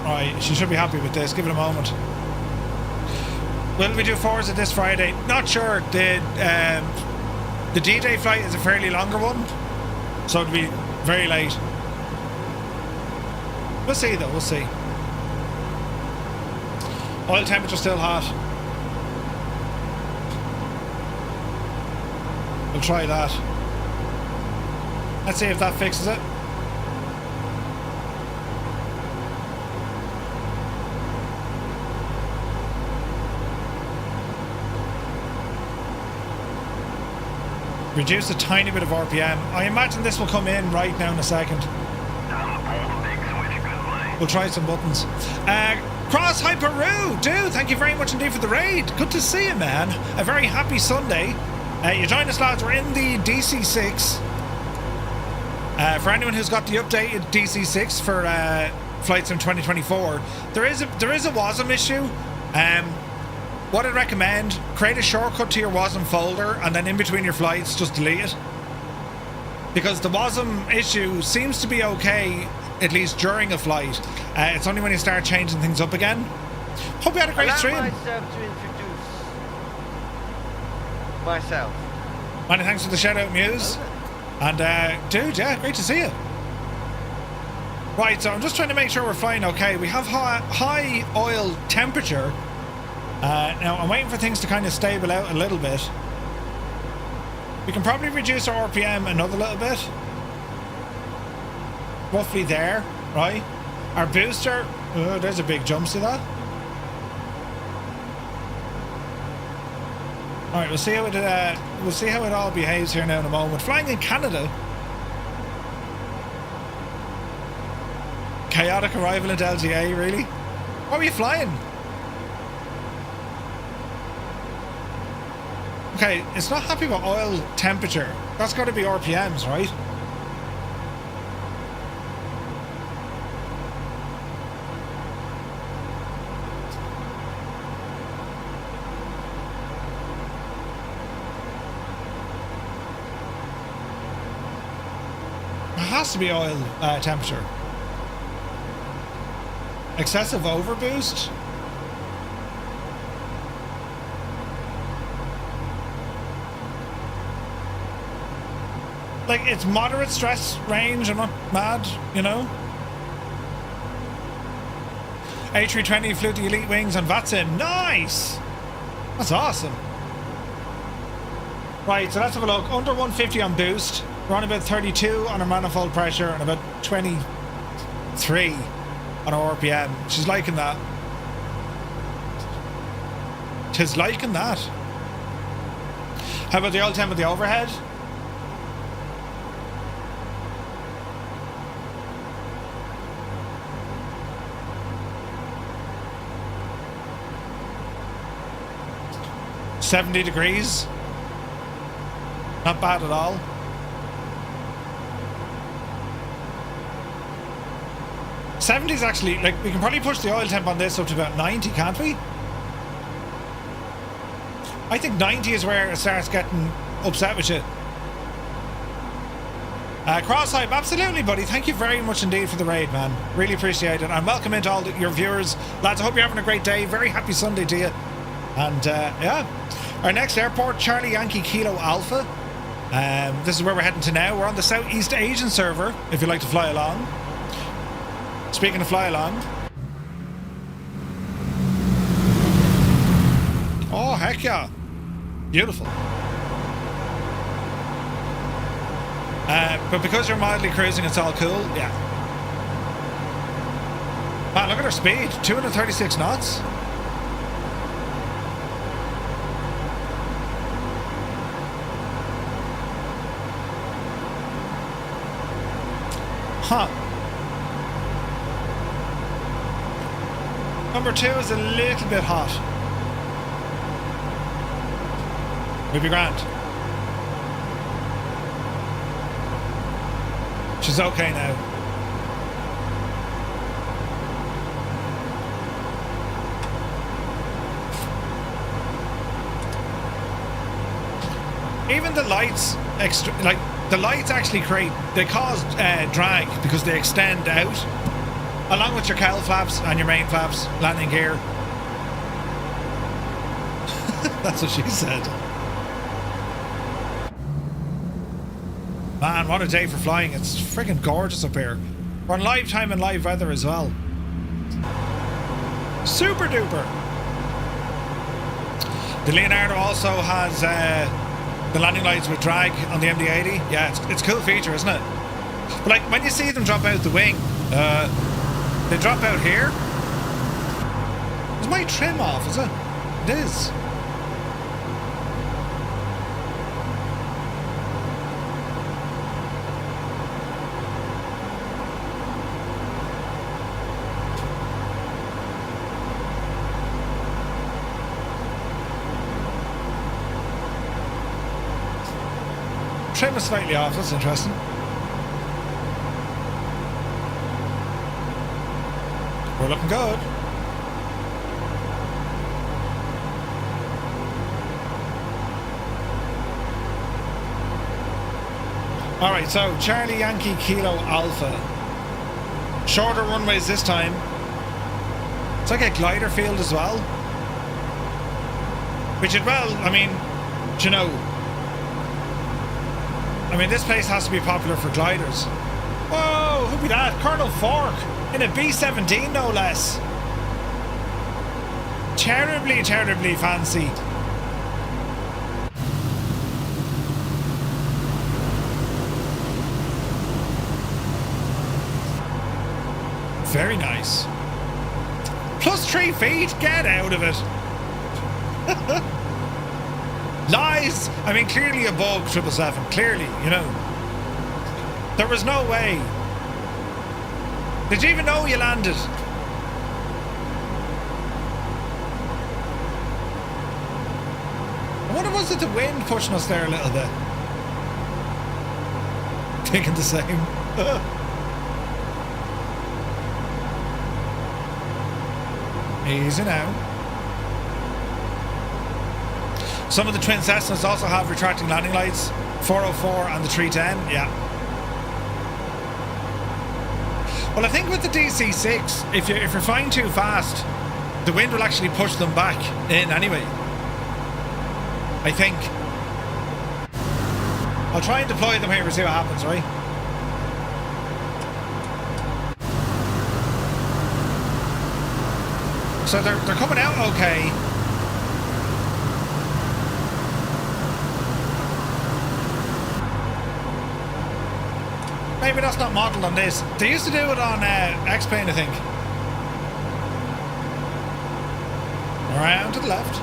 Right, she should be happy with this. Give it a moment. Will we do Forza this Friday? Not sure. The D-Day flight is a fairly longer one, so it'll be very late. We'll see though, we'll see. Oil temperature still hot. We'll try that. Let's see if that fixes it. Reduce a tiny bit of RPM. I imagine this will come in right now in a second. We'll try some buttons. Cross Hyperu, dude, thank you very much indeed for the raid. Good to see you, man. A very happy Sunday. You joined us, lads. We're in the DC-6. For anyone who's got the updated DC-6 for flights in 2024, there is a WASM issue. What I'd recommend, create a shortcut to your WASM folder and then in between your flights just delete it, because the WASM issue seems to be okay at least during a flight. It's only when you start changing things up again. Hope you had a great stream. Myself to introduce myself. Many thanks for the shout out, Muse. And dude, yeah, great to see you. Right, so I'm just trying to make sure we're flying okay. We have high oil temperature. Now I'm waiting for things to kind of stable out a little bit. We can probably reduce our RPM another little bit. Roughly there, right? Our booster, there's a big jump to that. All right, we'll see how it all behaves here now in a moment. Flying in Canada. Chaotic arrival at LGA, really? What were you flying? Okay, it's not happy with oil temperature. That's got to be RPMs, right? It has to be oil temperature. Excessive overboost? Like, it's moderate stress range, I'm not mad, you know? A320 flew the elite wings on VATSIM. Nice! That's awesome. Right, so let's have a look. Under 150 on boost. We're on about 32 on our manifold pressure and about 23 on our RPM. She's liking that. Tis liking that. How about the oil temp of the overhead? $70. Not bad at all. $70's actually, like, we can probably push the oil temp on this up to about 90, can't we? I think 90 is where it starts getting upset with you. Cross-hype, absolutely, buddy. Thank you very much indeed for the raid, man. Really appreciate it. And welcome into all your viewers. Lads, I hope you're having a great day. Very happy Sunday to you. And, yeah. Our next airport, Charlie Yankee Kilo Alpha. This is where we're heading to now. We're on the Southeast Asian server, if you'd like to fly along. Speaking of fly along. Oh, heck yeah. Beautiful. But because you're mildly cruising, it's all cool. Yeah. Man, look at our speed. 236 knots. Huh. Number 2 is a little bit hot. We'll be grand. She's okay now. Even the lights, like the lights actually they cause drag because they extend out. Along with your cowl flaps and your main flaps, landing gear. That's what she said. Man, what a day for flying. It's freaking gorgeous up here. We're on live time and live weather as well. Super duper. The Leonardo also has the landing lights with drag on the MD-80. Yeah, it's a cool feature, isn't it? But like, when you see them drop out the wing, they drop out here. Is my trim off, is it? It is. Trim is slightly off, that's interesting. We're looking good. Alright, so Charlie Yankee Kilo Alpha. Shorter runways this time. It's like a glider field as well. Which it, well, I mean, you know, I mean, this place has to be popular for gliders. Whoa, who be that? Colonel Fork in a B-17, no less. terribly, terribly fancy. Very nice. Plus 3 feet, get out of it. Lies. I mean, clearly a bug, 777. Clearly, you know. There was no way. Did you even know you landed? I wonder, was it the wind pushing us there a little bit? Thinking the same. Easy now. Some of the twin Cessnas also have retracting landing lights. 404 and the 310, yeah. Well, I think with the DC-6, if you're flying too fast, the wind will actually push them back in anyway. I think. I'll try and deploy them here and see what happens, right? So they're coming out okay. Maybe that's not modelled on this. They used to do it on X-Plane, I think. Around to the left.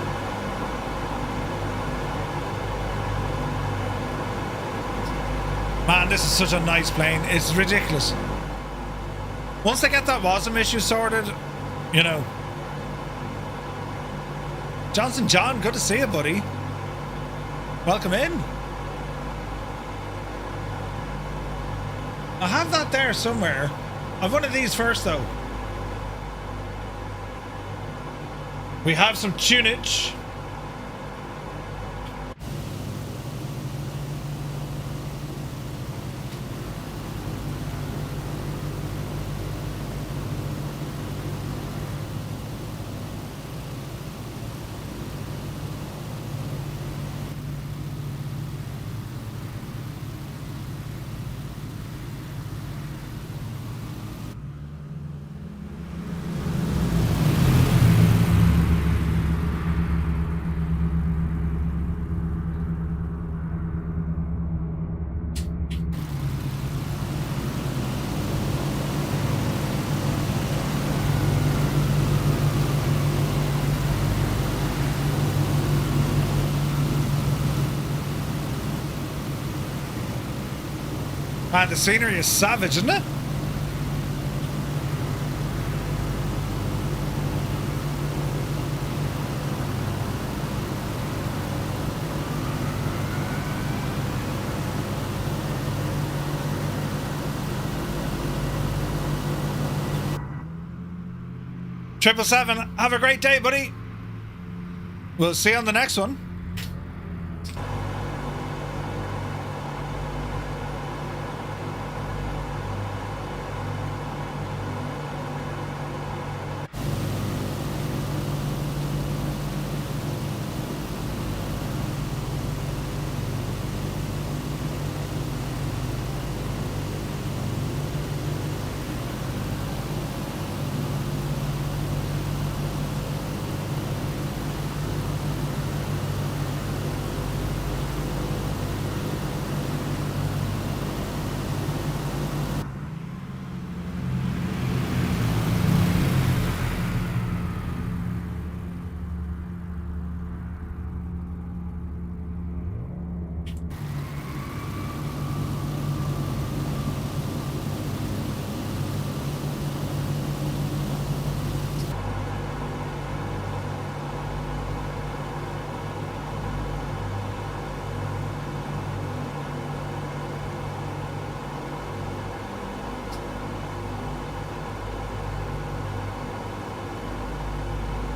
Man, this is such a nice plane. It's ridiculous. Once they get that WASM issue sorted, you know. Johnson John, good to see you, buddy. Welcome in. I have that there somewhere. I've one of these first, though. We have some tunage. Man, the scenery is savage, isn't it? Triple seven, have a great day, buddy. We'll see you on the next one.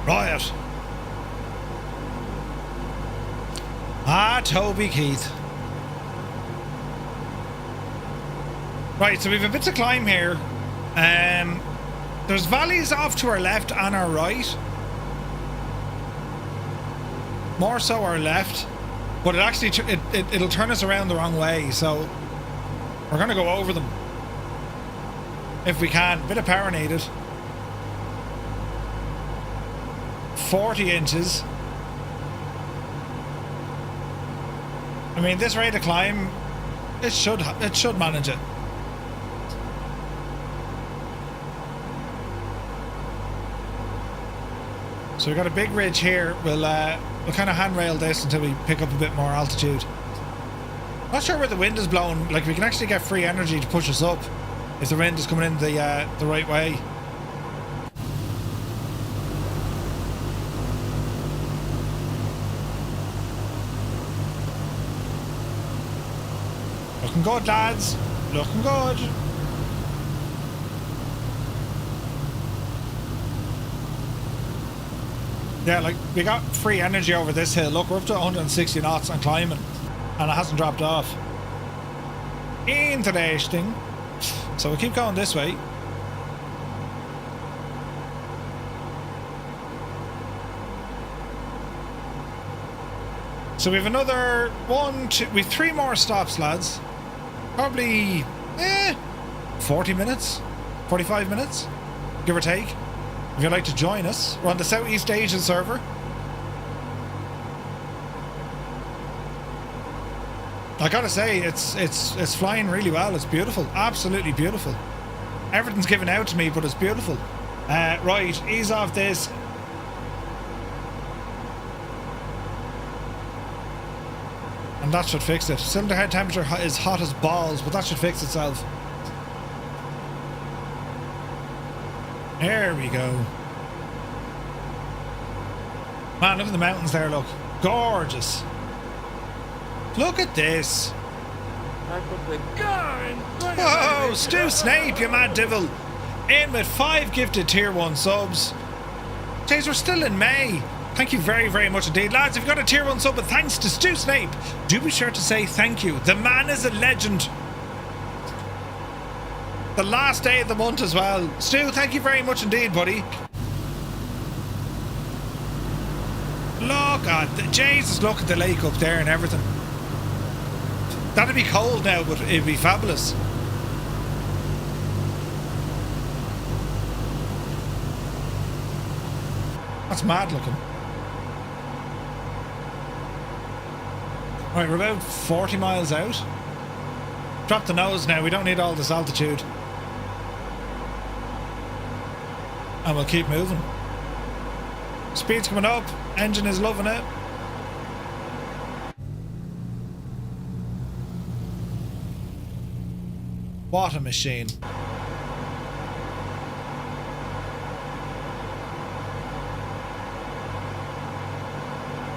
Riot. Ah, Toby Keith. Right, so we've a bit to climb here. There's valleys off to our left and our right. More so our left. But it actually, it'll turn us around the wrong way, so we're going to go over them. If we can. Bit of power needed. 40 inches. I mean, this rate of climb, it should manage it. So we've got a big ridge here. We'll kind of handrail this until we pick up a bit more altitude. Not sure where the wind is blowing. Like, we can actually get free energy to push us up if the wind is coming in the right way. Looking good, lads. Looking good. Yeah, like, we got free energy over this hill. Look, we're up to 160 knots and climbing, and it hasn't dropped off. Interesting. So we'll keep going this way. So we have another 1, 2, we have 3 more stops, lads. Probably 40 minutes, 45 minutes, give or take. If you'd like to join us, we're on the Southeast Asian server. I gotta say, it's flying really well. It's beautiful, absolutely beautiful. Everything's given out to me, but it's beautiful. Right, ease off this. And that should fix it. Cylinder head temperature is hot as balls, but that should fix itself. There we go. Man, look at the mountains there, look. Gorgeous. Look at this. Whoa, Stu Snape, you mad devil. In with 5 gifted tier 1 subs. Jeez, we're still in May. Thank you very, very much indeed. Lads, if you've got a tier 1 sub, but thanks to Stu Snape, do be sure to say thank you. The man is a legend. The last day of the month as well. Stu, thank you very much indeed, buddy. Look at Jesus, look at the lake up there and everything. That'd be cold now, but it'd be fabulous. That's mad looking. Right, we're about 40 miles out. Drop the nose now, we don't need all this altitude. And we'll keep moving. Speed's coming up, engine is loving it. What a machine.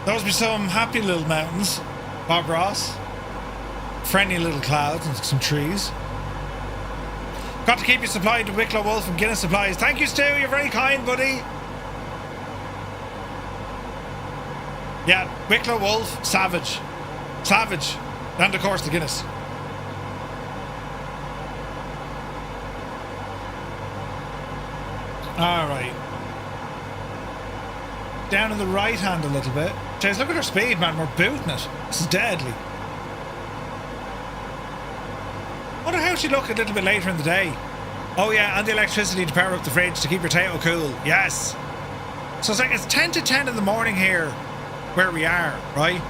Those be some happy little mountains. Bob Ross. Friendly little clouds and some trees. Got to keep you supplied to Wicklow Wolf from Guinness Supplies. Thank you, Stu. You're very kind, buddy. Yeah, Wicklow Wolf, savage. Savage. And of course the Guinness. Alright. Down on the right hand a little bit. Jeez, look at our speed, man. We're booting it. This is deadly. Wonder how she look a little bit later in the day. Oh yeah, and the electricity to power up the fridge to keep your potato cool. Yes. So it's like it's 10 to 10 in the morning here where we are, right?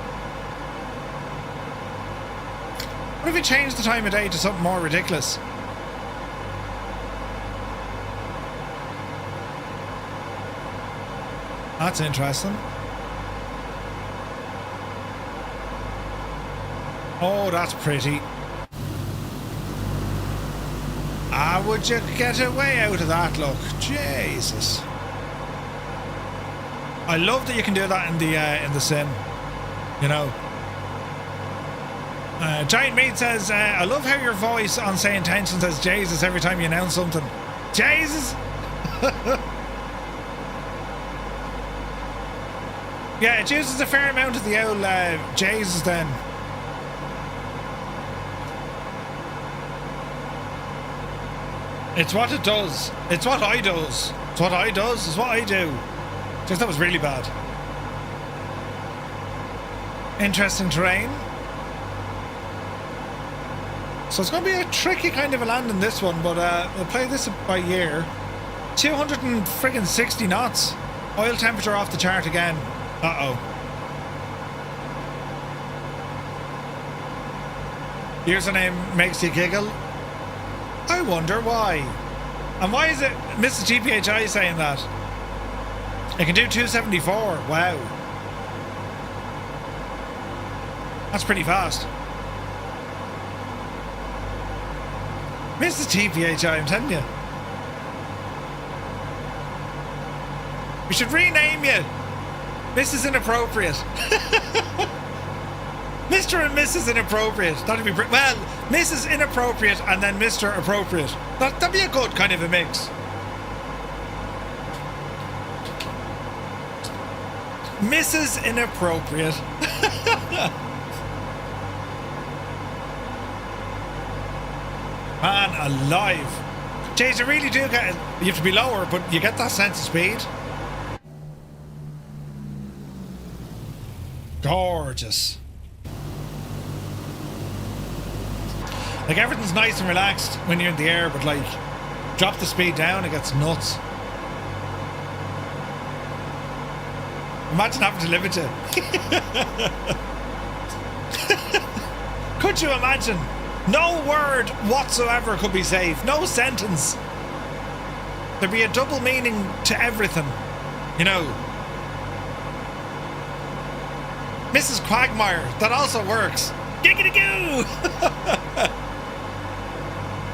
What if we change the time of day to something more ridiculous? That's interesting. Oh, that's pretty. Ah, would you get a way out of that, look? Jesus. I love that you can do that in the sim. You know. Giant Meat says, I love how your voice on Say Intention says Jesus every time you announce something. Jesus! Yeah, it uses a fair amount of the old Jesus then. It's what it does. It's what I does. It's what I does. It's what I do. Just that was really bad. Interesting terrain. So it's going to be a tricky kind of a landing this one, but we'll play this by ear. 260 knots. Oil temperature off the chart again. Uh-oh. Username makes you giggle. I wonder why. And why is it Mrs. GPHI saying that? It can do 274. Wow. That's pretty fast. Mrs. GPHI, I'm telling you. We should rename you. Mrs. Inappropriate. Mr. and Mrs. Inappropriate. That'd be well, Mrs. Inappropriate and then Mr. Appropriate. That'd be a good kind of a mix. Mrs. Inappropriate. Man alive. Jeez, you really do get it. You have to be lower, but you get that sense of speed. Gorgeous. Like, everything's nice and relaxed when you're in the air, but like, drop the speed down, it gets nuts. Imagine having to live it to. Could you imagine? No word whatsoever could be safe. No sentence. There'd be a double meaning to everything. You know. Mrs. Quagmire. That also works. Giggity goo!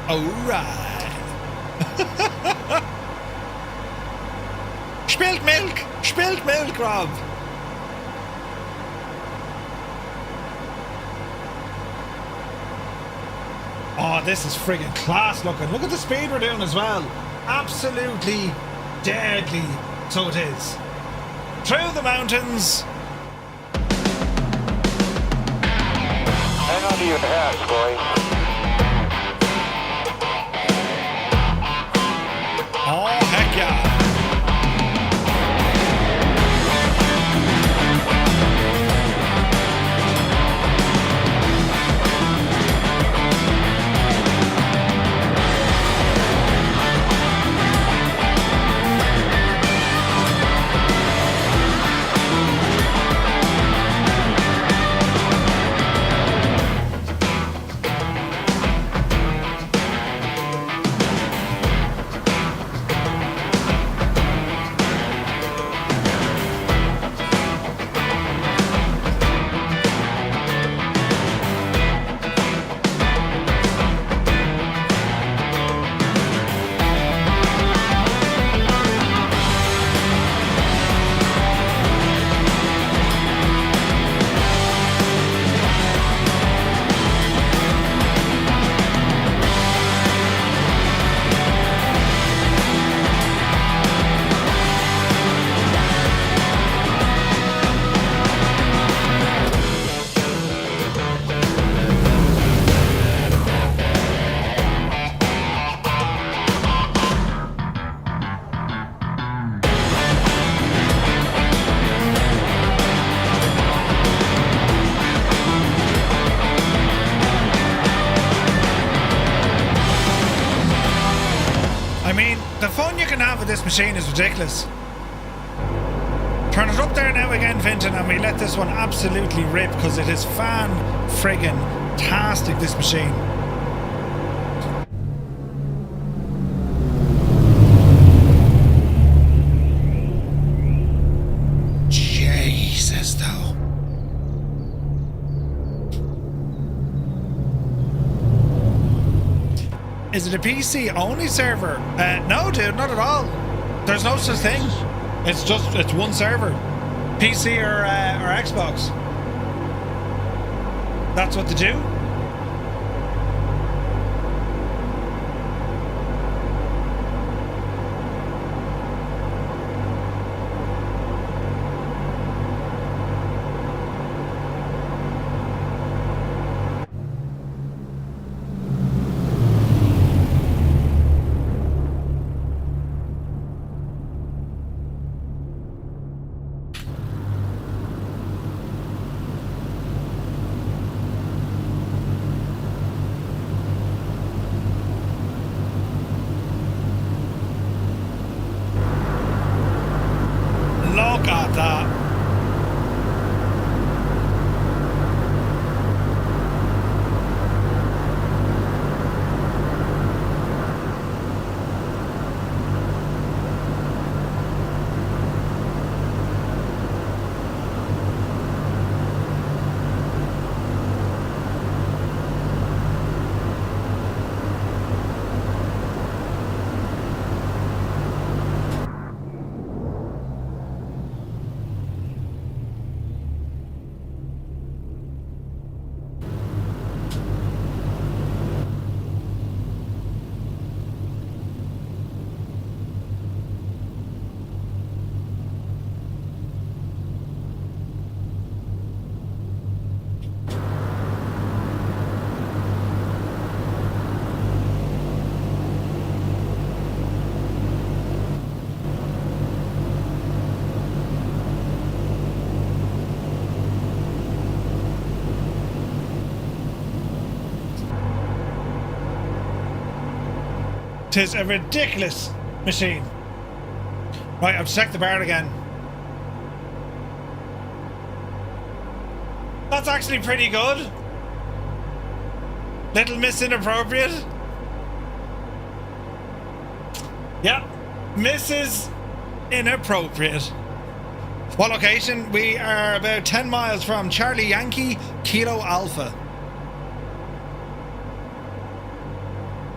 Alright. Spilt milk! Spilt milk, Rob! Oh, this is friggin' class looking. Look at the speed we're doing as well. Absolutely deadly. So it is. Through the mountains. Hang on to your hats, boys. Oh, heck yeah. This machine is ridiculous. Turn it up there now again, Vinton, and we let this one absolutely rip because it is fan-friggin-tastic, this machine. Jesus, though. Is it a PC only server? No, dude, not at all. There's no such thing. It's one server. PC or Xbox. That's what they do. 'Tis a ridiculous machine. Right, I've checked the bar again. That's actually pretty good. Little Miss Inappropriate. Yep, Mrs. Inappropriate. What location? We are about 10 miles from Charlie Yankee Kilo Alpha.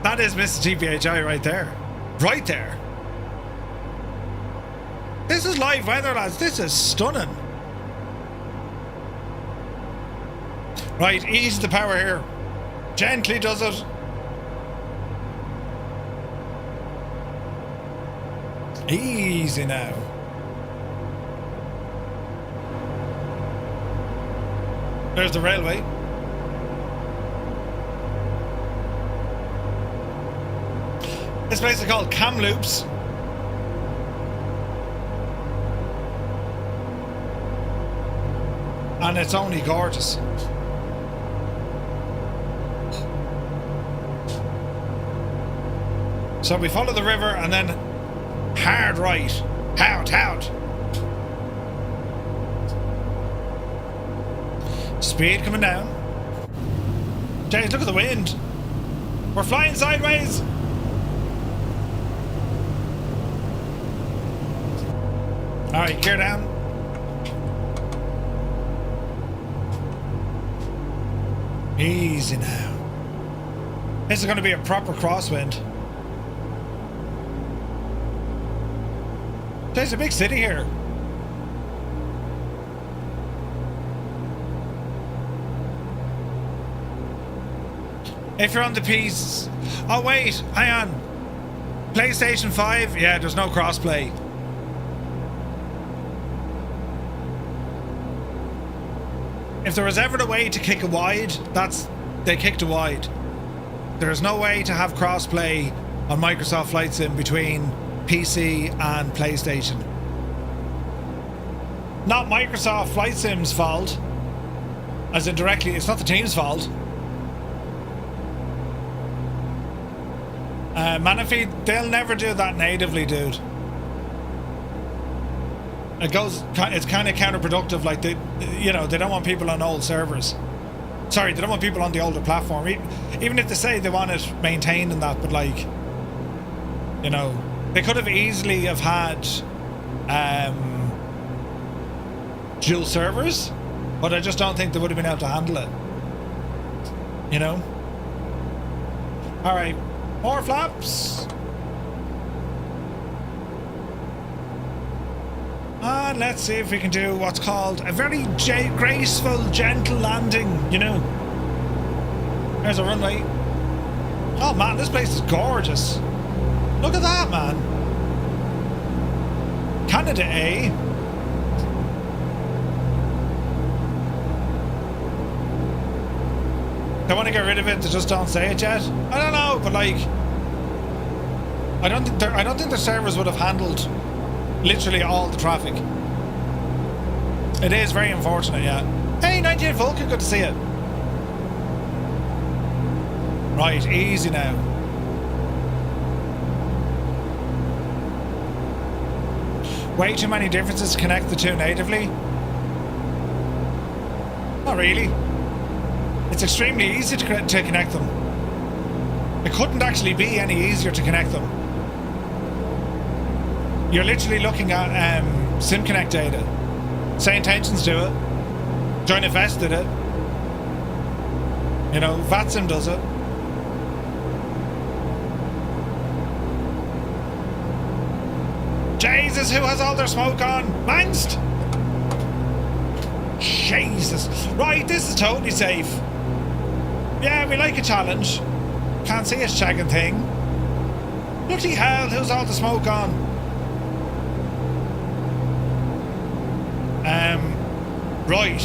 That is Mrs. GPHI right there. Right there. This is live weather, lads. This is stunning. Right, ease the power here. Gently does it. Easy now. There's the railway. This place is called Kamloops. And it's only gorgeous. So we follow the river and then hard right. Out. Speed coming down. James, look at the wind. We're flying sideways. Alright, gear down. Easy now. This is going to be a proper crosswind. There's a big city here. If you're on the piece... Oh wait, hang on. PlayStation 5? Yeah, there's no crossplay. If there was ever a way to kick a wide, they kicked a wide. There's no way to have crossplay on Microsoft Flight Sim between PC and PlayStation. Not Microsoft Flight Sim's fault, as in directly, it's not the team's fault. Manafeed, they'll never do that natively, dude. It's kind of counterproductive, like they don't want people on old servers. Sorry, they don't want people on the older platform. Even if they say they want it maintained and that, but like, you know, they could have easily have had dual servers, but I just don't think they would have been able to handle it. You know? Alright, more flaps. And let's see if we can do what's called a very graceful, gentle landing, you know. There's a runway. Oh man, this place is gorgeous. Look at that, man. Canada, eh? They want to get rid of it, they just don't say it yet. I don't know, but like, I don't think the servers would have handled literally all the traffic. It is very unfortunate, yeah. Hey, 98 Vulcan, good to see it. Right, easy now. Way too many differences to connect the two natively? Not really. It's extremely easy to connect them. It couldn't actually be any easier to connect them. You're literally looking at SimConnect data. St. Intentions do it. JoinFS did it. You know, VATSIM does it. Jesus, who has all their smoke on? Mangst! Jesus. Right, this is totally safe. Yeah, we like a challenge. Can't see us shagging thing. Bloody hell, who's all the smoke on? Right.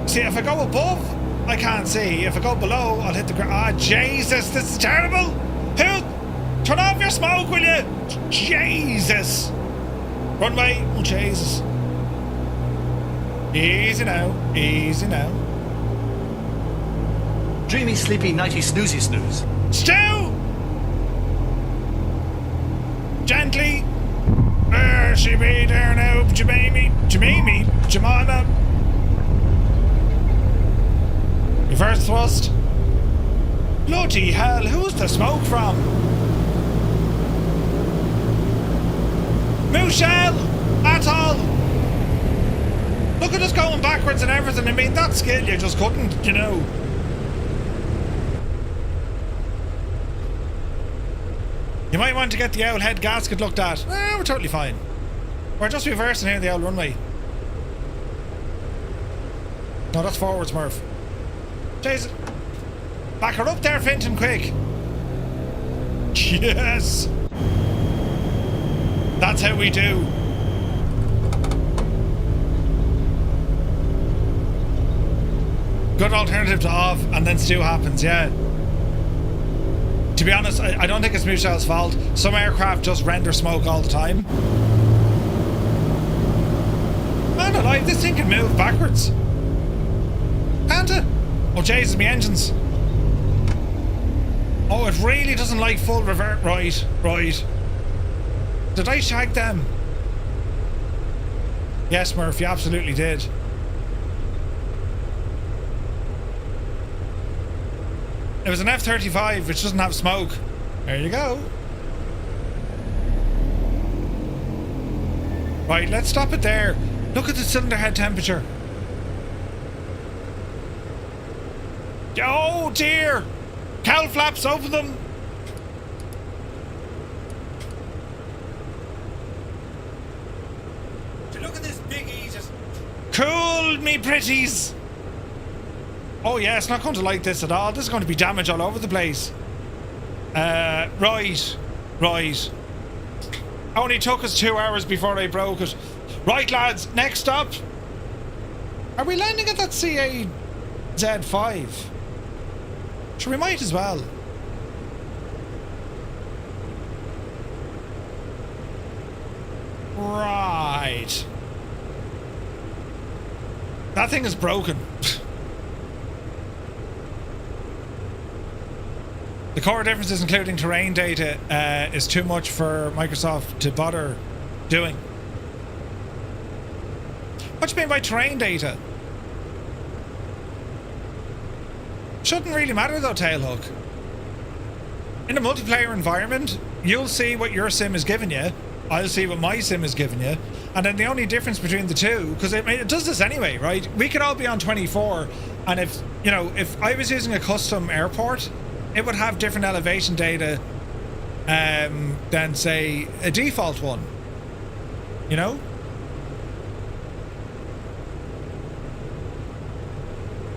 See, if I go above, I can't see. If I go below, I'll hit the ground. Ah, Jesus, this is terrible. Who? Turn off your smoke, will you? Jesus. Runway. Oh, Jesus. Easy now. Easy now. Dreamy, sleepy, nighty, snoozy, snooze. Stu! gently. There she be there now, Jamie, Jemima. Reverse thrust. Bloody hell, who's the smoke from? Michelle! Atoll! Look at us going backwards and everything. I mean, that skill you just couldn't, you know. You might want to get the old head gasket looked at. We're totally fine. We're just reversing here in the old runway. No, that's forwards, Murph. Jason. Back her up there, Finton, quick. Yes. That's how we do. Good alternative to off, and then stew happens, yeah. To be honest, I don't think it's Michelle's fault. Some aircraft just render smoke all the time. Man alive, this thing can move backwards. Can't it? Oh Jesus, me engines. Oh, it really doesn't like full revert. Right. Did I shag them? Yes, Murph, you absolutely did. It was an F-35, which doesn't have smoke. There you go. Right, let's stop it there. Look at the cylinder head temperature. Oh dear! Cowl flaps, open them! Look at this big just cool me pretties! Oh yeah, it's not going to like this at all. This is going to be damage all over the place. Right. Only took us 2 hours before I broke it. Right lads, next stop. Are we landing at that CAZ5? Sure, we might as well. Right. That thing is broken. The core differences, including terrain data, is too much for Microsoft to bother doing. What do you mean by terrain data? Shouldn't really matter though, Tailhook. In a multiplayer environment, you'll see what your sim is giving you. I'll see what my sim is giving you. And then the only difference between the two, because it does this anyway, right? We could all be on 24, and if I was using a custom airport, it would have different elevation data than, say, a default one. You know?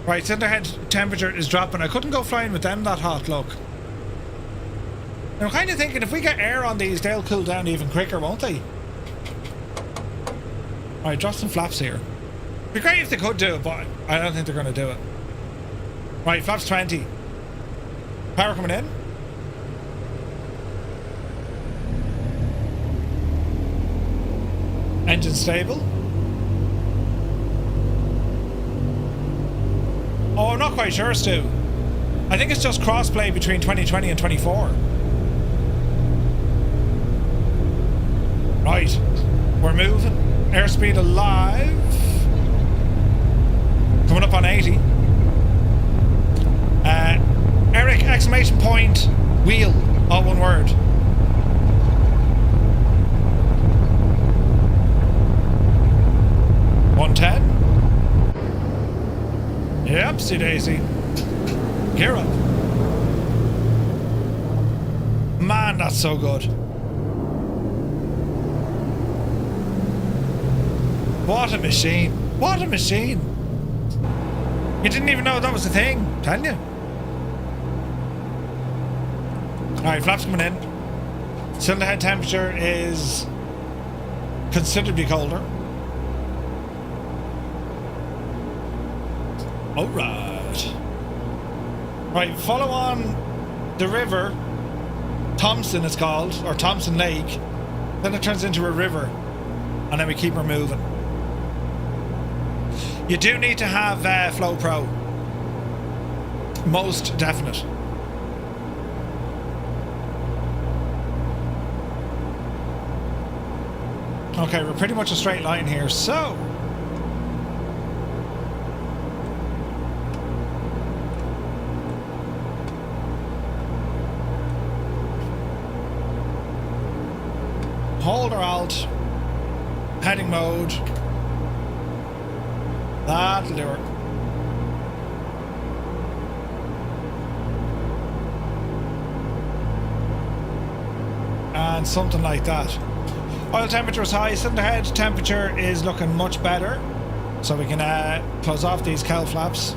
Right, cylinder head temperature is dropping. I couldn't go flying with them that hot, look. I'm kind of thinking if we get air on these, they'll cool down even quicker, won't they? Alright, drop some flaps here. It'd be great if they could do it, but I don't think they're going to do it. Right, flaps 20. Power coming in. Engine stable. Oh, I'm not quite sure, Stu. I think it's just crossplay between 2020 and 24. Right. We're moving. Airspeed alive. Coming up on 80. Eric, exclamation point, wheel, all one word. $110. Yepsy daisy. Gear up. Man, that's so good. What a machine. What a machine. You didn't even know that was a thing, telling you. Alright, flaps coming in. Cylinder head temperature is considerably colder. Alright. Right, follow on the river. Thompson it's called, or Thompson Lake. Then it turns into a river. And then we keep her moving. You do need to have Flow Pro. Most definite. Okay, we're pretty much a straight line here, so... Hold or alt. Heading mode. That'll do it. And something like that. Oil temperature is high. Cylinder head temperature is looking much better. So we can close off these cowl flaps.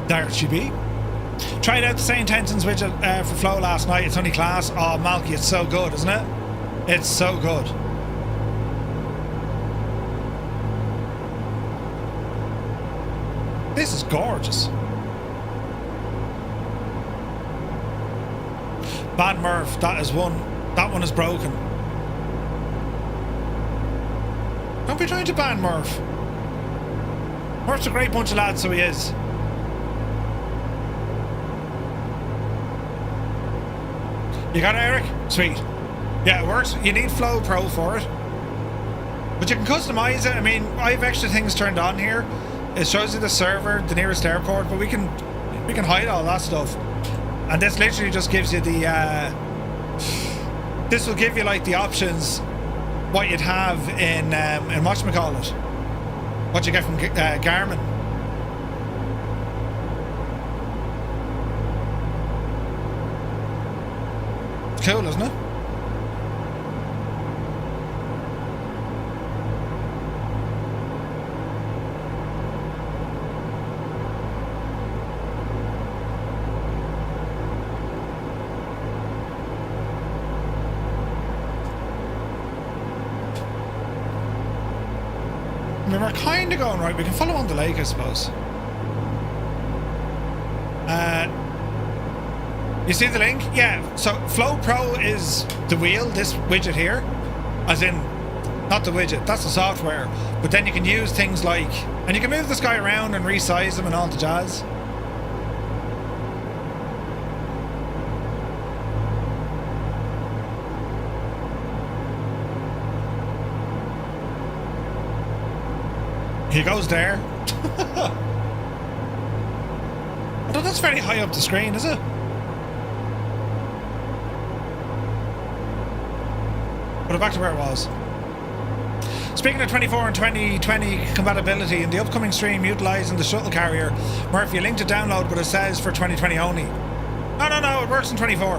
There it should be. Tried out the St. Tenson's widget for flow last night. It's only class. Oh, Malky, it's so good, isn't it? It's so good. This is gorgeous. Bad Murph, that is one. That one is broken. Don't be trying to ban Murph. Murph's a great bunch of lads, so he is. You got it, Eric? Sweet. Yeah, it works. You need Flow Pro for it. But you can customize it. I mean, I have extra things turned on here. It shows you the server, the nearest airport, but we can hide all that stuff. And this literally just gives you the this will give you like the options what you'd have in whatchamacallit, what you get from Garmin. Cool, isn't it? I mean, we're kind of going right. We can follow on the lake, I suppose. You see the link? Yeah. So Flow Pro is the wheel, this widget here. As in, not the widget, that's the software. But then you can use things like... And you can move this guy around and resize them and all the jazz. He goes there. Although that's very high up the screen, is it? Put it back to where it was. Speaking of 24 and 2020 compatibility, in the upcoming stream utilising the shuttle carrier, Murphy, a link to download, but it says for 2020 only. No, it works in 24.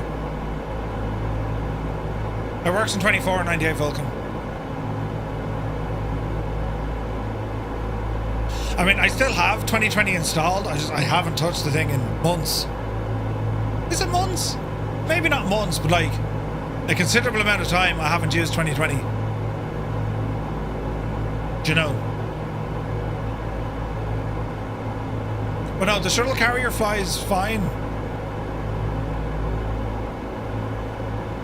It works in 24 and 98 Vulcan. I mean, I still have 2020 installed. I haven't touched the thing in months. Is it months? Maybe not months, but like a considerable amount of time I haven't used 2020. Do you know? But no, the shuttle carrier flies fine.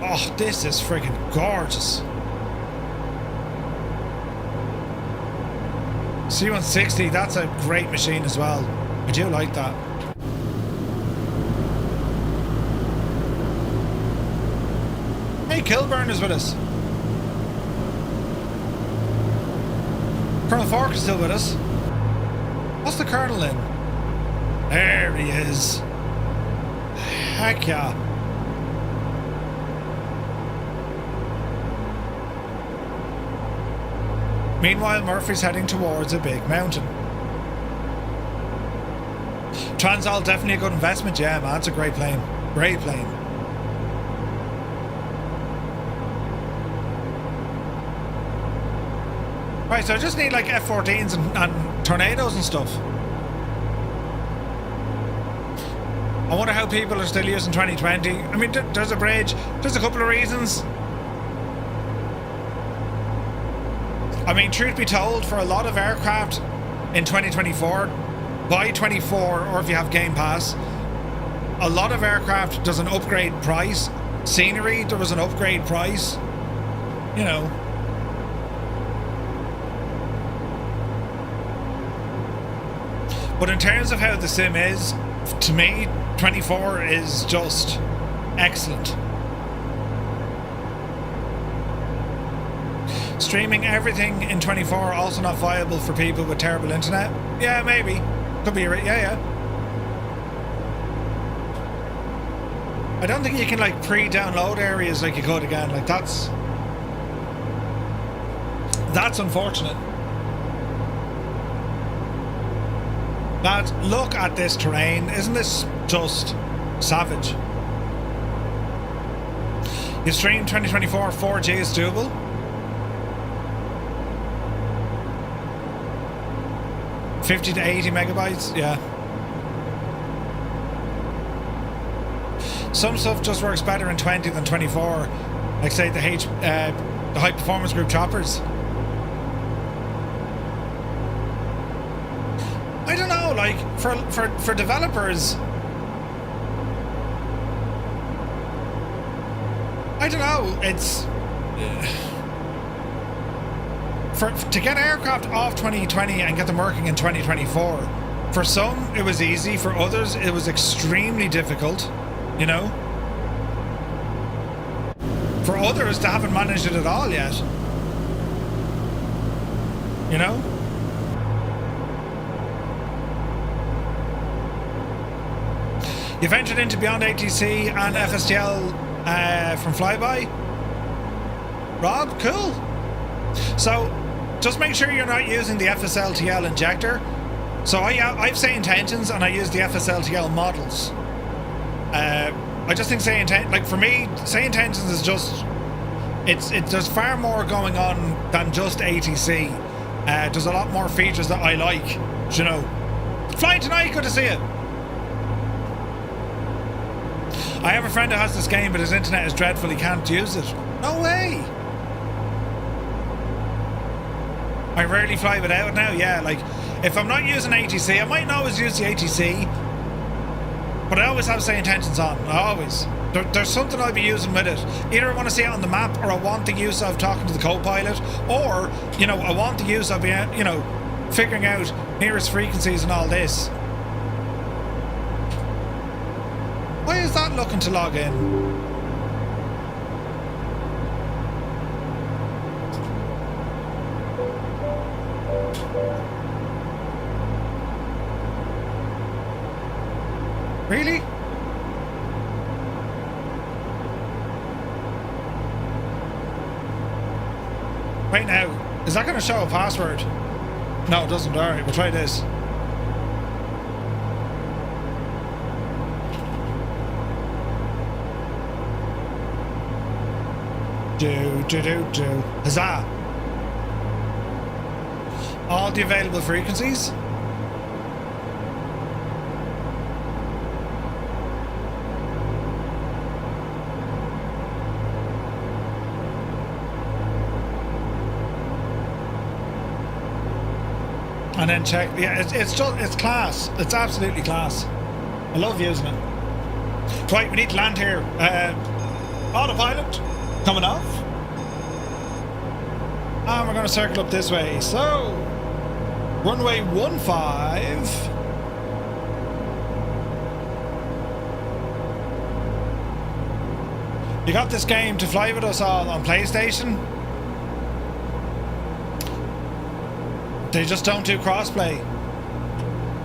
Oh, this is freaking gorgeous. C-160, that's a great machine as well. I do like that. Hey, Kilburn is with us. Colonel Fork is still with us. What's the Colonel in? There he is. Heck yeah. Meanwhile, Murphy's heading towards a big mountain. Transall definitely a good investment, yeah, man. It's a great plane. Great plane. Right, so I just need like F-14s and tornadoes and stuff. I wonder how people are still using 2020. I mean, there's a bridge. There's a couple of reasons. I mean, truth be told, for a lot of aircraft in 2024, buy 24, or if you have Game Pass, a lot of aircraft does an upgrade price. Scenery, there was an upgrade price. You know. But in terms of how the sim is, to me, 24 is just excellent. Streaming everything in 24 also not viable for people with terrible internet? Yeah, maybe. Could be right. Yeah. I don't think you can like pre-download areas like you could again. Like that's unfortunate. Lads, look at this terrain. Isn't this just savage? You stream 2024 4G is doable. $50 to 80 megabytes, yeah. Some stuff just works better in 20 than 24. Like say the high performance group choppers. I don't know, like for developers, I don't know, it's to get aircraft off 2020 and get them working in 2024. For some it was easy, for others it was extremely difficult, you know. For others they haven't managed it at all yet, you know. You've entered into Beyond ATC and FSTL from Flyby. Rob, cool. So just make sure you're not using the FSLTL injector. So I have say intentions and I use the FSLTL models. I just think say intent, like for me, say intentions is just there's far more going on than just ATC. There's a lot more features that I like, you know. Flying tonight, good to see you. I have a friend who has this game, but his internet is dreadful. He can't use it. No way. I rarely fly without it now. Yeah, like if I'm not using ATC, I might not always use the ATC, but I always have say intentions on. I always. There's something I'll be using with it. Either I want to see it on the map, or I want the use of talking to the co-pilot, or you know, I want the use of you know, figuring out nearest frequencies and all this. Why is that looking to log in? Really? Wait now, is that going to show a password? No, it doesn't. Alright, we'll try this. Do. Huzzah! All the available frequencies. And then check. Yeah, it's class. It's absolutely class. I love using it. Right, we need to land here. Autopilot coming off. And we're going to circle up this way. So, runway 15. You got this game to fly with us all on PlayStation. They just don't do crossplay.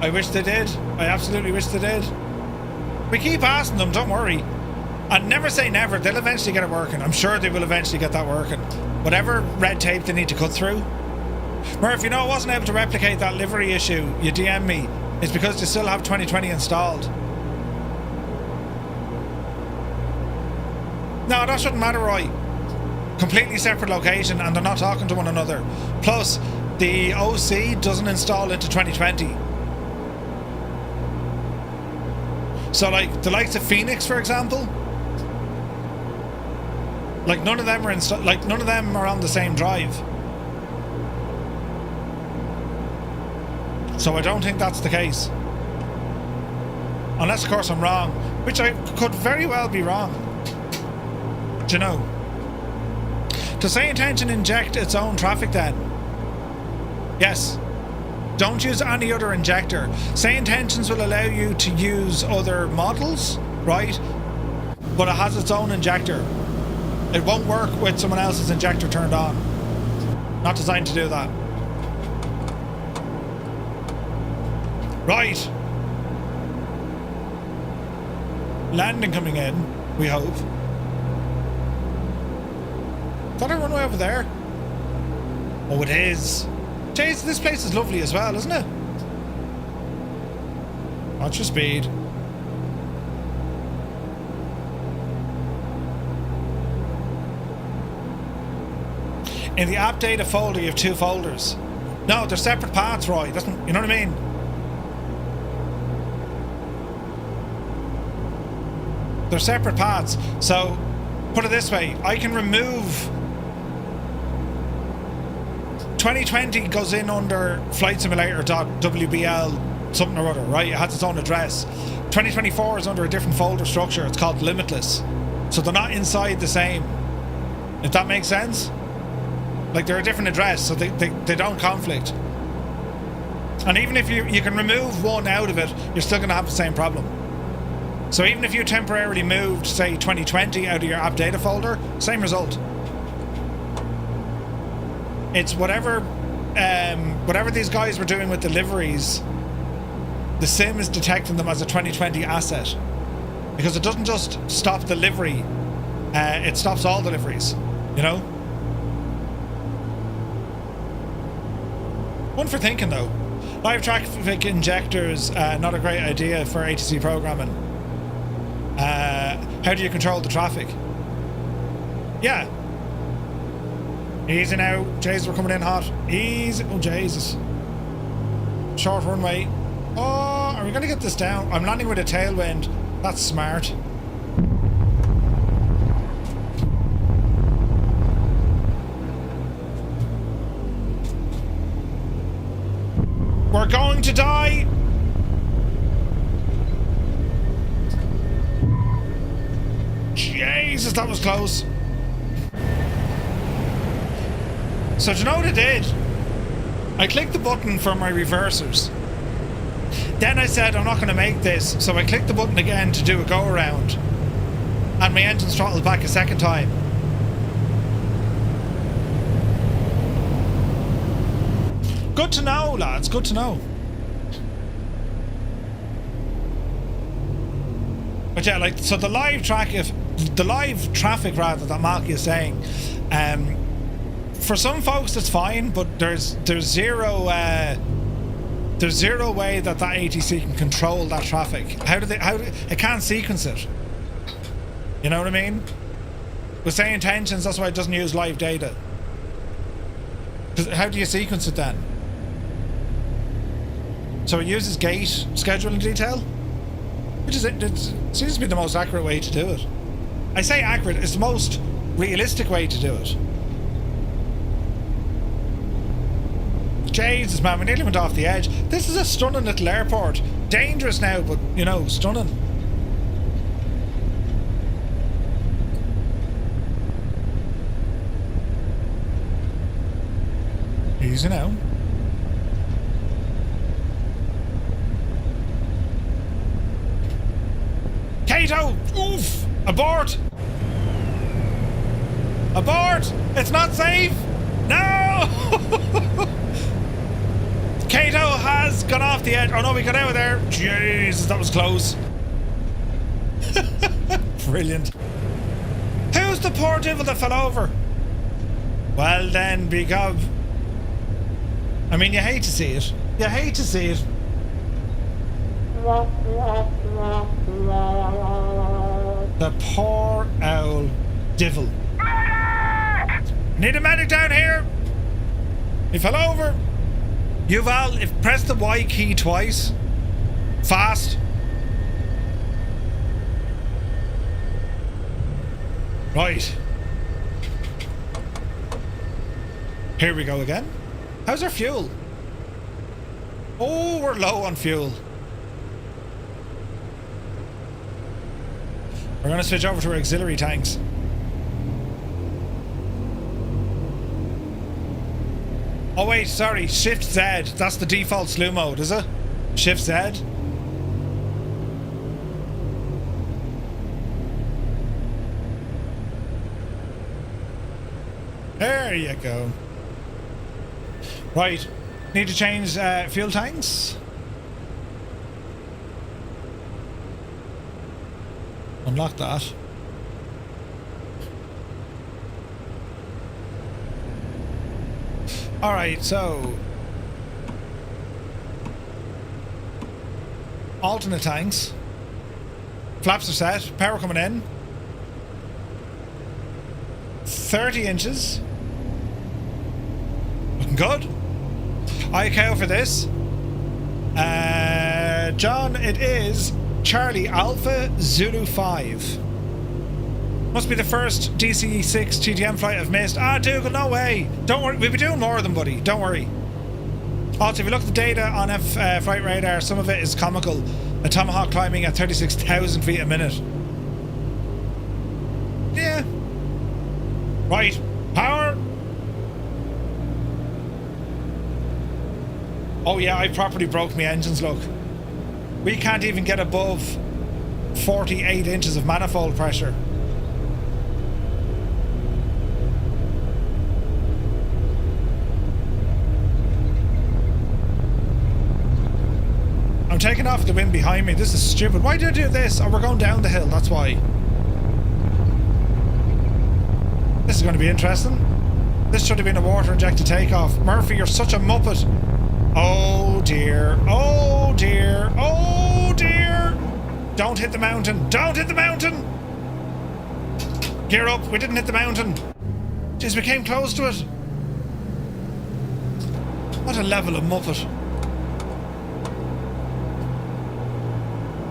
I wish they did. I absolutely wish they did. We keep asking them, don't worry. And never say never, they'll eventually get it working. I'm sure they will eventually get that working. Whatever red tape they need to cut through. Murph, you know I wasn't able to replicate that livery issue. You DM me. It's because they still have 2020 installed. No, that shouldn't matter, Roy. Completely separate location and they're not talking to one another. Plus, the OC doesn't install into 2020. So like the likes of Phoenix, for example, like none of them are on the same drive. So I don't think that's the case. Unless of course I'm wrong, which I could very well be wrong. Do you know? Does say intention inject its own traffic then? Yes. Don't use any other injector. Say intentions will allow you to use other models, right? But it has its own injector. It won't work with someone else's injector turned on. Not designed to do that. Right. Landing coming in, we hope. Is that a runway over there? Oh, it is. Jeez, this place is lovely as well, isn't it? Watch your speed. In the app data folder, you have two folders. No, they're separate paths, Roy. That's, you know what I mean? They're separate paths. So, put it this way. I can remove... 2020 goes in under flight simulator.wbl something or other, right? It has its own address. 2024 is under a different folder structure. It's called Limitless. So they're not inside the same. If that makes sense? Like, they're a different address, so they don't conflict. And even if you can remove one out of it, you're still going to have the same problem. So even if you temporarily moved, say, 2020 out of your app data folder, same result. It's whatever these guys were doing with deliveries, the sim is detecting them as a 2020 asset. Because it doesn't just stop delivery, it stops all deliveries, you know? One for thinking though. Live traffic injectors, not a great idea for ATC programming. How do you control the traffic? Yeah. Easy now. Jesus, we're coming in hot. Easy. Oh, Jesus. Short runway. Oh, are we going to get this down? I'm landing with a tailwind. That's smart. We're going to die. Jesus, that was close. So do you know what I did? I clicked the button for my reversers. Then I said I'm not going to make this, so I clicked the button again to do a go around. And my engine's throttled back a second time. Good to know, lads, good to know. But yeah, like, so the live traffic rather that Malky is saying, for some folks it's fine, but there's zero way that ATC can control that traffic. It can't sequence it. You know what I mean? With say intentions, that's why it doesn't use live data. Because how do you sequence it then? So it uses gate scheduling detail, which is it seems to be the most accurate way to do it. I say accurate, it's the most realistic way to do it. Jesus, man, we nearly went off the edge. This is a stunning little airport. Dangerous now, but, you know, stunning. Easy now. Kato! Oof! Abort! Abort! It's not safe! No! Kato has gone off the edge. Oh no, we got out of there. Jesus, that was close. Brilliant. Who's the poor devil that fell over? Well then, be gov. I mean, you hate to see it. You hate to see it. The poor owl devil. Need a medic down here. He fell over. Yuval, if press the Y key twice. Fast. Right. Here we go again. How's our fuel? Oh, we're low on fuel. We're going to switch over to our auxiliary tanks. Oh wait, sorry, Shift Z. That's the default slew mode, is it? Shift Z. There you go. Right. Need to change fuel tanks. Unlock that. Alright, so alternate tanks. Flaps are set. Power coming in. 30 inches. Looking good. ICAO for this. John, it is Charlie Alpha Zulu 5. Must be the first DC-6 TTM flight I've missed. Ah, Dougal, no way. Don't worry. We'll be doing more of them, buddy. Don't worry. Also, if you look at the data on Flight Radar, some of it is comical. A Tomahawk climbing at 36,000 feet a minute. Yeah. Right. Power. Oh yeah, I properly broke my engines, look. We can't even get above 48 inches of manifold pressure. I'm taking off the wind behind me. This is stupid. Why did I do this? Oh, we're going down the hill, that's why. This is going to be interesting. This should have been a water injected takeoff. Murphy, you're such a muppet. Oh dear. Oh dear. Oh dear. Don't hit the mountain. Don't hit the mountain. Gear up. We didn't hit the mountain. Jeez, we came close to it. What a level of muppet.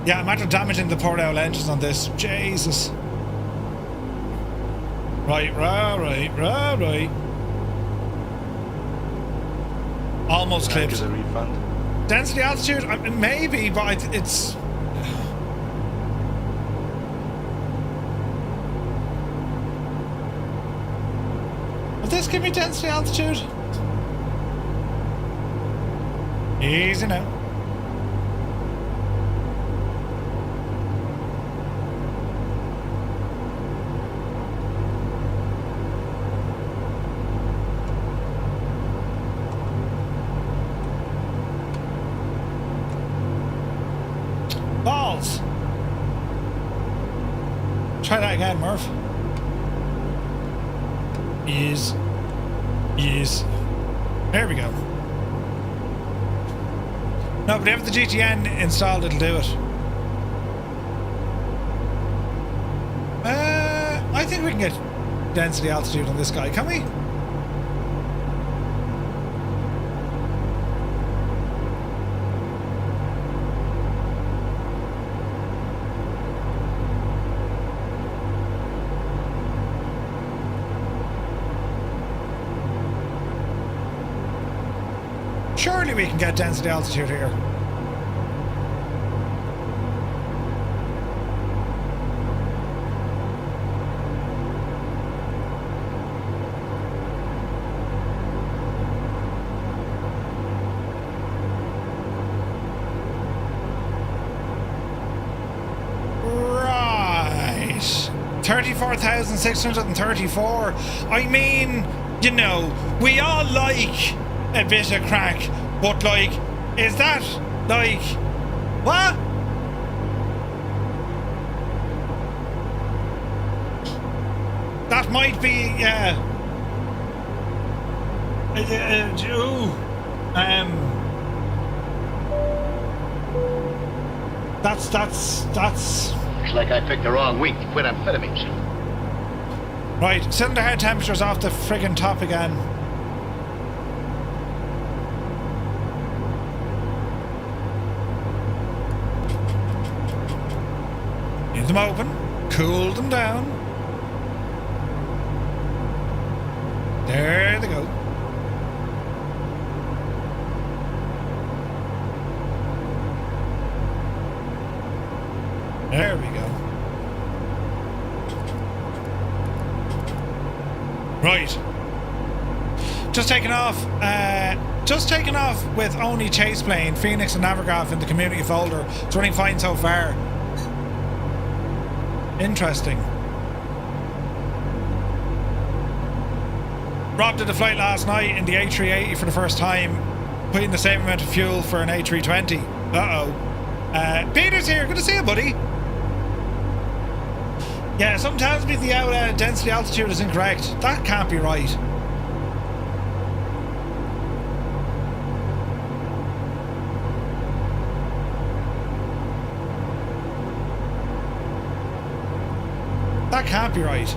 Yeah, I'm after damaging the poor old engines on this. Jesus. Right. Almost clipped. Is a refund? Density altitude? Maybe, but it's... Will this give me density altitude? Easy now. Balls! Try that again, Murph. Yes. There we go. No, but if the GTN installed, it'll do it. I think we can get density altitude on this guy, can we? Surely we can get density altitude here. Right. 34,634. I mean, you know, we all like a bit of crack, but like, is that like what? That might be that's Looks like I picked the wrong week to quit amphetamines. right. Cylinder head temperature's off the friggin' top again. Leave them open, cool them down. There they go. There we go. Right. Just taking off with only chase plane, Phoenix and Navigraph in the community folder. It's running fine so far. Interesting. Rob did a flight last night in the A380 for the first time, putting the same amount of fuel for an A320. Uh-oh. Peter's here. Good to see you, buddy. Yeah, some tells me the density altitude is incorrect. That can't be right. That can't be right.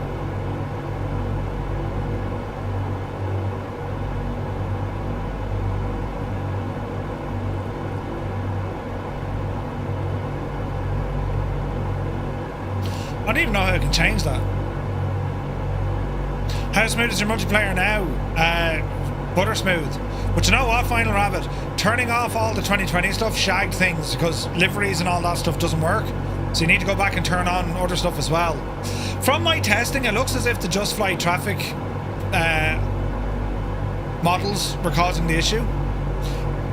I don't even know how I can change that. How smooth is your multiplayer now? Butter smooth. But you know what, Final Rabbit? Turning off all the 2020 stuff shagged things because liveries and all that stuff doesn't work. So you need to go back and turn on other stuff as well. From my testing, it looks as if the Just Flight traffic models were causing the issue.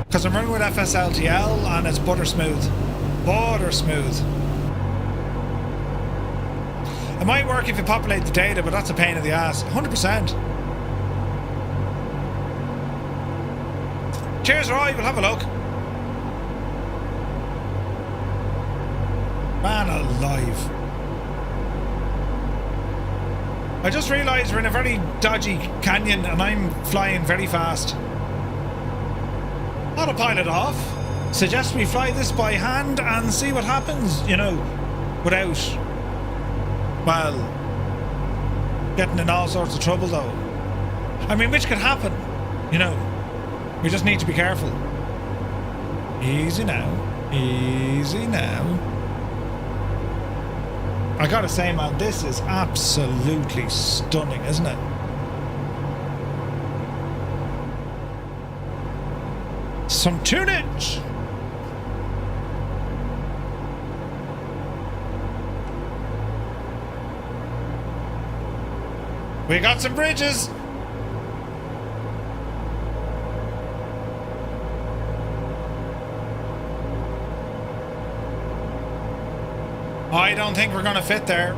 Because I'm running with FSLTL and it's butter smooth. Butter smooth. It might work if you populate the data, but that's a pain in the ass. 100%. Cheers, Roy. We'll have a look. Man alive. I just realised we're in a very dodgy canyon and I'm flying very fast. Autopilot off. Suggest we fly this by hand and see what happens, you know, without... well, getting in all sorts of trouble though. I mean, which could happen, you know. We just need to be careful. Easy now. Easy now. I gotta say, man, this is absolutely stunning, isn't it? Some tunage! We got some bridges. I don't think we're gonna fit there.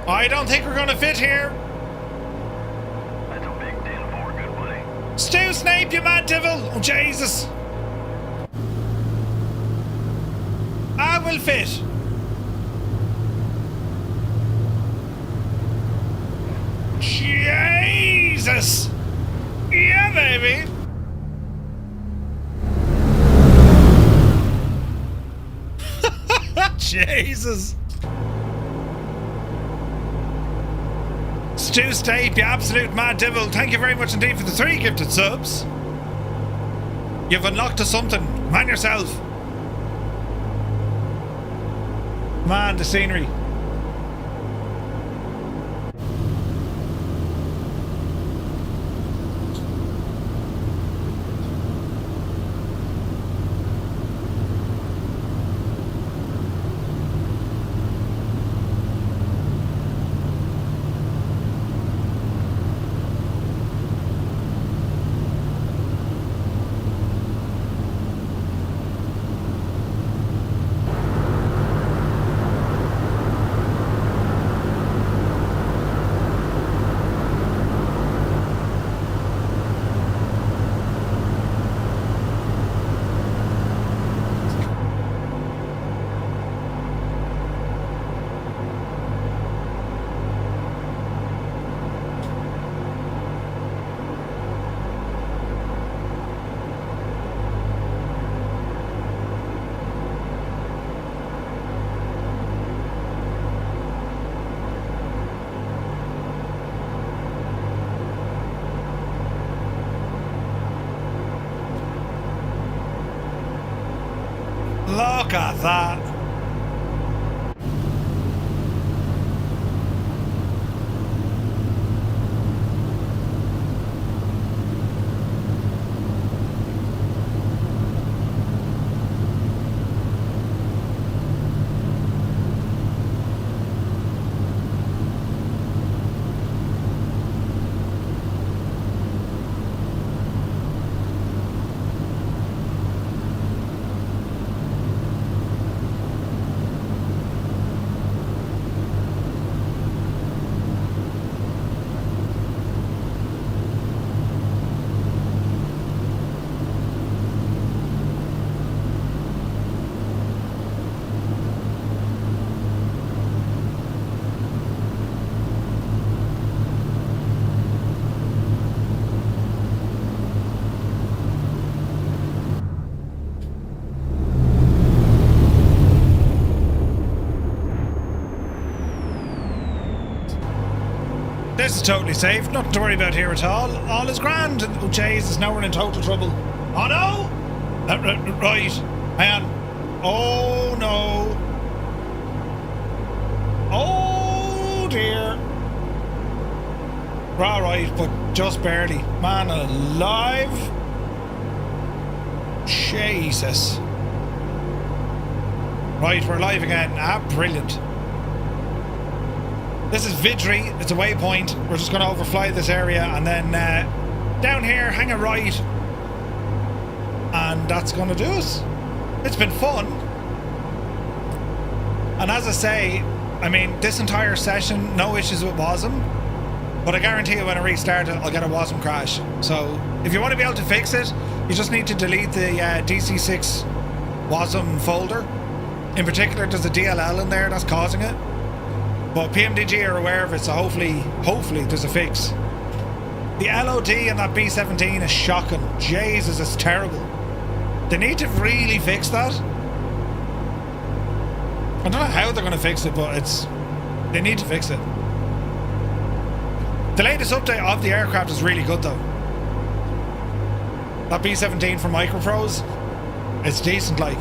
I don't think we're gonna fit here. That's a big deal for a good buddy. Stu Snape, you mad devil! Oh, Jesus. I will fit. Jesus! Yeah, baby! Jesus! Stu Stape, you absolute mad devil, thank you very much indeed for the 3 gifted subs. You've unlocked to something. Man yourself. Man, the scenery. Look at that. is totally safe. Nothing to worry about here at all. All is grand. Oh, Jesus, now we're in total trouble. Oh, no! Right. Hang on. Oh, no. Oh, dear. We're all right, but just barely. Man alive. Jesus. Right, we're live again. Ah, brilliant. This is Vidri. It's a waypoint. We're just going to overfly this area and then down here, hang a right. And that's going to do it. It's been fun. And as I say, I mean, this entire session, no issues with WASM. But I guarantee you when I restart it, I'll get a WASM crash. So if you want to be able to fix it, you just need to delete the DC-6 WASM folder. In particular, there's a DLL in there that's causing it. But PMDG are aware of it, so hopefully there's a fix. The LOD in that B-17 is shocking. Jesus, it's terrible. They need to really fix that. I don't know how they're going to fix it, but they need to fix it. The latest update of the aircraft is really good though. That B-17 from Microprose, it's decent like.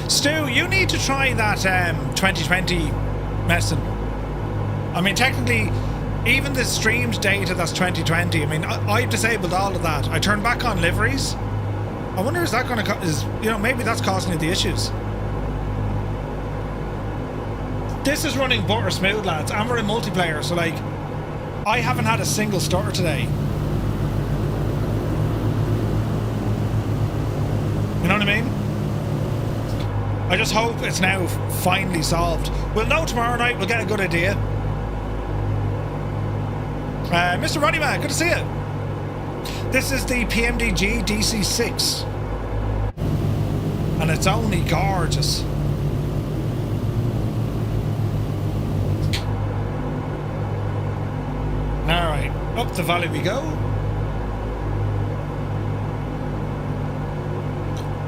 Stu, you need to try that 2020 medicine. I mean, technically, even the streamed data that's 2020, I mean, I've disabled all of that. I turned back on liveries. I wonder is that going to, maybe that's causing you the issues. This is running butter smooth, lads, and we're in multiplayer, so like, I haven't had a single stutter today. You know what I mean? I just hope it's now finally solved. We'll know tomorrow night, we'll get a good idea. Mr. Roddyman, good to see you. This is the PMDG DC-6. And it's only gorgeous. Alright, up the valley we go.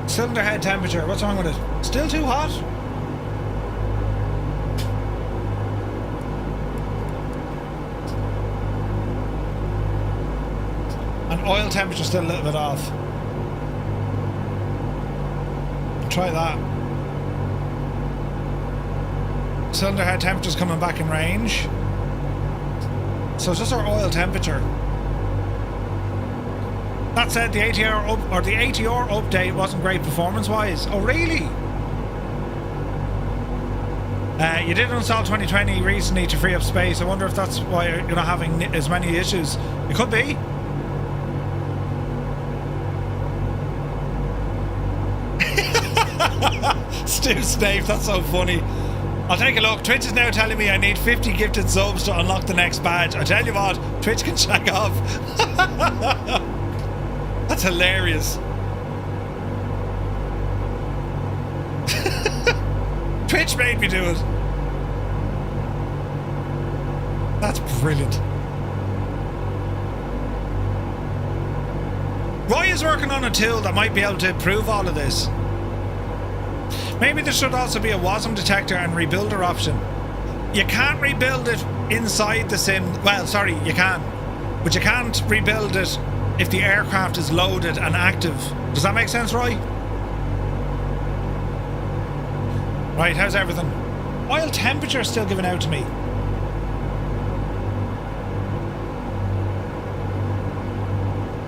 Cylinder head temperature, what's wrong with it? Still too hot? And oil temperature still a little bit off. Try that. Cylinder head temperature's coming back in range. So it's just our oil temperature. That said, the ATR update wasn't great performance-wise. Oh, really? You did install 2020 recently to free up space. I wonder if that's why you're not having as many issues. It could be. Stu Snape, that's so funny. I'll take a look. Twitch is now telling me I need 50 gifted subs to unlock the next badge. I tell you what, Twitch can check off. That's hilarious. Twitch made me do it. That's brilliant. Roy is working on a tool that might be able to improve all of this. Maybe there should also be a WASM detector and rebuilder option. You can't rebuild it inside the sim. Well, sorry, you can. But you can't rebuild it if the aircraft is loaded and active. Does that make sense, Roy? Right, how's everything? Oil temperature is still giving out to me.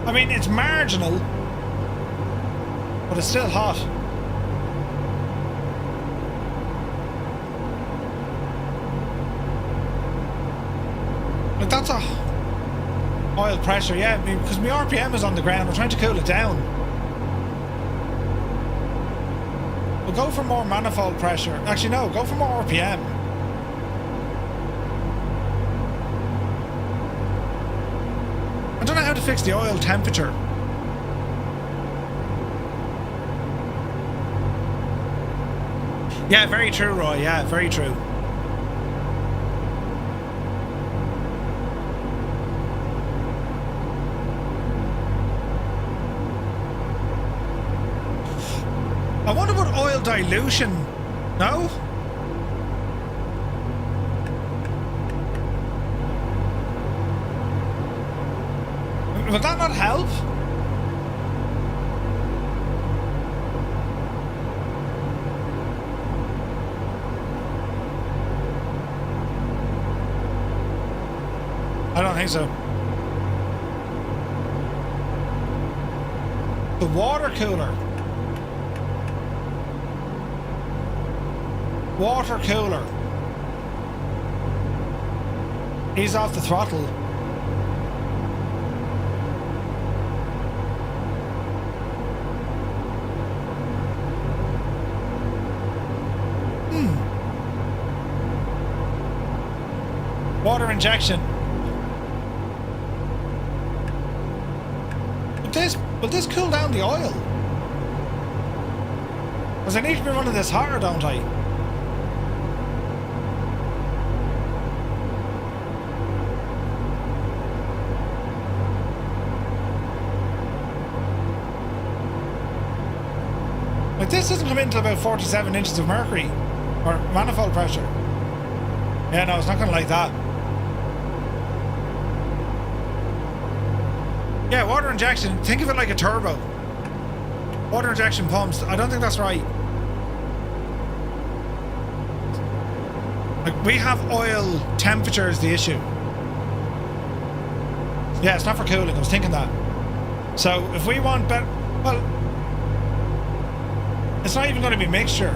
I mean, it's marginal, but it's still hot. Like, that's a oil pressure, yeah, because my RPM is on the ground. We're trying to cool it down. We'll go for more manifold pressure. Actually, no, go for more RPM. I don't know how to fix the oil temperature. Yeah, very true, Roy. Yeah, very true. I wonder what oil dilution. No? Would that not help? I don't think so. The water cooler. Water cooler. Ease off the throttle. Water injection. Will this cool down the oil? Because I need to be running this hotter, don't I? Like this doesn't come in until about 47 inches of mercury or manifold pressure. Yeah, no, it's not going to like that. Yeah, water injection. Think of it like a turbo. Water injection pumps. I don't think that's right. Like, we have oil temperature is the issue. Yeah, it's not for cooling. I was thinking that. So if we want better, well, it's not even going to be mixture.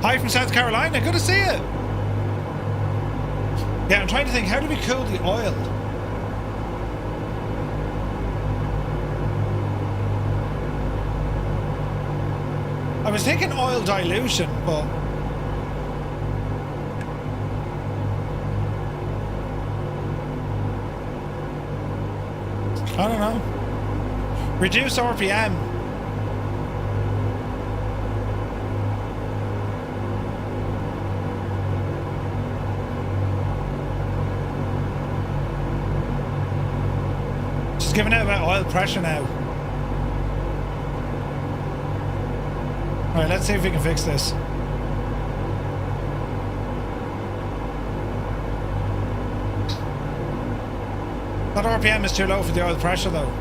Hi from South Carolina. Good to see you. Yeah, I'm trying to think, how do we cool the oil? I was thinking oil dilution, but... I don't know. Reduce RPM. Just giving out about oil pressure now. Alright, let's see if we can fix this. That RPM is too low for the oil pressure though.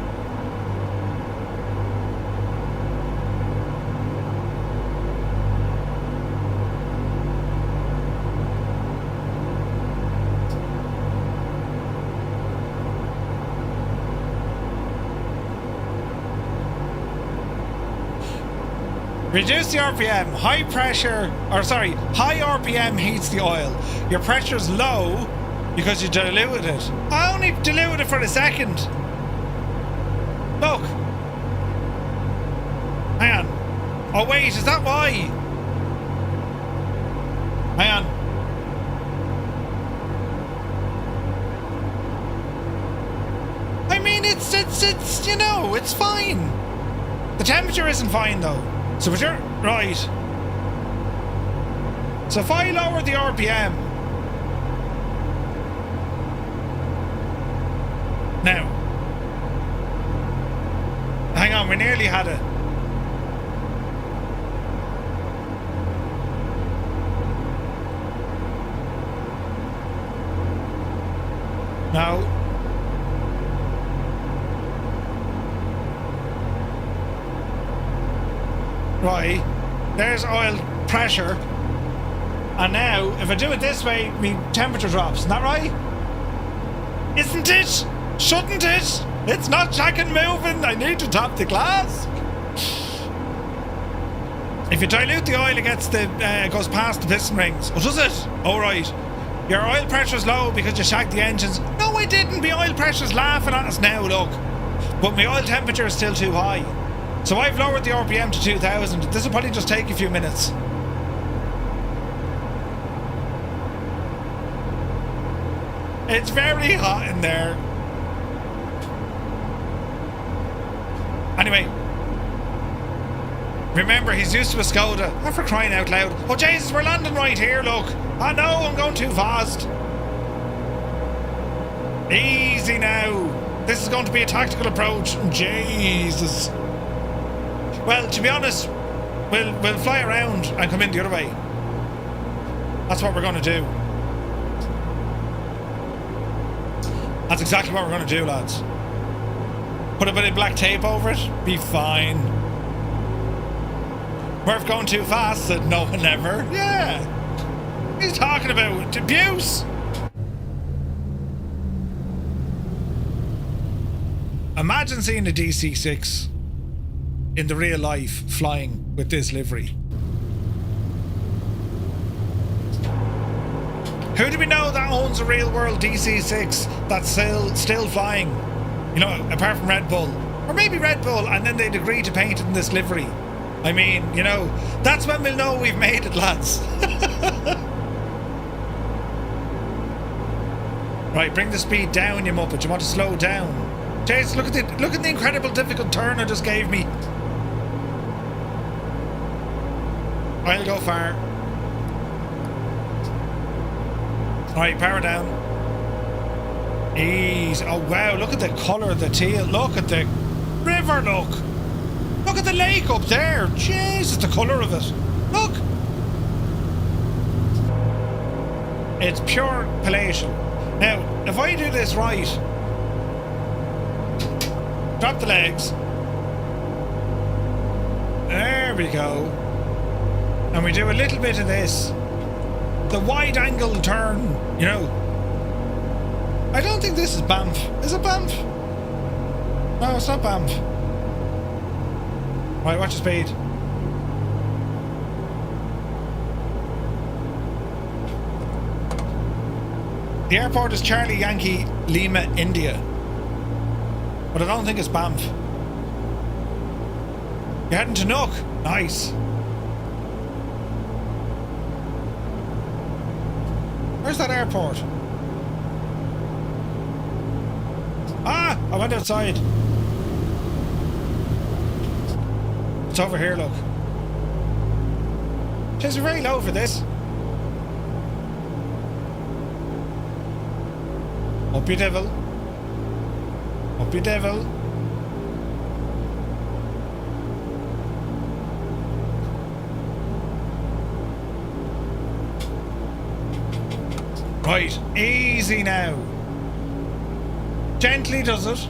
Reduce the RPM. High pressure, or sorry, high RPM heats the oil. Your pressure's low because you diluted it. I only diluted it for a second. Look. Hang on. Oh wait, is that why? Hang on. I mean, it's you know, it's fine. The temperature isn't fine though. So if you're right. So if I lower the RPM now. Hang on, we nearly had it. Now. Right, there's oil pressure, and now if I do it this way, my temperature drops. Isn't that right? Isn't it? Shouldn't it? It's not jack and moving. I need to top the glass. If you dilute the oil, it gets it goes past the piston rings. Oh, does it? Oh, right. Your oil pressure's low because you shagged the engines. No, I didn't. My oil pressure's laughing at us now. Look, but my oil temperature is still too high. So I've lowered the RPM to 2000. This will probably just take a few minutes. It's very hot in there. Anyway. Remember, he's used to a Skoda. Not for crying out loud. Oh Jesus, we're landing right here, look. I know, I'm going too fast. Easy now. This is going to be a tactical approach. Jesus. Well, to be honest, we'll fly around and come in the other way. That's what we're going to do. That's exactly what we're going to do, lads. Put a bit of black tape over it. Be fine. Murph going too fast, said no one ever. Yeah. He's talking about abuse. Imagine seeing a DC-6 in the real life flying with this livery. Who do we know that owns a real world DC-6 that's still flying? You know, apart from Red Bull. Or maybe Red Bull, and then they'd agree to paint it in this livery. I mean, you know, that's when we'll know we've made it, lads. Right, bring the speed down, you muppet. You want to slow down. Jace, look at the incredible difficult turn I just gave me. I'll go far. Alright, power down. Ease. Oh wow, look at the colour of the teal. Look at the river, look. Look at the lake up there. Jesus, the colour of it. Look. It's pure palatial. Now, if I do this right, drop the legs. There we go. And we do a little bit of this. The wide angle turn, you know. I don't think this is Banff. Is it Banff? No, it's not Banff. Right, watch the speed. The airport is Charlie Yankee Lima, India. But I don't think it's Banff. You're heading to Nook. Nice. Where's that airport? Ah! I went outside. It's over here, look. Jeez, we're very low for this. Up you devil. Up you devil. Right, easy now. Gently does it.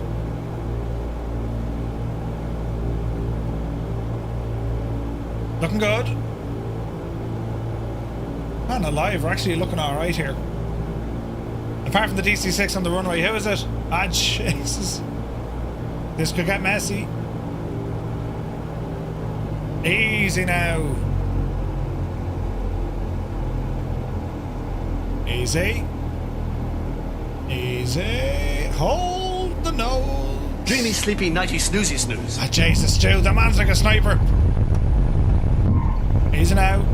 Looking good. Man alive, we're actually looking alright here. Apart from the DC-6 on the runway, who is it? Ah, Jesus. This could get messy. Easy now. Easy. Easy. Hold the nose. Dreamy, sleepy, nighty, snoozy, snooze. Ah, Jesus, Stu, the man's like a sniper. Easy now.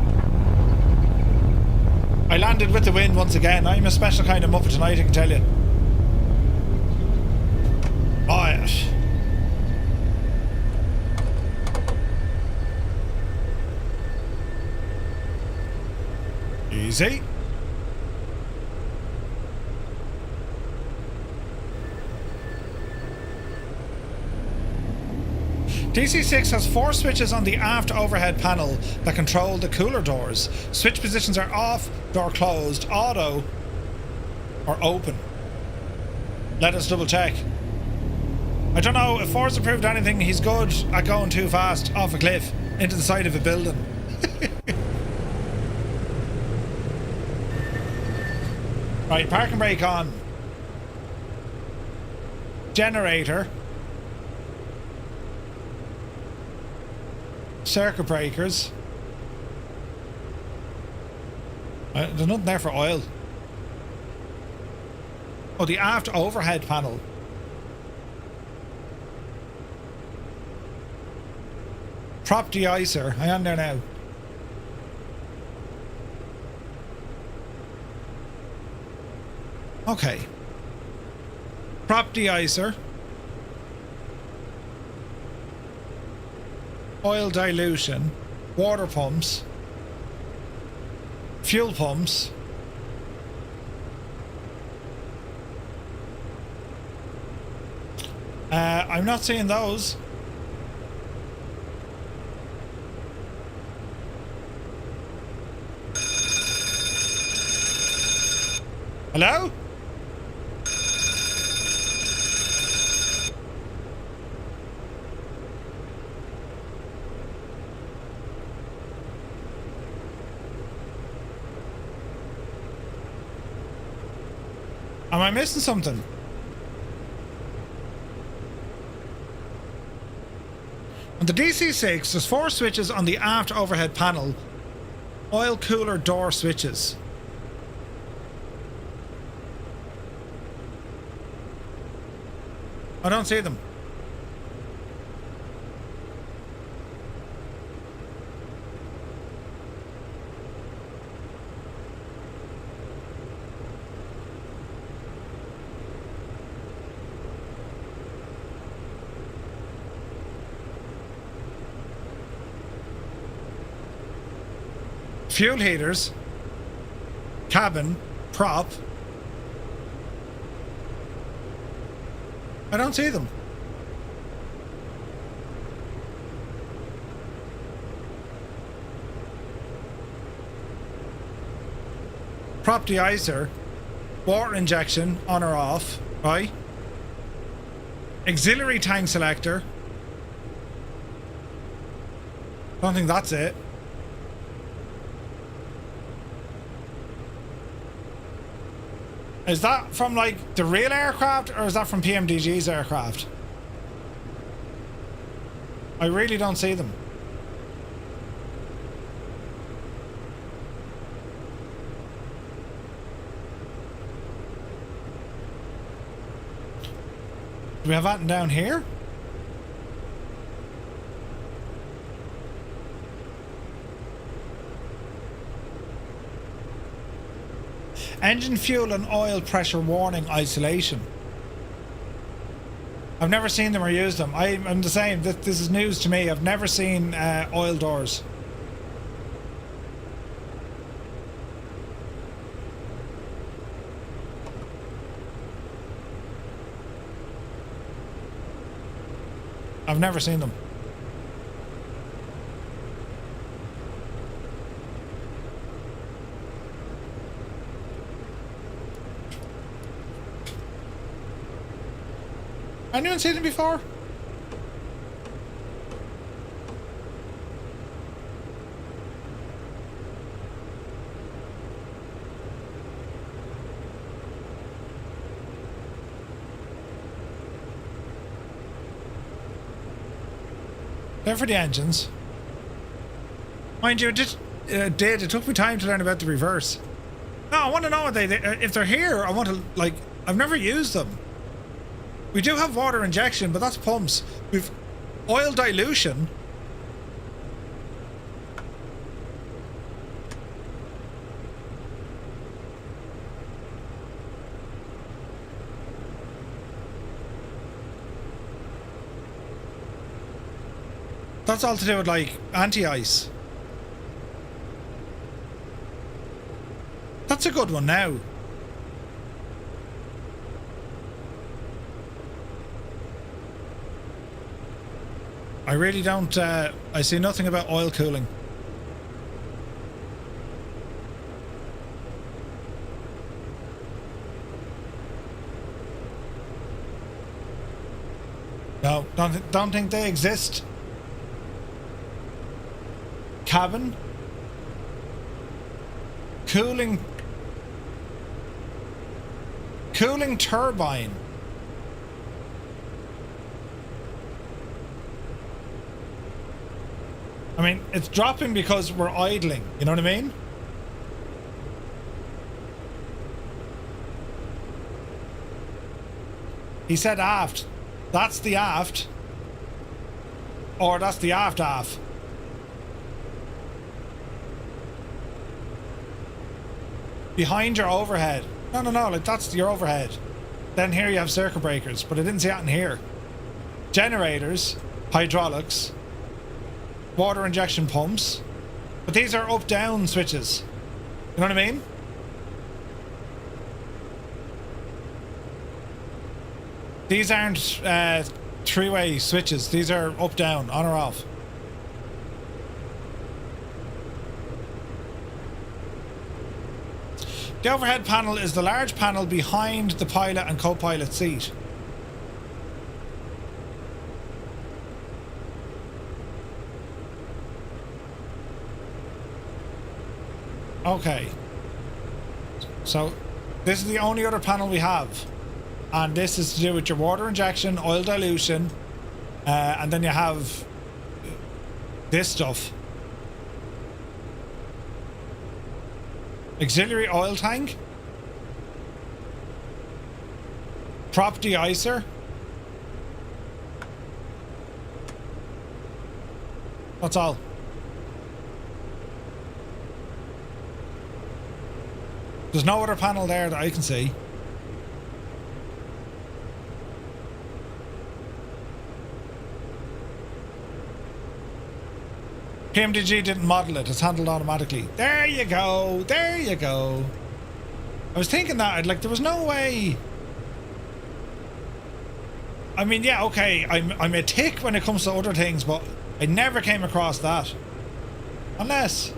I landed with the wind once again. I'm a special kind of muppet tonight, I can tell you. Oh, yes. Easy. DC-6 has 4 switches on the aft overhead panel that control the cooler doors. Switch positions are off, door closed, auto, or open. Let us double check. I don't know, if Ford's approved anything, he's good at going too fast off a cliff into the side of a building. Right, park and brake on. Generator. Circuit breakers. There's nothing there for oil. Oh, the aft overhead panel. Prop de-icer. Hang on there now. Okay. Prop de-icer. Oil dilution, water pumps, fuel pumps, I'm not seeing those. Hello? Am I missing something? On the DC-6, there's 4 switches on the aft overhead panel. Oil cooler door switches. I don't see them. Fuel heaters, cabin, prop. I don't see them. Prop deicer, water injection on or off, right? Auxiliary tank selector. Don't think that's it. Is that from like the real aircraft or is that from PMDG's aircraft? I really don't see them. Do we have that down here? Engine fuel and oil pressure warning isolation. I've never seen them or used them. I'm the same. This is news to me. I've never seen oil doors. I've never seen them. Anyone seen them before? They're for the engines. Mind you, it took me time to learn about the reverse. No, I want to know what if they're here. I want to, like, I've never used them. We do have water injection, but that's pumps. We've oil dilution. That's all to do with like anti-ice. That's a good one now. I really don't, I see nothing about oil cooling. No, don't think they exist. Cabin. Cooling turbine. I mean, it's dropping because we're idling. You know what I mean? He said aft. That's the aft. Or that's the aft. Behind your overhead. No, like that's your overhead. Then here you have circuit breakers, but I didn't see that in here. Generators, hydraulics, water injection pumps. But these are up-down switches. You know what I mean? These aren't three-way switches. These are up-down, on or off. The overhead panel is the large panel behind the pilot and co-pilot seat. Okay. So, this is the only other panel we have. And this is to do with your water injection, oil dilution, and then you have this stuff. Auxiliary oil tank. Prop de-icer. That's all. There's no other panel there that I can see. PMDG didn't model it, it's handled automatically. There you go, there you go. I was thinking that, like, there was no way. I mean, yeah, okay, I'm a tick when it comes to other things, but I never came across that. Unless...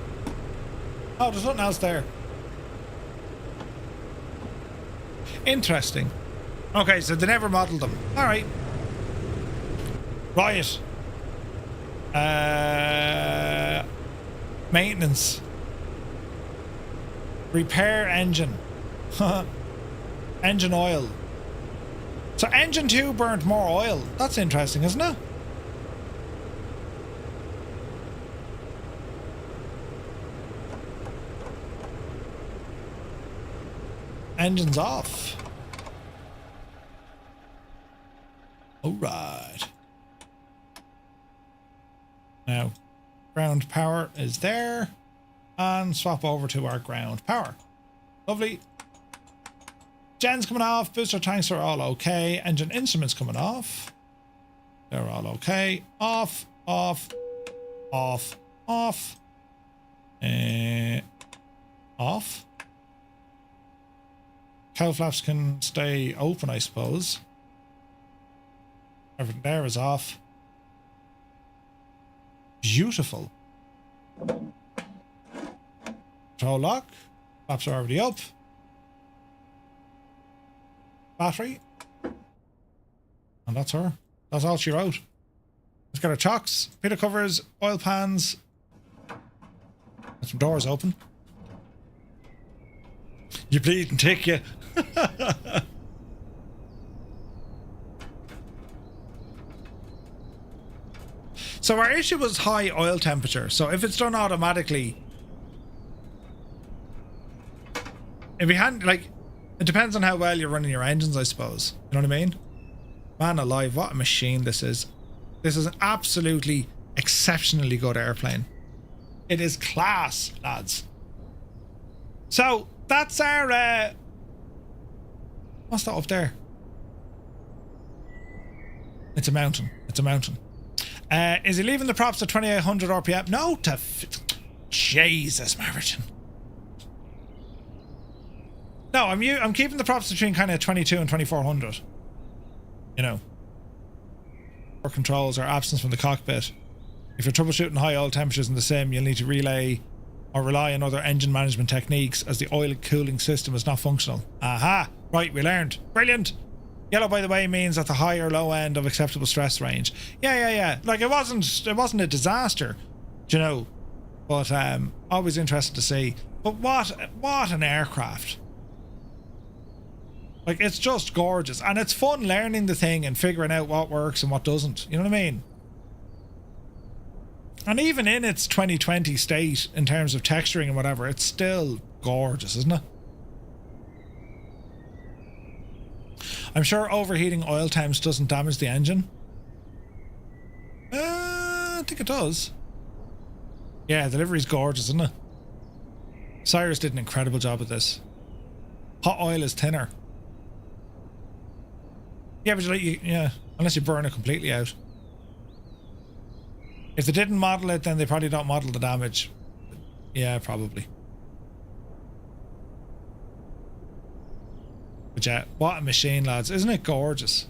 Oh, there's nothing else there. Interesting. Okay, so they never modelled them. Alright. Right. Maintenance. Repair engine. Engine oil. So engine 2 burnt more oil. That's interesting, isn't it? Engine's off. Alright. Now, ground power is there. And swap over to our ground power. Lovely. Gen's coming off. Booster tanks are all okay. Engine instruments coming off. They're all okay. Off, off, off, off. Off. Cowl flaps can stay open, I suppose. Everything there is off. Beautiful. Control lock. Flaps are already up. Battery. And that's her. That's all she wrote. Let's get her chocks, pillow covers, oil pans. Get some doors open. You bleed and tick you. So our issue was high oil temperature. So if it's done automatically, if you hadn't, like, it depends on how well you're running your engines, I suppose. You know what I mean? Man alive, what a machine this is. This is an absolutely exceptionally good airplane. It is class, lads. So that's our what's that up there? It's a mountain. It's a mountain. Is he leaving the props at 2800 RPM? No, to Jesus, Martin. No, I'm keeping the props between kind of 22 and 2400. You know. Power controls or absence from the cockpit. If you're troubleshooting high oil temperatures in the sim, you'll need to rely on other engine management techniques as the oil cooling system is not functional. Aha! Right, we learned. Brilliant! Yellow, by the way, means at the high or low end of acceptable stress range. Yeah. Like, it wasn't a disaster, you know. But always interested to see. But what an aircraft. Like, it's just gorgeous. And it's fun learning the thing and figuring out what works and what doesn't. You know what I mean? And even in its 2020 state, in terms of texturing and whatever, it's still gorgeous, isn't it? I'm sure overheating oil temps doesn't damage the engine. I think it does. Yeah, the livery's gorgeous, isn't it? Cyrus did an incredible job with this. Hot oil is thinner. Yeah, but yeah, unless you burn it completely out. If they didn't model it, then they probably don't model the damage. Yeah, probably. But yeah, what a machine, lads. Isn't it gorgeous?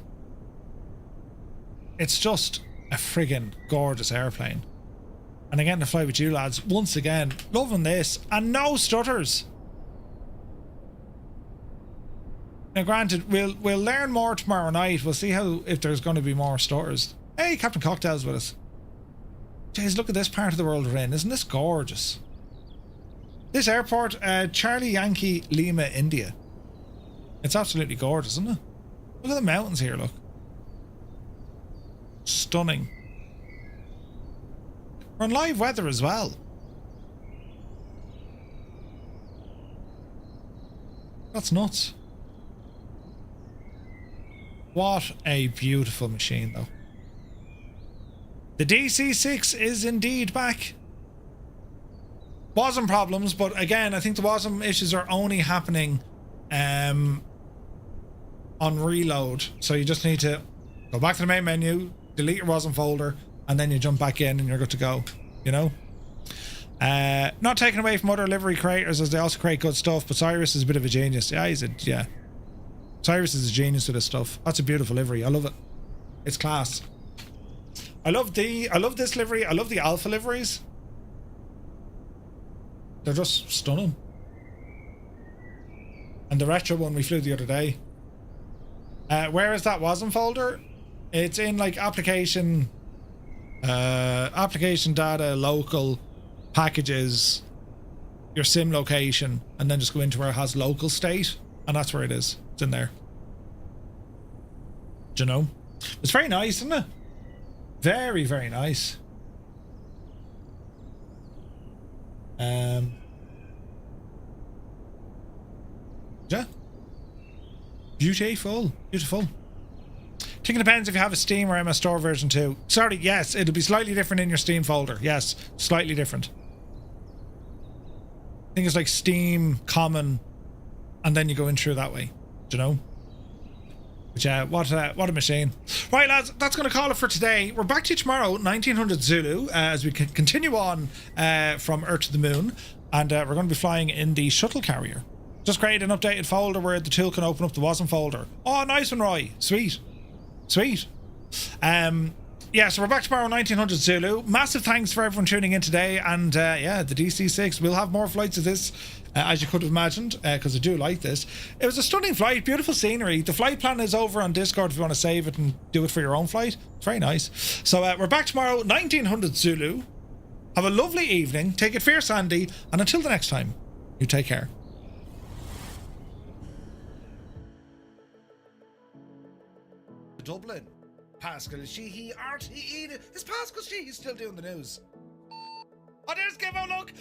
It's just a friggin' gorgeous airplane. And again, to fly with you lads, once again, loving this. And no stutters. Now, granted, we'll learn more tomorrow night. We'll see if there's going to be more stores. Hey, Captain Cocktail's with us. Jeez, look at this part of the world we're in. Isn't this gorgeous? This airport, Charlie Yankee Lima, India. It's absolutely gorgeous, isn't it? Look at the mountains here, look. Stunning. We're in live weather as well. That's nuts. What a beautiful machine, though. The DC-6 is indeed back. WASM problems, but again, I think the WASM issues are only happening on reload. So you just need to go back to the main menu, delete your WASM folder, and then you jump back in and you're good to go, you know? Not taken away from other livery creators, as they also create good stuff, but Cyrus is a bit of a genius. Yeah. Cyrus is a genius with this stuff. That's a beautiful livery. I love it. It's class. I love this livery. I love the alpha liveries. They're just stunning. And the retro one we flew the other day. Where is that WASM folder? It's in like application data, local, packages, your sim location, and then just go into where it has local state, and that's where it is. It's in there. Do you know? It's very nice, isn't it? Very, very nice. Yeah. Beautiful. Beautiful. I think it depends if you have a Steam or MS Store version 2. Sorry, yes, it'll be slightly different in your Steam folder. Yes, slightly different. I think it's like Steam, Common, and then you go in through that way. Do you know? But yeah, what a machine. Right, lads, that's going to call it for today. We're back to you tomorrow, 1900 Zulu, as we continue on from Earth to the Moon. And we're going to be flying in the shuttle carrier. Just create an updated folder where the tool can open up the WASM folder. Oh, nice one, Roy. Sweet. Sweet. Yeah, so we're back tomorrow, 1900 Zulu. Massive thanks for everyone tuning in today. And yeah, the DC-6. We'll have more flights of this, as you could have imagined, because I do like this. It was a stunning flight, beautiful scenery. The flight plan is over on Discord if you want to save it and do it for your own flight. It's very nice. So we're back tomorrow, 1900 Zulu. Have a lovely evening. Take it fierce, Andy. And until the next time, you take care. Dublin. Pascal Sheehy, RTE. Is Pascal Sheehy still doing the news? Oh, there's Gibbo, look!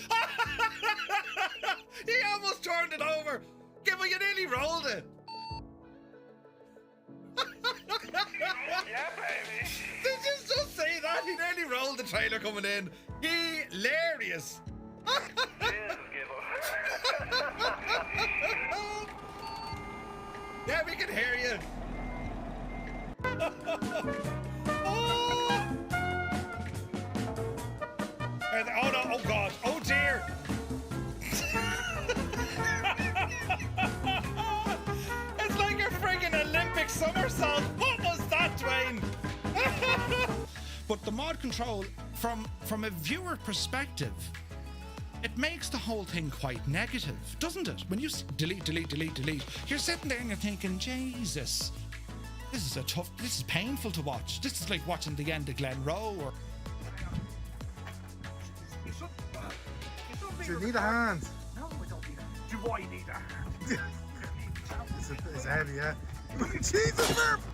He almost turned it over. Gibbo, you nearly rolled it. Yeah, baby. Did you just say that? He nearly rolled the trailer coming in. Hilarious. Cheers, Gibbo. Yeah, we can hear you. Oh no, oh god, oh dear. It's like a friggin' Olympic somersault. What was that, Dwayne? But the mod control, from a viewer perspective, it makes the whole thing quite negative, doesn't it? When you delete, you're sitting there and you're thinking, Jesus, this is painful to watch. This is like watching the end of Glen Rowe or... Do you need a hand? No, I don't need a hand. Do I need a hand? It's heavy, yeah. Jesus, Murph!